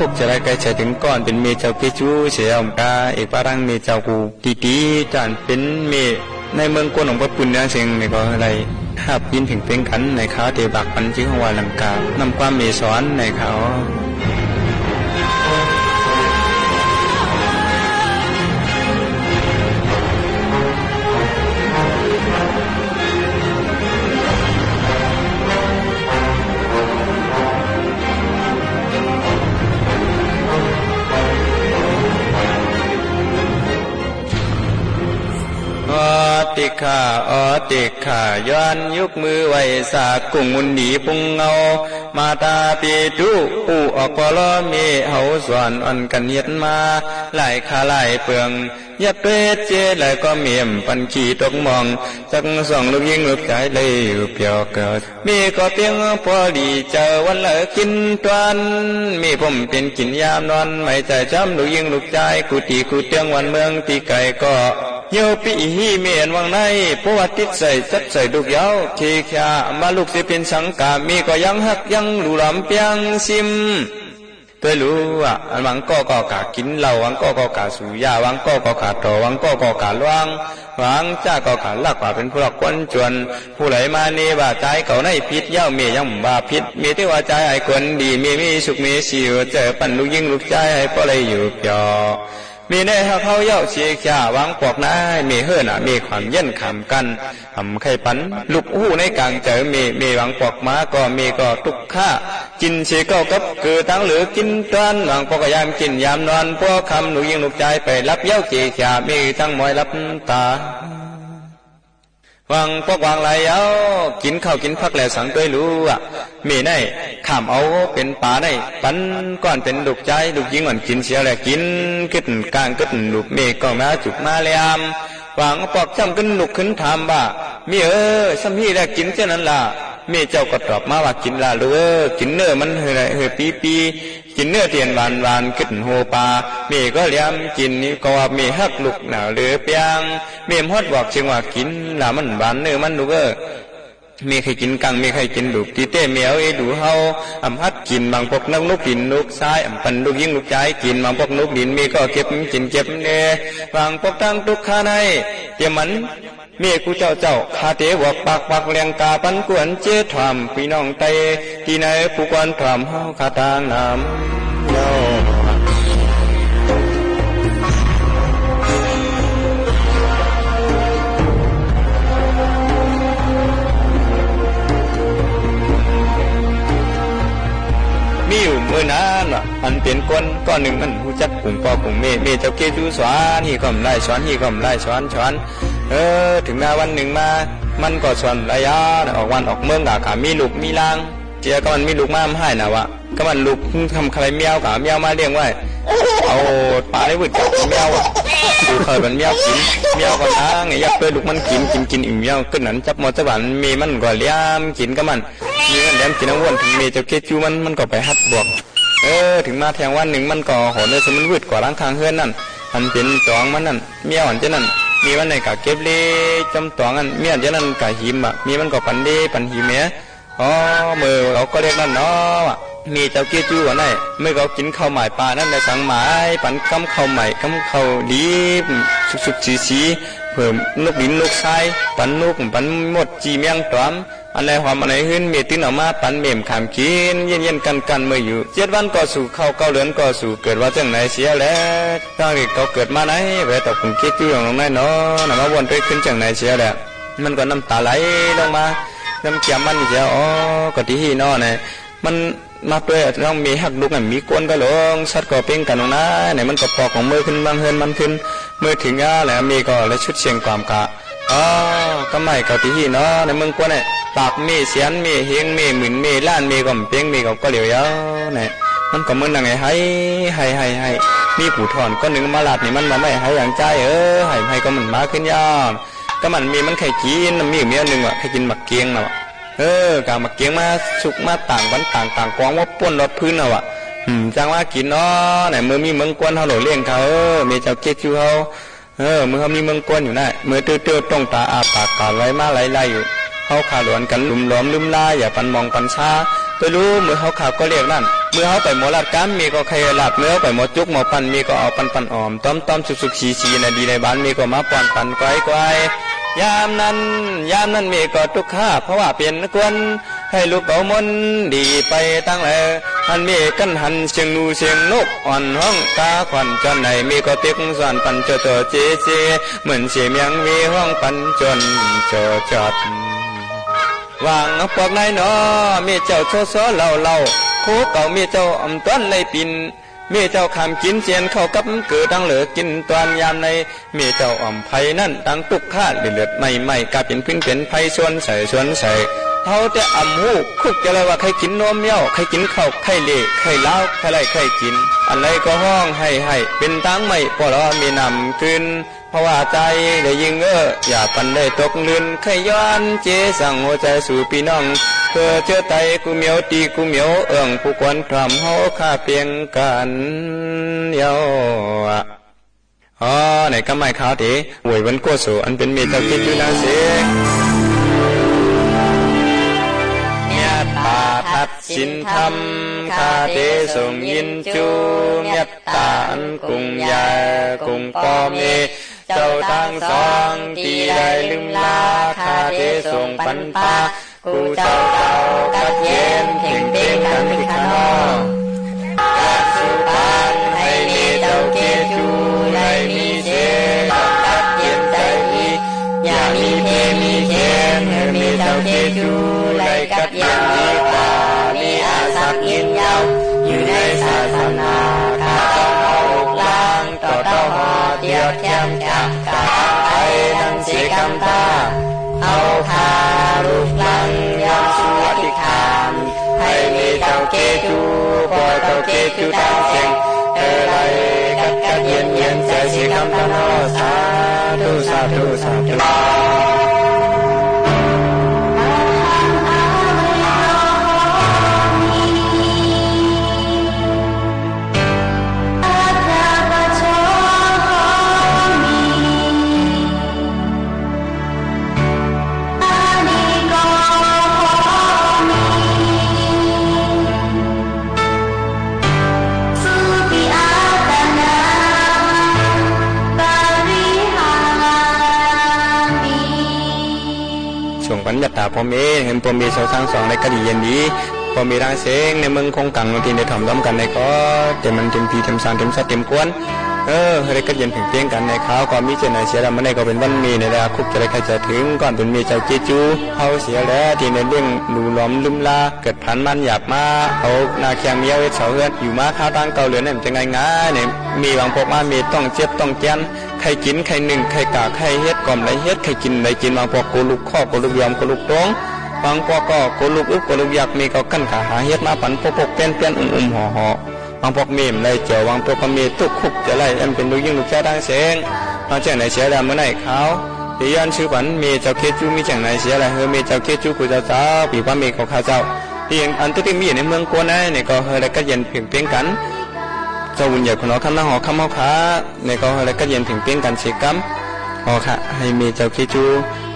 กจะได้ใกล้ใจถึงก่อนเป็นเมเจ้าเกจูเสียอมกาเอกปารังเมเจ้ากูตีจานเป็นเมในเมืองกวนของพระปุณณะเสียงในก็อะไรถ้ายินถึงเป็นกันในเขาเตบักปันจิ้งของวาลังกานำความเมสอนในเขาติขาติขาย้อนยกมือไหวสากกุ่งมุนดีปุงเงามาตาปีดูอูออกปลอมีเฮาสวนอันกันเย็ดมาไหลขาไหลเปลืองยับเปรตเจไหลก็เมียมปันขี่ตกมองจักส่องลูกยิงลูกใจเลยเปียวเกิดมีก็เพียงพอดีเจอวันละกินตวันมีผมเป็นกินยามนอนไม่ใจจำลูกยิงลูกใจกูตีกูเตียงวันเมืองตีไก่ก็เยาปีฮีเมียนวังในเพราะว่าติดใส่จัดใส่ดุกเย้าทีขยามาลูกสิเป็นสังกามีก็ยังหักยังหลุลำเปียงซิมตัวรู้อ่ะวังก็กากินเหล้าวังก็กาสูยาวังก็กาต่อวังก็กาล่วงวังจ้าก็กาลักว่าเป็นผู้หลักคนจวนผู้ไหลมาเนว่าใจเขาในพิษเย้าเมียยังบ่าพิษมีที่ว่าใจไอ้คนดีมีสุขมีสิวเจอปั่นลูกยิงลูกใจให้พอเลยอยู่เปียมีในเขาเย้าเชียข่าวังปอกนายมีเฮือนมีความเย็นขำกันทำไข่ปันลูกหูในกลางเจอมีวังปอกม้าก็มีก็ตุกข้ากินเชียก็กับคือตั้งหรือกินตอนวังปอกยามกินยามนอนพวกคำลูกยิงลูกใจไปรับเย้าเชียข่ามีทั้งมอยรับตาวังพวกวางไหลเอากินข้าวกินพักแล้วสังตัวรู้อ่ะมีในข้ามเอาเป็นป่าในปันก้อนเป็นลูกใจลูกยิงอ่อนกินเสียแล้วกินขึ้นกลางขึ้นลูกเมฆก็มาจุกมาเลยามวางปอกจำขึ้นลูกขึ้นถามว่ามีสัมพีแล้วกินเช่นนั้นล่ะเมเจ้าก็ตอบมาว่ากินละลูกกินเนื้อมันเฮปีกินเนื้อเทียนหวานขึ้นโฮปาเมก็เลี้ยมกินนี่ก็ว่าเมฮักลูกหนาวเหลือเปียงเมมฮอดบอกเชียงว่ากินละมันหวานเนื้อมันลูกมีใครกินกังมีใครกินลูกตีเต้เมียวดูเฮาฮัดกินบางพวกนักลูกดินลูกซ้ายปันลูกยิงลูกใจกินบางพวกลูกดินมีก็เก็บกินเก็บเน่บางพวกตั้งทุกข้าในเดี๋ยวมันเมียกูเจ้าคาเตวกปักเลียงกาปันกวนเจถามพี่น้องไตที่ไหนผู้กวนถามเฮาคาตางน้ำเย้ามีอยู่เมื่อนั้นว่ะมันเป็นก้อนหนึ่งมันหูจักกลุ่มปอกลุ่มเมเจ้าเกจูสอนฮีก็มไล่สอนฮีก็มไล่สอนถึงมาวันหนึ่งมามันก็สอนระยะออกวันออกเมืองกะมีลูกมีลางเจียก็มันมีลูกมาให้นะวะก็มันลูกทำใครเมียวกะเมียวมาเลี้ยงไว้เอาปลาได้วึดกับเมียวดูเคยมันเมียวกินเมียวก็ล้างไงยักษ์เพื่อลูกมันกินอิ่มเมียวขึ้นนั้นจับมอตะวันมีมันก็เลี้ยมกินก็มันมีมันเลี้ยมกินน้ำวนถึงมีเจ้าเกจูมันก็ไปฮัดบวกถึงมาแทงวันหนึ่งมันก็โหนเลยสมันวืดกว่าล้างทางเฮือนนั่นมันเป็นจองมันนั่นเมียวอันเจนั่นมีวันไหนกะเก็บเล่จำตองอันเมียนเจนั่นกะหิมอ่ะมีมันก็ปันเล่ปันหิมเมียมือเราก็เรียกนั่นเนาะมีเจ้าเกี้ยจูวันไหนเมื่อเขากินข้าวหมายปลานั่นในสังหมายปันกำข้าวใหม่กำข้าวดีสุกสีเพิ่มลูกดินลูกทรายปันลูกปันหมดจีเมียงตอมอะไรหอมอะไรขึ้นมีติ้นออกมาปันเมี่ยมขามกินเย็นกันเมื่ออยู่7 วันก็สู่เข้า9 เดือนก็สู่เกิดว่าจังไหนเสียแล้วตั้งแต่เขาเกิดมาไหนแวะตกผมเกี้ยจูอย่างลงไหนเนาะนำมาวนไปขึ้นจังไหนเสียแล้วมันก็น้ำตาไหลลงมาน้ำเกี่ยมมันเสียก็ที่หีนอเนี่ยมันมาเปื่อยต้องมีหักลูกมีก้นก็ลงสัตว์ก็เป่งกันลงนะเนี่ยมันก็ปอกของมือขึ้นบางเฮินมันขึ้นมือถึงยาแล้วมีก็เลยชุดเชียงความกะก็ไม่ก็ที่เนาะในเมืองกวนเนี่ยปากมีเสียนมีเฮงมีหมื่นมีล้านมีก็เป่งมีก็เหลียวยาเนี่ยมันก็มึนยังไงให้มีผู้ถอนก็หนึ่งมาลาดนี่มันมาไม่ให้อย่างใจให้ก็มันมาขึ้นยาก็มันมีมันไข่กินมีเมียหนึ่งอ่ะไข่กินหมักเกียงเนาะกาหมักเกียงมาสุกมาต่างวันต่างกองว่าป้วนรถพื้นเนาะจังว่ากินเนาะไหนมือมีเมืองกวนเขาหล่อเลี้ยงเขามีเจ้าเกจูเขามือเขามีเมืองกวนอยู่น่ะมือตื้อต้องตาอาปากกาไว้มาไล่อยู่ เฮาขาหลวนกันลุมล้อมลืมลาอย่าปันมองปันชาไปรู้มือเฮาขาก็เรียกนั่นเมื่อเฮาไปหมอลาดกันมีก็ใครลาดเมื่อไปหมอจุกหมอปันมีก็เอาปันออมต้มสุกชีในดีในบ้านมีก็มาปันไกวๆยามนั้นมีก็ทุกข์เพราะว่าเปลี่ยนกวนให้ลูกเอามนดีไปตั้งเลยหันมีกันหันเสียงนูเสียงนกอ่อนห้องกาขวัญจนไหนมีก็ติ๊กส่วนปันเจเหมือนเสียงยังมีห้องปันจนจอดวางพวกนายน้อมีเจ้าโชโซเล่าคู่เก่ามีเจ้าอมต้นในปินมีเจ้าคำกินเสียนเข้ากับเกิดดังเหลือกินตอนยามในมีเจ้าอ่อมไผ่นั่นดังตุกข้าเลือดไม่กาเป็นพึ่งเป็นไผ่ชวนใส่เท่าแต่อ่ำหูคุกจะเลยว่าใครกินนมเมี่ยวใครกินข้าวใครเละใครเล้าใครไรใครกินอะไรก็ห้องให้เป็นตั้งไม่พอเรามีนำขึ้นเพราะว่าใจได้ยิงอย่าปันได้ตกลื่นใครย้อนเจสั่งหัวใจสู่พี่น้องเพื่อเจอไตกูเหมียวตีกูเหมียวผู้ควรพรำเฮาข้าเพียงกันเยาในกำไม้ขาวตีหวยวันโกโสอันเป็นเมตตาคิดอยู่นาเสกเมียตาทัดสินธรรมคาเทส่งยินจูเมียตาอันกุงยากุงปอเมเจ้าทั้งสองที่ได้ลืมลาคาเทส่งปันปากูเจ้ากัดเย็นเพ่งเป็นกันพิฆนอกกัดสุพานให้มีเจ้าเกจูให้มีเจกัดเย็นใจดีอย่ามีเพมีเข็มให้มีเจ้าเกจูให้กัดเย็นดีกว่ามีอาศักยินยาวอยู่ในศาสนาข้าต้องเอาลูกล้างต่อเต้าหอเดียวแก้มจากกาไอ้นั่นเสียคำตาเอาคารูปลังยังสุอธิคามให้มีเจ้าเกจูปล่อยเจ้าเกจูทางเสียงไรกัดเย็นใจเสียคำตาโนสาธุปัญญาตาพ่อเมย์เห็นพ่อเมย์ชาวทั้งสองในกะดีเย็นดีพ่อเมย์ร่างเสงในเมืองคงกังที่ในถ่อมล้อมกันในก็เต็มมันเต็มพีเต็มสารเต็มสัดเต็มกวนเฮ้ยก็เย็นถึงเตียงกันในเขาก็มีเจนในเสียแล้วมันในก็เป็นวันมีในราคุกจะได้ใครจะถึงก่อนเป็นเมย์เจ้าเจจูเฮาเสียแล้วที่ในเรื่องหนูล้อมลืมลาเกิดผันมันหยาบมาเอานาเคียงเมียวเสาเฮือนอยู่มาข้าวตั้งเกาเหลือเนี่ยจะง่ายเนี่ยมีบางพวกมามีต้องเจ็บต้องแกนใครกินใครหนึ่งใครกาใครเฮ็ดก่อมไรเฮ็ดใครกินไรกินบางพวกโกลุกข้อโกลุกยอมโกลุกตรงบางพวกก็โกลุกอึกโกลุกยักมีก็กั้นขาหาเฮ็ดมาปันพวกเป็นห่อบางพวกมีมไรเจียวบางพวกก็มีตุกคุกจะไรเป็นลูกยิ่งลูกแก่ดังเสียงมาจากไหนเสียแล้วเมื่อไหร่เขาที่ย้อนชื่อปันมีเจ้าเคจูมีจากไหนเสียอะไรมีเจ้าเคจูกูเจ้าปีว่ามีของข้าเจ้าที่ยังอันที่มีในเมืองกวนเนี่ยก็เฮก็เย็นเพียงกันเจ้าวุ่นใหญ่คนเราคำนั่งหอคำเฮาขาในก็อะไรก็เย็นถึงเพียงกันเสียกัมหอค่ะให้มีเจ้าคิจู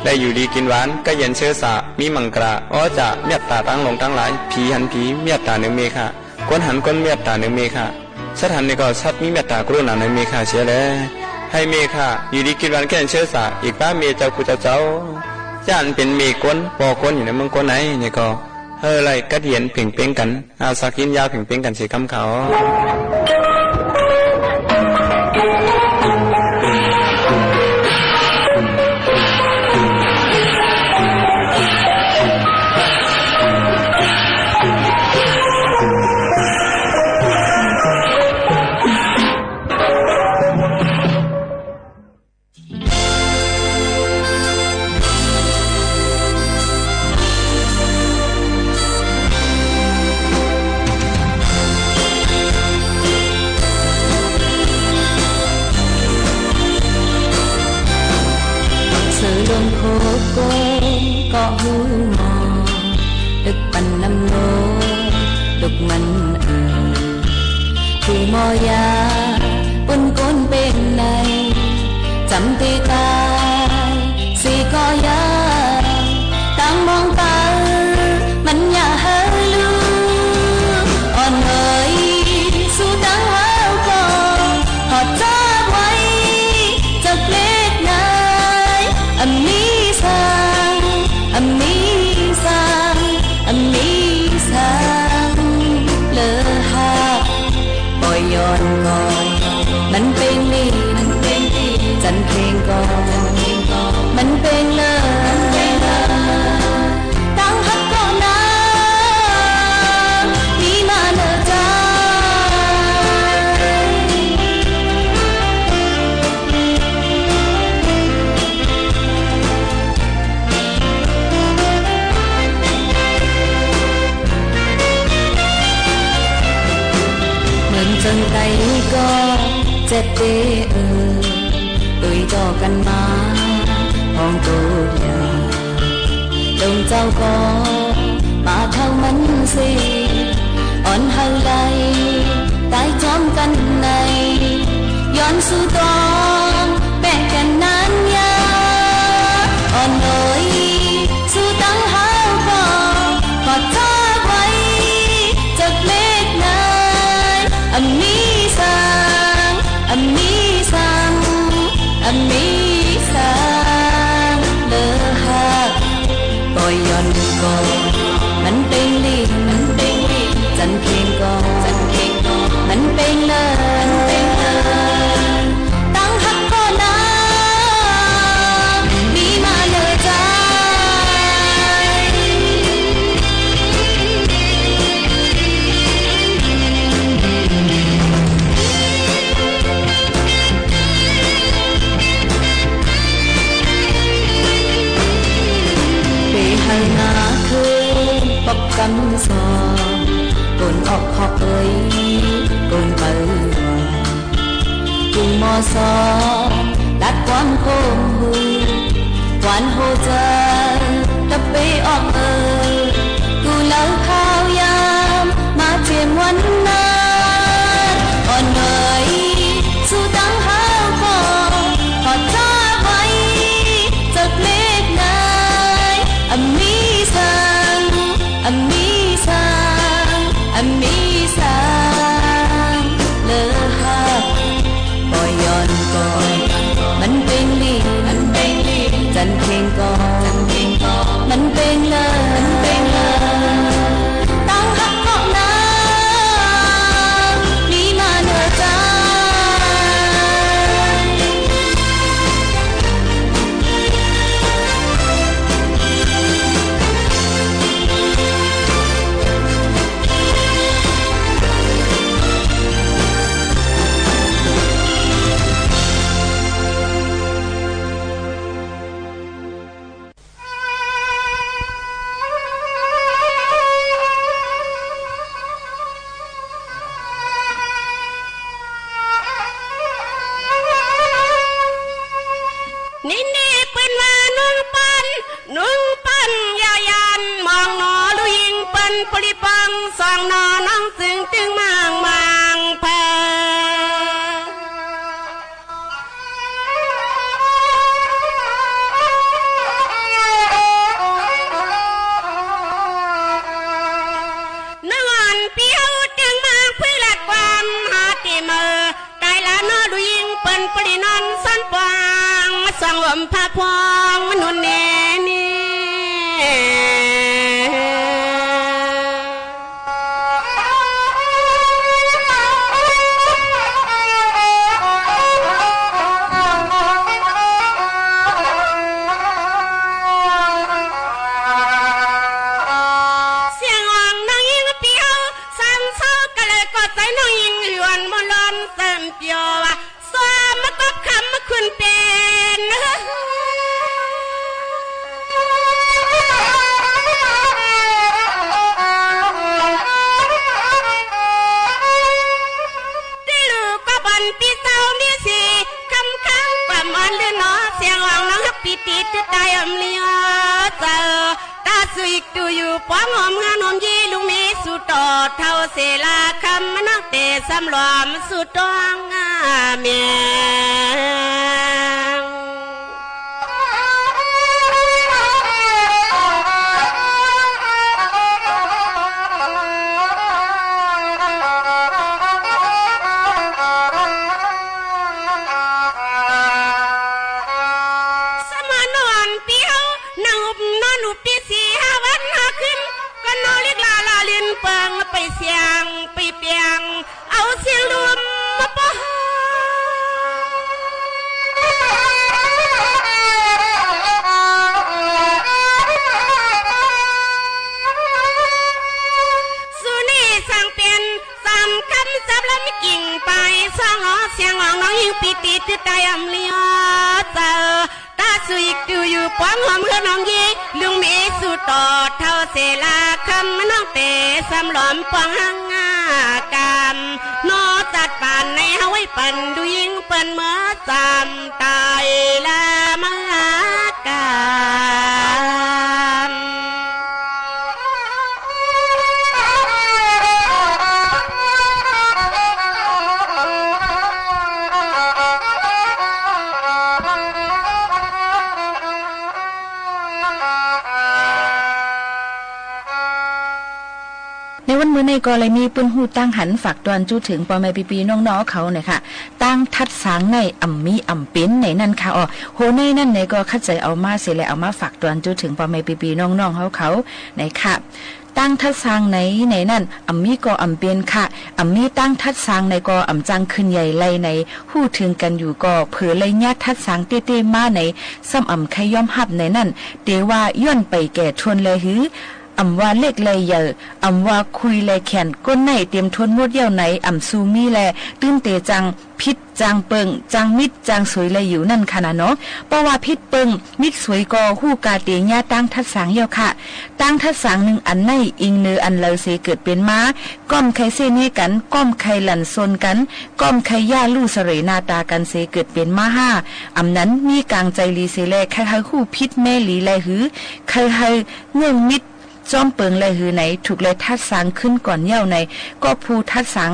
ได้อยู่ดีกินหวานก็เย็นเชื้อสามีมังกราจะเมียตตาตั้งลงตั้งหลายผีหันผีเมียตตาหนึ่งเมค่ะก้นหันก้นเมียตตาหนึ่งเมค่ะสัตว์หันในก็สัตว์มีเมียตตากรุณาหนึ่งเมค่ะเสียแล้วให้เมค่ะอยู่ดีกินหวานก็เย็นเชื้อสาอีกป้าเมเจ้ากูเจ้าจ้านเป็นเมก้นปอก้นอยู่ในเมืองก้นไหนนี่ก็อะไรก็เย็นเพ่งเป้งกันอาสักยินยาวเพ่งเป้งกันเสียกัมเขา จนไตก็เจ็บเด้ต่อกันมาห้องตัวอย่างดงเจ้าก็มาเข้ามันสิอ่อนเฮาไหลตายจอมกันในย้อนสู่ตองแบกกันนานยาอ่อนน้อยสู่ตั้งเฮาก็กอดเธอไว้จากเล็กน้อยอันนี้สังอันนี้สังอันนี้สังเลอหักปล่อยย้อนก่อนมันเป็นลิงจันเคียงก่อนมันเป็นเลยตั้งหักก่อนนะมีมาเลยใจไปให้นาคือปักกำซอกนออกขอบเอ้ยกนไปกุงมอซอดัดความโคมหูหวานโหใจตะไปออกกูเล่าข้าวยามมาเจียมวันนั้นอ่อนเหนื่อยสู้ตั้งหาก่อนขอเธอไว้จากเล็กน้อยอันนี้สังอันนี้สังอันนี้สังเลอหักปล่อยย้อนก่อนมันเป็นลิงจันเคียงก่อนมันเป็นเลยตั้งหักก่อนนะมีมาเหนือใจปริปังสองนอน้องซึ่งตึงมังแพนอนเปียวตึงมังเพื่อละความหาติเมอไกลละนอดูยิงเปิ้นปรินอนสันปางสังวมพาพองนุนเนนี่ติดตายอมเลียเจอตาสุยตูอยู่ป้องหอมงานหอมยีลุงมีสุดต่อเท่าเสลาคำมันนักเตะสำรวมสุดตองเมียไปเสียงไปเปียงเอาเสียงรวมมาปะสุนีสั่งเป็นสามคำสับแล้วไม่กิ่งไปสองเสียงของน้องยิงปีติดใจอำเลียเจอตาสุยดูอยู่ป้องหอมเพื่อน้องยีลุงมีสุดต่อเท่าเสลา คำน้องเตะสำหลอมปองหังกามโนตัดป่านในเฮาไว้ปันดูยิงเปิ้นเมื่อจำตายละมากามในวันมื้อในก็เลยมีปืนหูตั้งหันฝากตอนจู้ถึงพ่อแม่พี่ๆน้องๆเขาเนี่ยค่ะตั้งทัดสางในมีเป็นในนั่นค่ะโหในนั่นในก็เข้าใจเอามาเสียแล้วเอามาฝากตอนจู้ถึงพ่อแม่พี่ๆน้องๆเขาในค่ะตั้งทัดสางในนั่นมีก็เป็นค่ะมีตั้งทัดสางในก็จังขึ้นใหญ่ไลในฮู้ถึงกันอยู่ก็เผื่อเลยญาติทัดสางเต้ๆมาในซ้ำใครยอมรับในนั่นเตว่าย้อนไปแก่ทวนเลยหือว่าเล็กเลยเยอะว่าคุยเลยแขนก้นในเตรียมทวนมดเยี่ยวไหนซูมีแลตื้นเตจังพิษจางเปิงจางมิดจางสวยเลยอยู่นั่นขนาดเนาะเพราะว่าพิษเปิงมิดสวยก็ฮู้กาเตียญาตั้งทัดสางเยี่ยวค่ะตั้งทัดสางหนึ่งอันในอิงเนืออันเลเสเกิดเป็นม้าก้อมใครเส้นให้กันก้อมใครหลั่นซนกันก้อมใครย่าลู่เสรนาตากันเสเกิดเป็นม้าห้านั้นมีกลางใจลีเสแลใครให้ฮู้พิษแม่ลีแลหือใครให้เงื่อนมิดจอมเปิงเลยหือไหนถูกเลยทัดสางขึ้นก่อนเย่าในก็ภูทัดสาง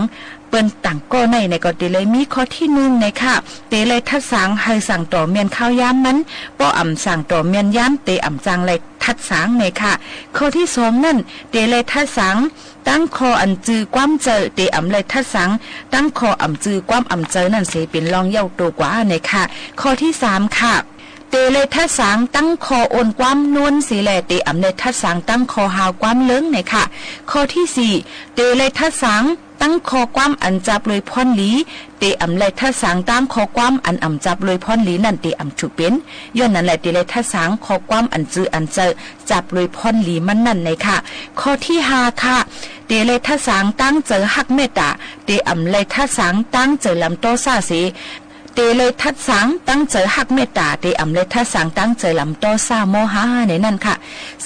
เปิ้นต่างก็ในก็เตเลยมีข้อที่1ในค่ะเตเลยทัดสางให้สั่งต่อเมียนข้าวยามนั้นป้อสั่งต่อเมียนยามเตจังเลยทัดสางในค่ะข้อที่2นั่นเตเลยทัดสางตั้งคออันจือความเจอเตเลยทัดสางตั้งคอจือความเจอนั่นเสเป็นรองเย่าตัวกว่าในค่ะข้อที่3ค่ะเตเลยทัดสางตั้งคอโอนความนวลสีแลเตเลยทัดสางตั้งคอหาวความเลิ้งในค่ะข้อที่4เตเลยทัดสางตั้งคอความอันจับเลยพรหลีเตเลยทัดสางตั้งคอความอันจับเลยพรหลีนั่นเตถูกเป็นย้อนนั่นแหละเตเลยทัดสางคอความอันจือเจอจับเลยพรหลีมันนั่นในค่ะข้อที่5ค่ะเตเลยทัดสางตั้งเจอหักเมตตาเตเลยทัดสางตั้งเจอลำโตซาเสเตเลยทัดสางตั้งเจอหักเมตตาเตเลยทัดสางตั้งเจอลำโตซาโมหะในนั่นค่ะ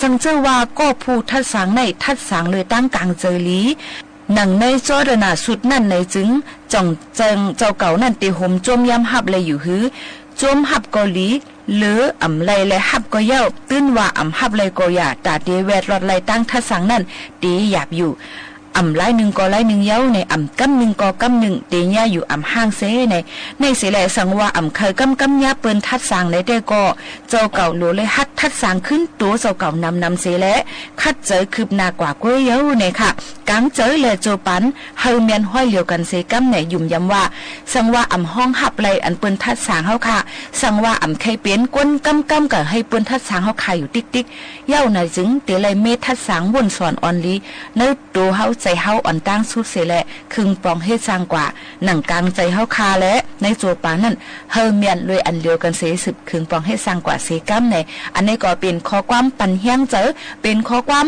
สังเจอว่าก็ผู้ทัดสางในทัดสางเลยตั้งกลางเจอลีหนังในจอดนาสุดนั่นในจึงจ่องเจิงเจ้าเก่านั่นตีห่มจมยำหับเลยอยู่หือจมหับเกาหลีหรือไรและหับก็เย้าตื้นว่าหับเลยก็อย่าตาเดแวดรอดไรตั้งทัดสังนั่นตีหยาบอยู่ไล่หนึ่งก็ไล่หนึ่งเย้าในกำหนึ่งก็กำหนึ่งเตียอยู่ห้างเซในเสแลสังว่าเคยกำยาเปิ้นทัดสางในได้ก็เจ้าเก่าโหลเลยฮัดทัดสางขึ้นตัวเจ้าเก่านำเสแลคัดเจอคืบหน้ากว่าก้วยเย้าในค่ะกังเจอเลยโจปันเฮาเมียนห้อยเหลียวกันเซกำในยุ่มย้ำว่าสังว่าห้องหับไรอันเปิ้นทัดสางเฮาค่ะสังว่าเคยเปลี่ยนก้นกำกับให้เปิ้นทัดสางเฮาขายอยู่ติ๊กเย้าในจึงเตเลยเมทัดสางวนสอนออนลีในตัวเฮาใจเฮาอ่อนตั้งสุดเสแหละคึงปองเฮ็ดสร้างกว่าหนังกลางใจเฮาคาและในโจปานั่นเฮาเมียนเลยอันเดียวกันเสสืบคึงปองเฮ็ดสร้างกว่าเสกัมในอันนี้ก็เป็นข้อความปันเฮียงเจอเป็นข้อความ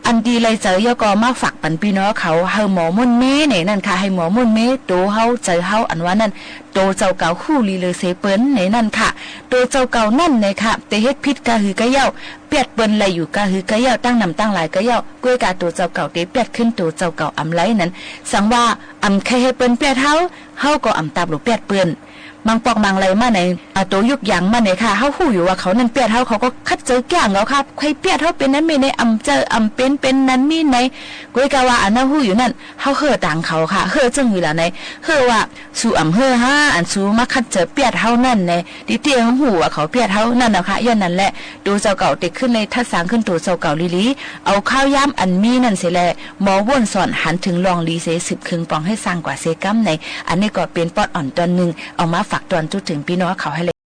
อันดีเลยเจอยก็มาฝากปันพี่น้องเขาเฮาหมอมุ่นเมเนี่ยนั่นค่ะให้หมอมุ่นเมโตเฮาเจอเฮาอันว่านั่นโตเจ้าเก่าคู่ลีเลยเสเปิ้นในนั่นค่ะโตเจ้าเก่านั่นในค่ะแต่เฮ็ดพิษกะหือกะเย้าเปียดเปิ้นไหลอยู่กะหือกะเย้าตั้งนำตั้งหลายกะเย้ากล้วยกาตัวเจ้าเก่าเตเปียดขึ้นตัวเจ้าเก่าไหลนั้นสังว่าใครให้เปิ้นเปียดเฮาก็ตาบหรือเปียดเปิ้นมังปอกมังไรมาในตัวยุกยางมาในค่ะเฮาฮู้อยู่ว่าเขานั่นเปียดเฮาเขาก็คัดเจอแก่งเขาครับใครเปียดเฮาเป็นนั้นมีในเจอเป็นนั้นมีในก้อยกะว่าอันนั้นฮู้อยู่นั่นเฮาเฮ่อต่างเขาค่ะเฮ่อจึงอยู่ล่ะในเฮ่อว่าสู่เฮ่อฮาอันสู่มาคัดเจอเปียดเฮานั่นในดิเตียงฮู้ว่าเขาเปียดเฮานั่นน่ะค่ะย้อนนั่นแหละดูเจ้าเก่าติดขึ้นในทัดสางขึ้นตัวเจ้าเก่าลีเอาข้าวยามอันมีนั่นเสิแลหมอว่นสอนหันถึงลองลีเส10ครึ่งปองให้สร้างกว่าเซกัมในอันนี้ก็เป็นปอดอ่อนตอนนึงเอามาฝากตอนจุดถึงพี่น้องเขาให้เลย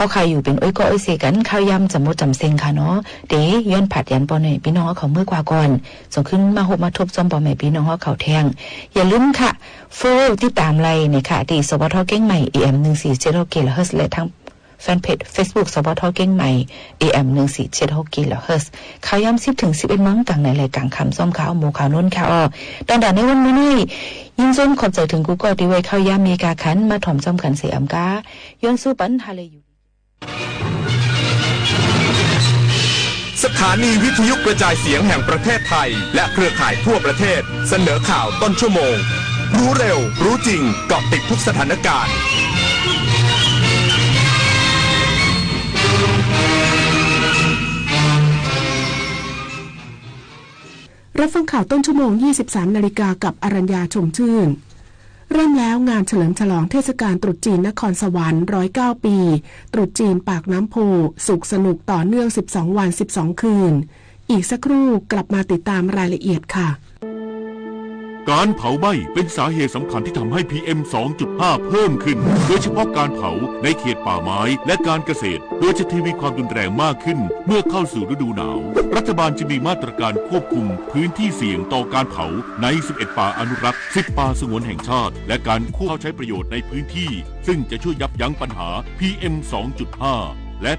เอาใครอยู่เป็นอ้อยก็อ้อยเสกันข้าวยำจำมดจำเซ็งค่ะเนาะเดี๋ยวย้อนผัดยันปอหน่อยพี่น้องเขาเมื่อกว่าก่อนส่งขึ้นมาหกมาทบจอมปอแม่พี่น้องเขาแทงอย่าลืมค่ะโฟที่ตามไลน์เนี่ยค่ะดีสวทเก้งใหม่ AM 1476 kHz และทั้งแฟนเพจ Facebook สวทเก้งใหม่ AM 1476 kHz ข่าวยำ10 ถึง 11 มั้งกลางในรายการคำส้มข่าวหมูข่าวน้นข่าวตอนด่านในวันนี้ยินส้มขอบใจถึงกูก็ดีไว้ข่าวยำมีกาขันมาถ่อมจ้อมกันเสียอำกาย้อนสู้ปันฮาเลอยู่สถานีวิทยุกระจายเสียงแห่งประเทศไทยและเครือข่ายทั่วประเทศเสนอข่าวต้นชั่วโมงรู้เร็วรู้จริงเกาะติดทุกสถานการณ์รับฟังข่าวต้นชั่วโมง 23 นาฬิกากับอรัญญาชมชื่นเริ่มแล้วงานเฉลิมฉลองเทศกาลตรุษจีนนครสวรรค์109 ปีตรุษจีนปากน้ำโพสุขสนุกต่อเนื่อง12 วัน 12 คืนอีกสักครู่กลับมาติดตามรายละเอียดค่ะการเผาไหม้เป็นสาเหตุสำคัญที่ทำให้ PM 2.5 เพิ่มขึ้นโดยเฉพาะการเผาในเขตป่าไม้และการเกษตรโดยจะทวีความรุนแรงมากขึ้นเมื่อเข้าสู่ฤดูหนาวรัฐบาลจะมีมาตรการควบคุมพื้นที่เสี่ยงต่อการเผาใน11ป่าอนุรักษ์10ป่าสงวนแห่งชาติและการเข้าใช้ประโยชน์ในพื้นที่ซึ่งจะช่วยยับยั้งปัญหา PM 2.5 และ